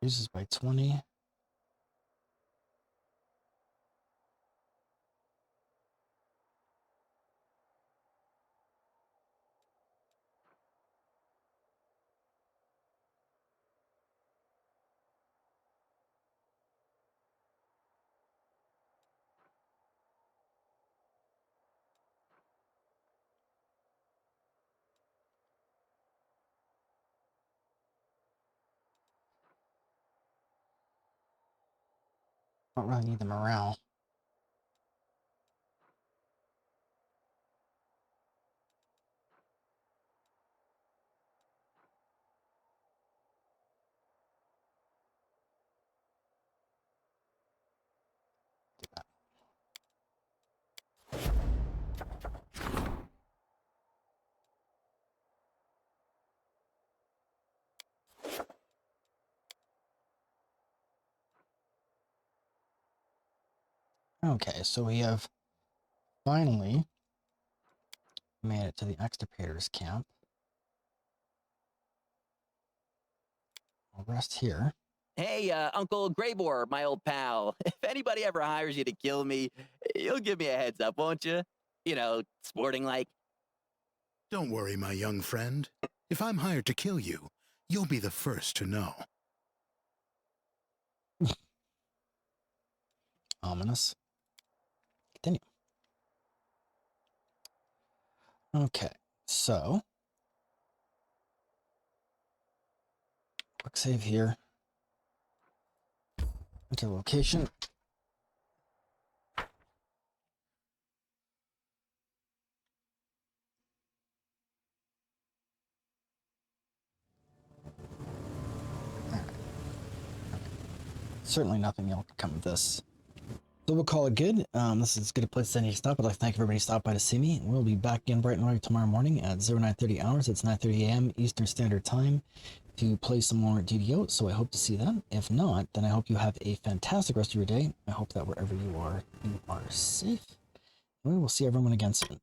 Uses by 20. Don't really need the morale. Okay, so we have finally made it to the extirpators camp. I'll rest here. Hey, Uncle Greybor, my old pal. If anybody ever hires you to kill me, you'll give me a heads up, won't you? You know, sporting like. Don't worry, my young friend. If I'm hired to kill you, you'll be the first to know. Ominous. Continue. Okay, so quick save here. Enter location. Alright. Certainly nothing else can come of this. So we'll call it good. This is as good a place as any to stop. I'd like to thank everybody who stopped by to see me. We'll be back again bright and early tomorrow morning at 0930 hours. It's 9:30 a.m. Eastern Standard Time to play some more DDO. So I hope to see that. If not, then I hope you have a fantastic rest of your day. I hope that wherever you are safe. And we will see everyone again soon.